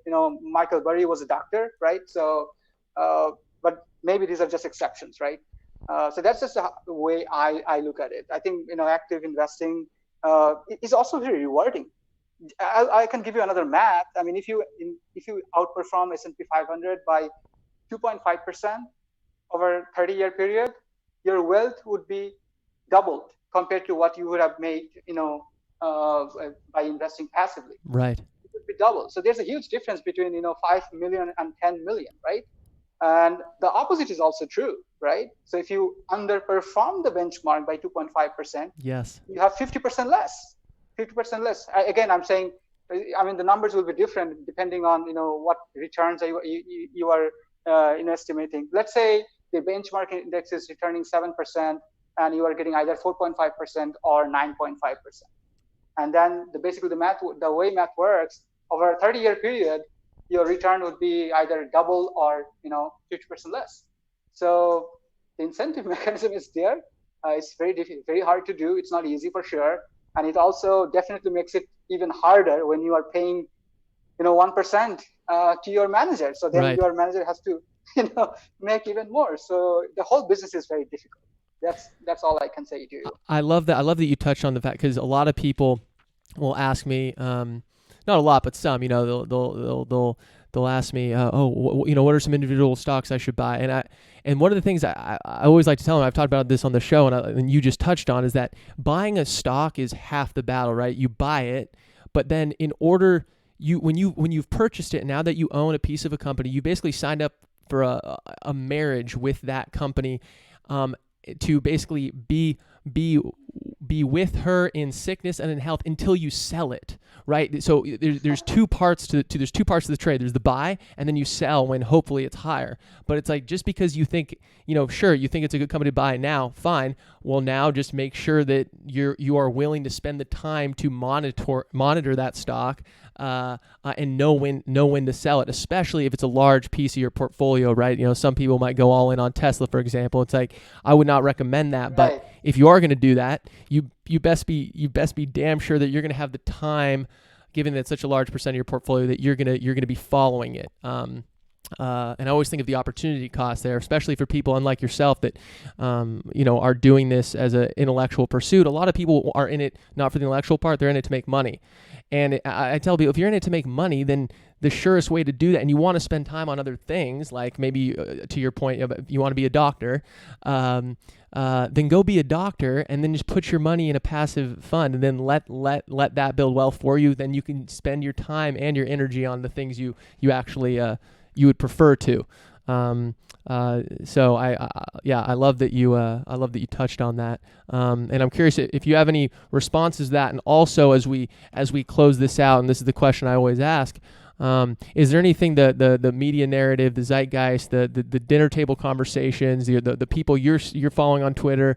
Michael Burry was a doctor, right? So, but maybe these are just exceptions, right? So that's just the way I look at it. I think active investing is also very rewarding. I can give you another math. I mean, if you outperform S&P 500 by 2.5% over a 30-year period, your wealth would be doubled compared to what you would have made, by investing passively. Right. It would be double. So there's a huge difference between 5 million and 10 million, right? And the opposite is also true, right? So if you underperform the benchmark by 2.5%, yes, you have 50% less. 50% less. Again, I'm saying, the numbers will be different depending on what returns you are estimating. Let's say the benchmark index is returning 7%, and you are getting either 4.5% or 9.5%. And then basically the way math works, over a 30-year period, your return would be either double or 50% less. So the incentive mechanism is there. It's very hard to do. It's not easy for sure, and it also definitely makes it even harder when you are paying 1% to your manager. So then your manager has to make even more. So the whole business is very difficult. That's all I can say to you. I love that. I love that you touched on the fact, because a lot of people will ask me, not a lot, but some, they'll ask me, what are some individual stocks I should buy? And one of the things I always like to tell them, I've talked about this on the show, and you just touched on, is that buying a stock is half the battle, right? You buy it, but then in order when you've purchased it, now that you own a piece of a company, you basically signed up for a marriage with that company, to basically be with her in sickness and in health until you sell it, right? So there's two parts to the trade. There's the buy, and then you sell when hopefully it's higher. But it's like, just because you think, sure, you think it's a good company to buy now, fine. Well, now just make sure that you are willing to spend the time to monitor that stock, and know when to sell it, especially if it's a large piece of your portfolio, right? Some people might go all in on Tesla, for example. It's like, I would not recommend that, but if you are going to do that, you best be damn sure that you're going to have the time, given that it's such a large percent of your portfolio, that you're going to be following it. And I always think of the opportunity cost there, especially for people unlike yourself that, are doing this as an intellectual pursuit. A lot of people are in it not for the intellectual part; they're in it to make money. And I tell people, if you're in it to make money, then the surest way to do that, and you want to spend time on other things, like maybe to your point, if you want to be a doctor, then go be a doctor, and then just put your money in a passive fund, and then let that build wealth for you. Then you can spend your time and your energy on the things you actually you would prefer to. So I love that you touched on that. And I'm curious if you have any responses to that. And also, as we close this out, and this is the question I always ask, is there anything the media narrative, the zeitgeist, the dinner table conversations, the people you're following on Twitter,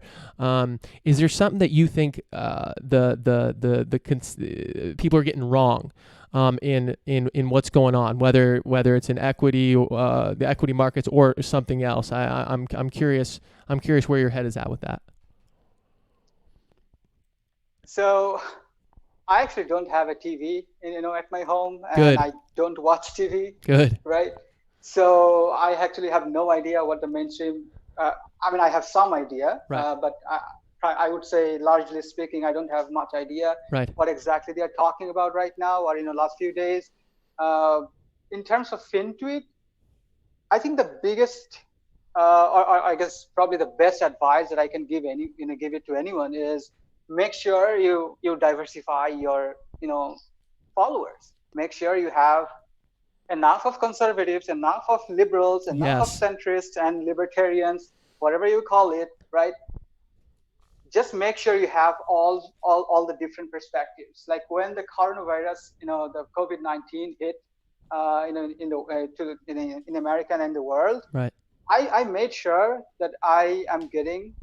is there something that you think people are getting wrong? In what's going on, whether it's in equity, the equity markets, or something else. I'm curious where your head is at with that. So, I actually don't have a TV, at my home, and Good. I don't watch TV. Good. Right. So I actually have no idea what the mainstream. I have some idea, right. But I would say, largely speaking, I don't have much idea what exactly they are talking about right now, or last few days. In terms of FinTweet, I think the biggest, or I guess probably the best advice that I can give it to anyone is, make sure you diversify your followers. Make sure you have enough of conservatives, enough of liberals, enough of centrists and libertarians, whatever you call it, right? Just make sure you have all the different perspectives. Like when the coronavirus, the COVID-19 hit, in America and in the world, right? I made sure that I am getting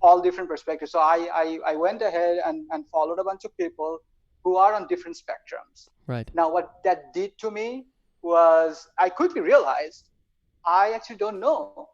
all different perspectives. So I went ahead and followed a bunch of people who are on different spectrums. Right. Now, what that did to me was, I quickly realized I actually don't know,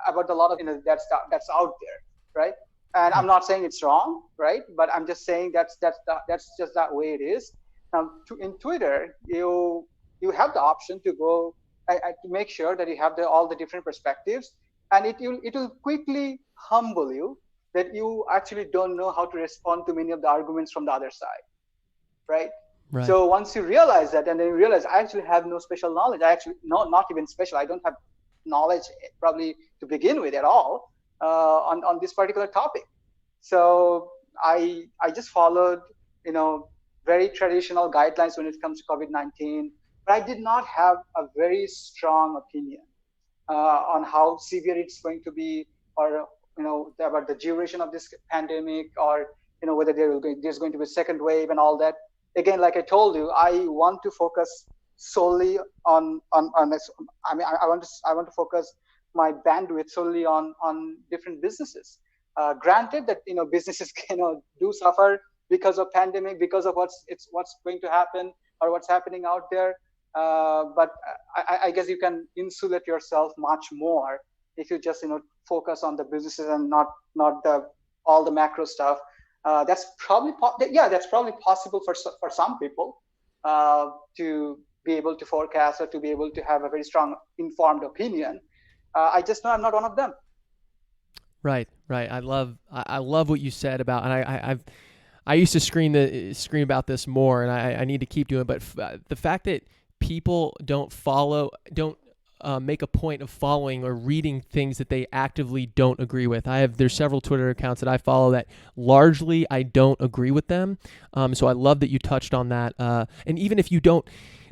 about a lot of that's out there, right? And I'm not saying it's wrong, right? But I'm just saying that's just that way it is. Now, in Twitter, you have the option to go to make sure that you have all the different perspectives, and it will quickly humble you that you actually don't know how to respond to many of the arguments from the other side, right? Right. So once you realize that, and then you realize, I actually have no special knowledge. I actually not even special. I don't have knowledge probably to begin with at all on this particular topic. So I just followed very traditional guidelines when it comes to COVID-19, but I did not have a very strong opinion on how severe it's going to be, or about the duration of this pandemic, or whether there's going to be a second wave and all that. Again, like I told you, I want to focus solely on this. I want to focus my bandwidth solely on different businesses. Granted that businesses do suffer because of pandemic, because of what's going to happen or what's happening out there. But I guess you can insulate yourself much more if you just focus on the businesses and not the all the macro stuff. That's probably possible for some people to be able to forecast or to be able to have a very strong informed opinion. I just know I'm not one of them. Right. I love what you said about, and I used to scream about this more, and I need to keep doing it. But the fact that people don't make a point of following or reading things that they actively don't agree with. There's several Twitter accounts that I follow that largely I don't agree with them. So I love that you touched on that. And even if you don't,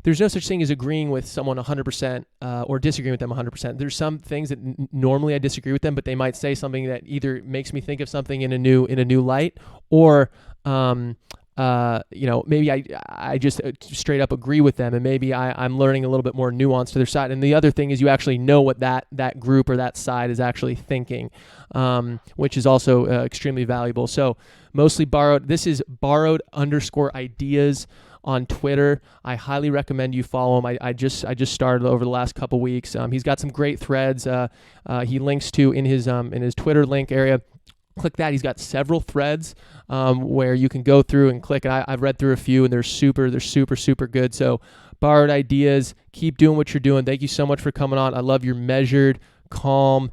there's no such thing as agreeing with someone 100% or disagreeing with them 100%. There's some things that normally I disagree with them, but they might say something that either makes me think of something in a new light, or maybe I just straight up agree with them, and maybe I'm learning a little bit more nuance to their side. And the other thing is you actually know what that group or that side is actually thinking, which is also extremely valuable. So mostly borrowed. This is borrowed_ideas on Twitter. I highly recommend you follow him. I just started over the last couple weeks. He's got some great threads. He links to in his Twitter link area. Click that. He's got several threads where you can go through and click. And I've read through a few, and they're super good. So borrowed ideas. Keep doing what you're doing. Thank you so much for coming on. I love your measured, calm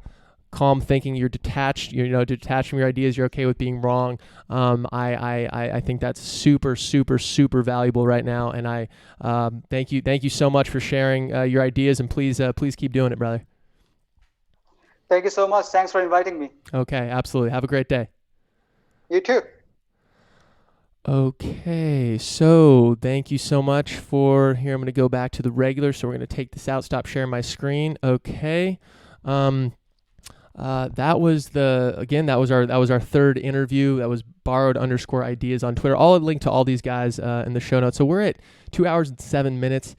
thinking. You're detached. Detached from your ideas. You're okay with being wrong. I think that's super valuable right now. And I thank you so much for sharing your ideas. And please keep doing it, brother. Thank you so much. Thanks for inviting me. Okay, absolutely. Have a great day. You too. Okay, so thank you so much for here. I'm going to go back to the regular. So we're going to take this out. Stop sharing my screen. Okay. That was our third interview. That was borrowed_ideas on Twitter. I'll link to all these guys in the show notes. So we're at 2 hours and 7 minutes.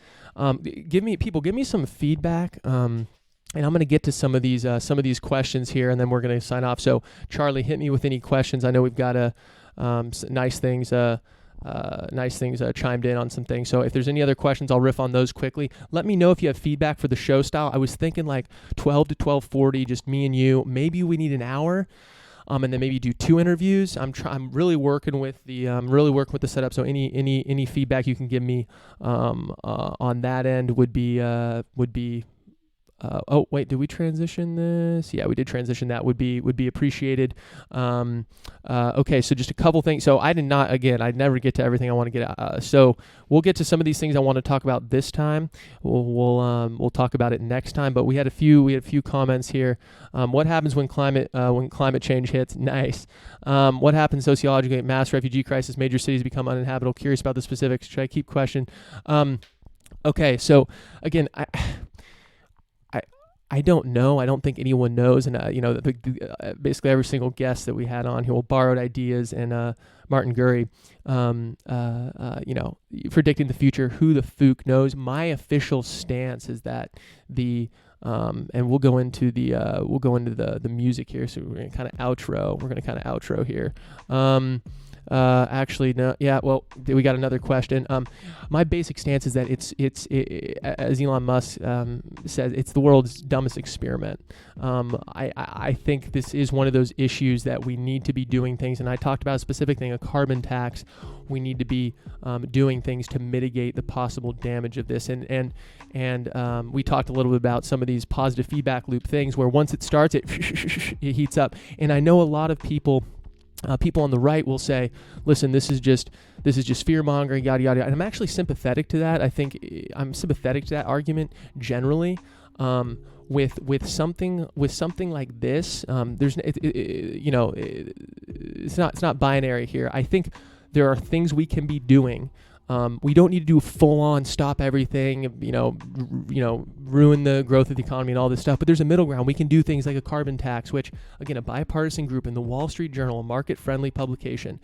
Give me some feedback. And I'm going to get to some of these questions here, and then we're going to sign off. So Charlie, hit me with any questions. I know we've got nice things chimed in on some things. So if there's any other questions, I'll riff on those quickly. Let me know if you have feedback for the show style. I was thinking like 12 to 12:40, just me and you. Maybe we need an hour, and then maybe do 2 interviews. I'm really working with the setup. So any feedback you can give me on that end would be. Oh wait, did we transition this? Yeah, we did transition. That would be appreciated. Okay, so just a couple things. So I'd never get to everything I want to get. So we'll get to some of these things I want to talk about this time. We'll talk about it next time. But we had a few comments here. What happens when climate change hits? Nice. What happens sociologically at mass refugee crisis? Major cities become uninhabitable. Curious about the specifics. Should I keep question? Okay, so again, I don't know. I don't think anyone knows. And, basically every single guest that we had on here, borrowed ideas, and Martin Gurry, predicting the future, who the fook knows. My official stance is that and we'll go into the music here. So we're going to kind of outro here. Actually, no. Yeah. Well, we got another question. My basic stance is that it's as Elon Musk says, it's the world's dumbest experiment. I think this is one of those issues that we need to be doing things. And I talked about a specific thing, a carbon tax. We need to be doing things to mitigate the possible damage of this. And we talked a little bit about some of these positive feedback loop things where once it starts, it heats up. And I know a lot of people on the right will say, listen, this is just fear mongering, yada yada. And I'm actually sympathetic to that. I think I'm sympathetic to that argument generally. With something like this, it's not binary here. I think there are things we can be doing. We don't need to do full-on stop everything, ruin the growth of the economy and all this stuff. But there's a middle ground. We can do things like a carbon tax, which, again, a bipartisan group in the Wall Street Journal, a market-friendly publication,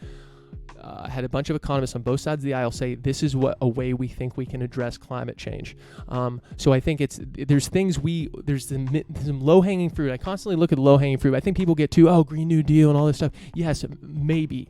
had a bunch of economists on both sides of the aisle say this is what a way we think we can address climate change. So I think there's some low-hanging fruit. I constantly look at the low-hanging fruit. I think people get to, Green New Deal and all this stuff. Yes, maybe.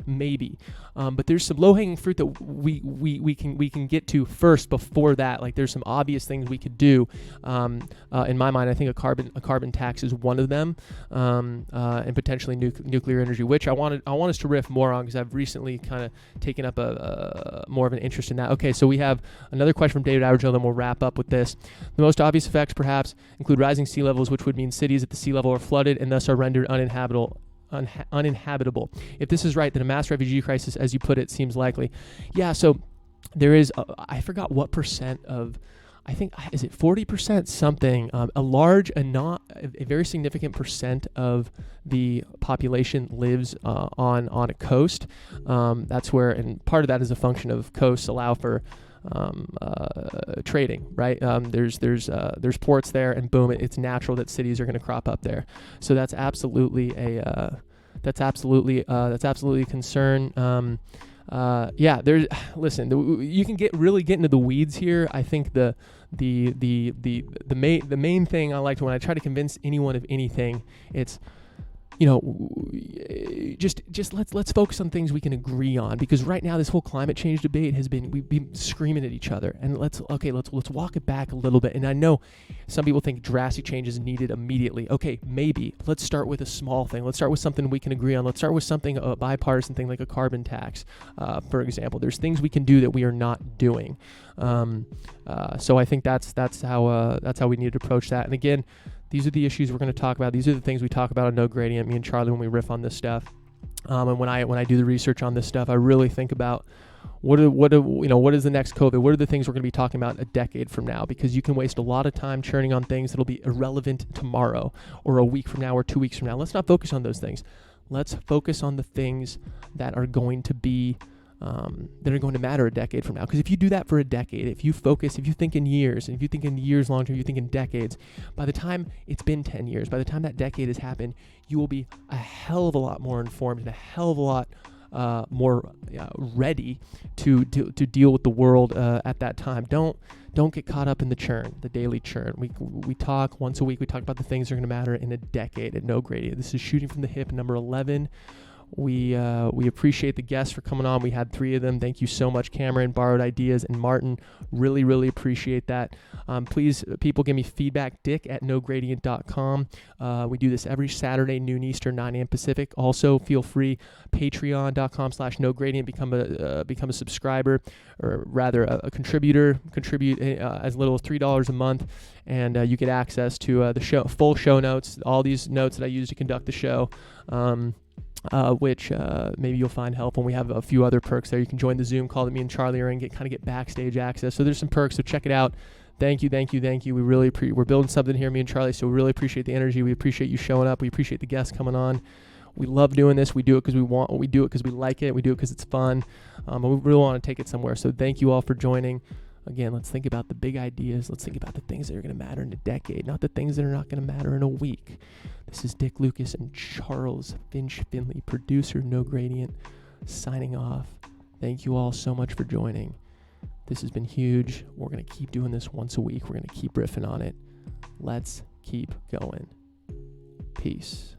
But there's some low-hanging fruit that we can get to first before that. Like there's some obvious things we could do. In my mind, I think a carbon tax is one of them, and potentially nuclear energy, which I want us to riff more on because I've recently kind of taken up a more of an interest in that. Okay, so we have another question from David Avergel, then we'll wrap up with this. The most obvious effects perhaps include rising sea levels, which would mean cities at the sea level are flooded and thus are rendered uninhabitable. If this is right, then a mass refugee crisis, as you put it, seems likely. Yeah, so there is, I forgot what percent of, I think, is it 40% something, a very significant percent of the population lives on a coast. That's where, and part of that is a function of coasts allow for trading, right? There's ports there, and boom, it's natural that cities are going to crop up there. So that's absolutely a concern. You can really get into the weeds here. I think the main thing I like when I try to convince anyone of anything, it's, just let's focus on things we can agree on, because right now this whole climate change debate we've been screaming at each other, and let's walk it back a little bit. And I know some people think drastic change is needed immediately. Okay, maybe let's start with a small thing. Let's start with something we can agree on. Let's start with something, a bipartisan thing like a carbon tax, for example. There's things we can do that we are not doing. So I think that's how we need to approach that. And again, these are the issues we're going to talk about. These are the things we talk about on No Gradient, me and Charlie, when we riff on this stuff. And when I do the research on this stuff, I really think about what is the next COVID? What are the things we're going to be talking about a decade from now? Because you can waste a lot of time churning on things that'll be irrelevant tomorrow or a week from now or 2 weeks from now. Let's not focus on those things. Let's focus on the things that are going to be matter a decade from now. Because if you do that for a decade, if you think in years, and if you think in years long term, you think in decades, by the time it's been 10 years, by the time that decade has happened, you will be a hell of a lot more informed and a hell of a lot more ready to deal with the world at that time. Don't get caught up in the daily churn. We talk once a week. We talk about the things that are going to matter in a decade at No Gradient. This is Shooting from the Hip, number 11. We appreciate the guests for coming on. We had 3 of them. Thank you so much, Cameron, Borrowed Ideas, and Martin. Really, really appreciate that. Please, people, give me feedback, dick@nogradient.com. We do this every Saturday, noon Eastern, 9 a.m. Pacific. Also, feel free, patreon.com/nogradient. Become a subscriber, or rather a contributor. Contribute as little as $3 a month, and you get access to the full show notes, all these notes that I use to conduct the show. Which maybe you'll find helpful. We have a few other perks there. You can join the Zoom call that me and Charlie are in, get backstage access. So there's some perks, so check it out. Thank you. We really we're building something here, me and Charlie, so we really appreciate the energy. We appreciate you showing up. We appreciate the guests coming on. We love doing this. We do it because we want. We do it because we like it. We do it because it's fun. But we really want to take it somewhere. So thank you all for joining. Again, let's think about the big ideas. Let's think about the things that are going to matter in a decade, not the things that are not going to matter in a week. This is Dick Lucas and Charles Finley, producer No Gradient, signing off. Thank you all so much for joining. This has been huge. We're going to keep doing this once a week. We're going to keep riffing on it. Let's keep going. Peace.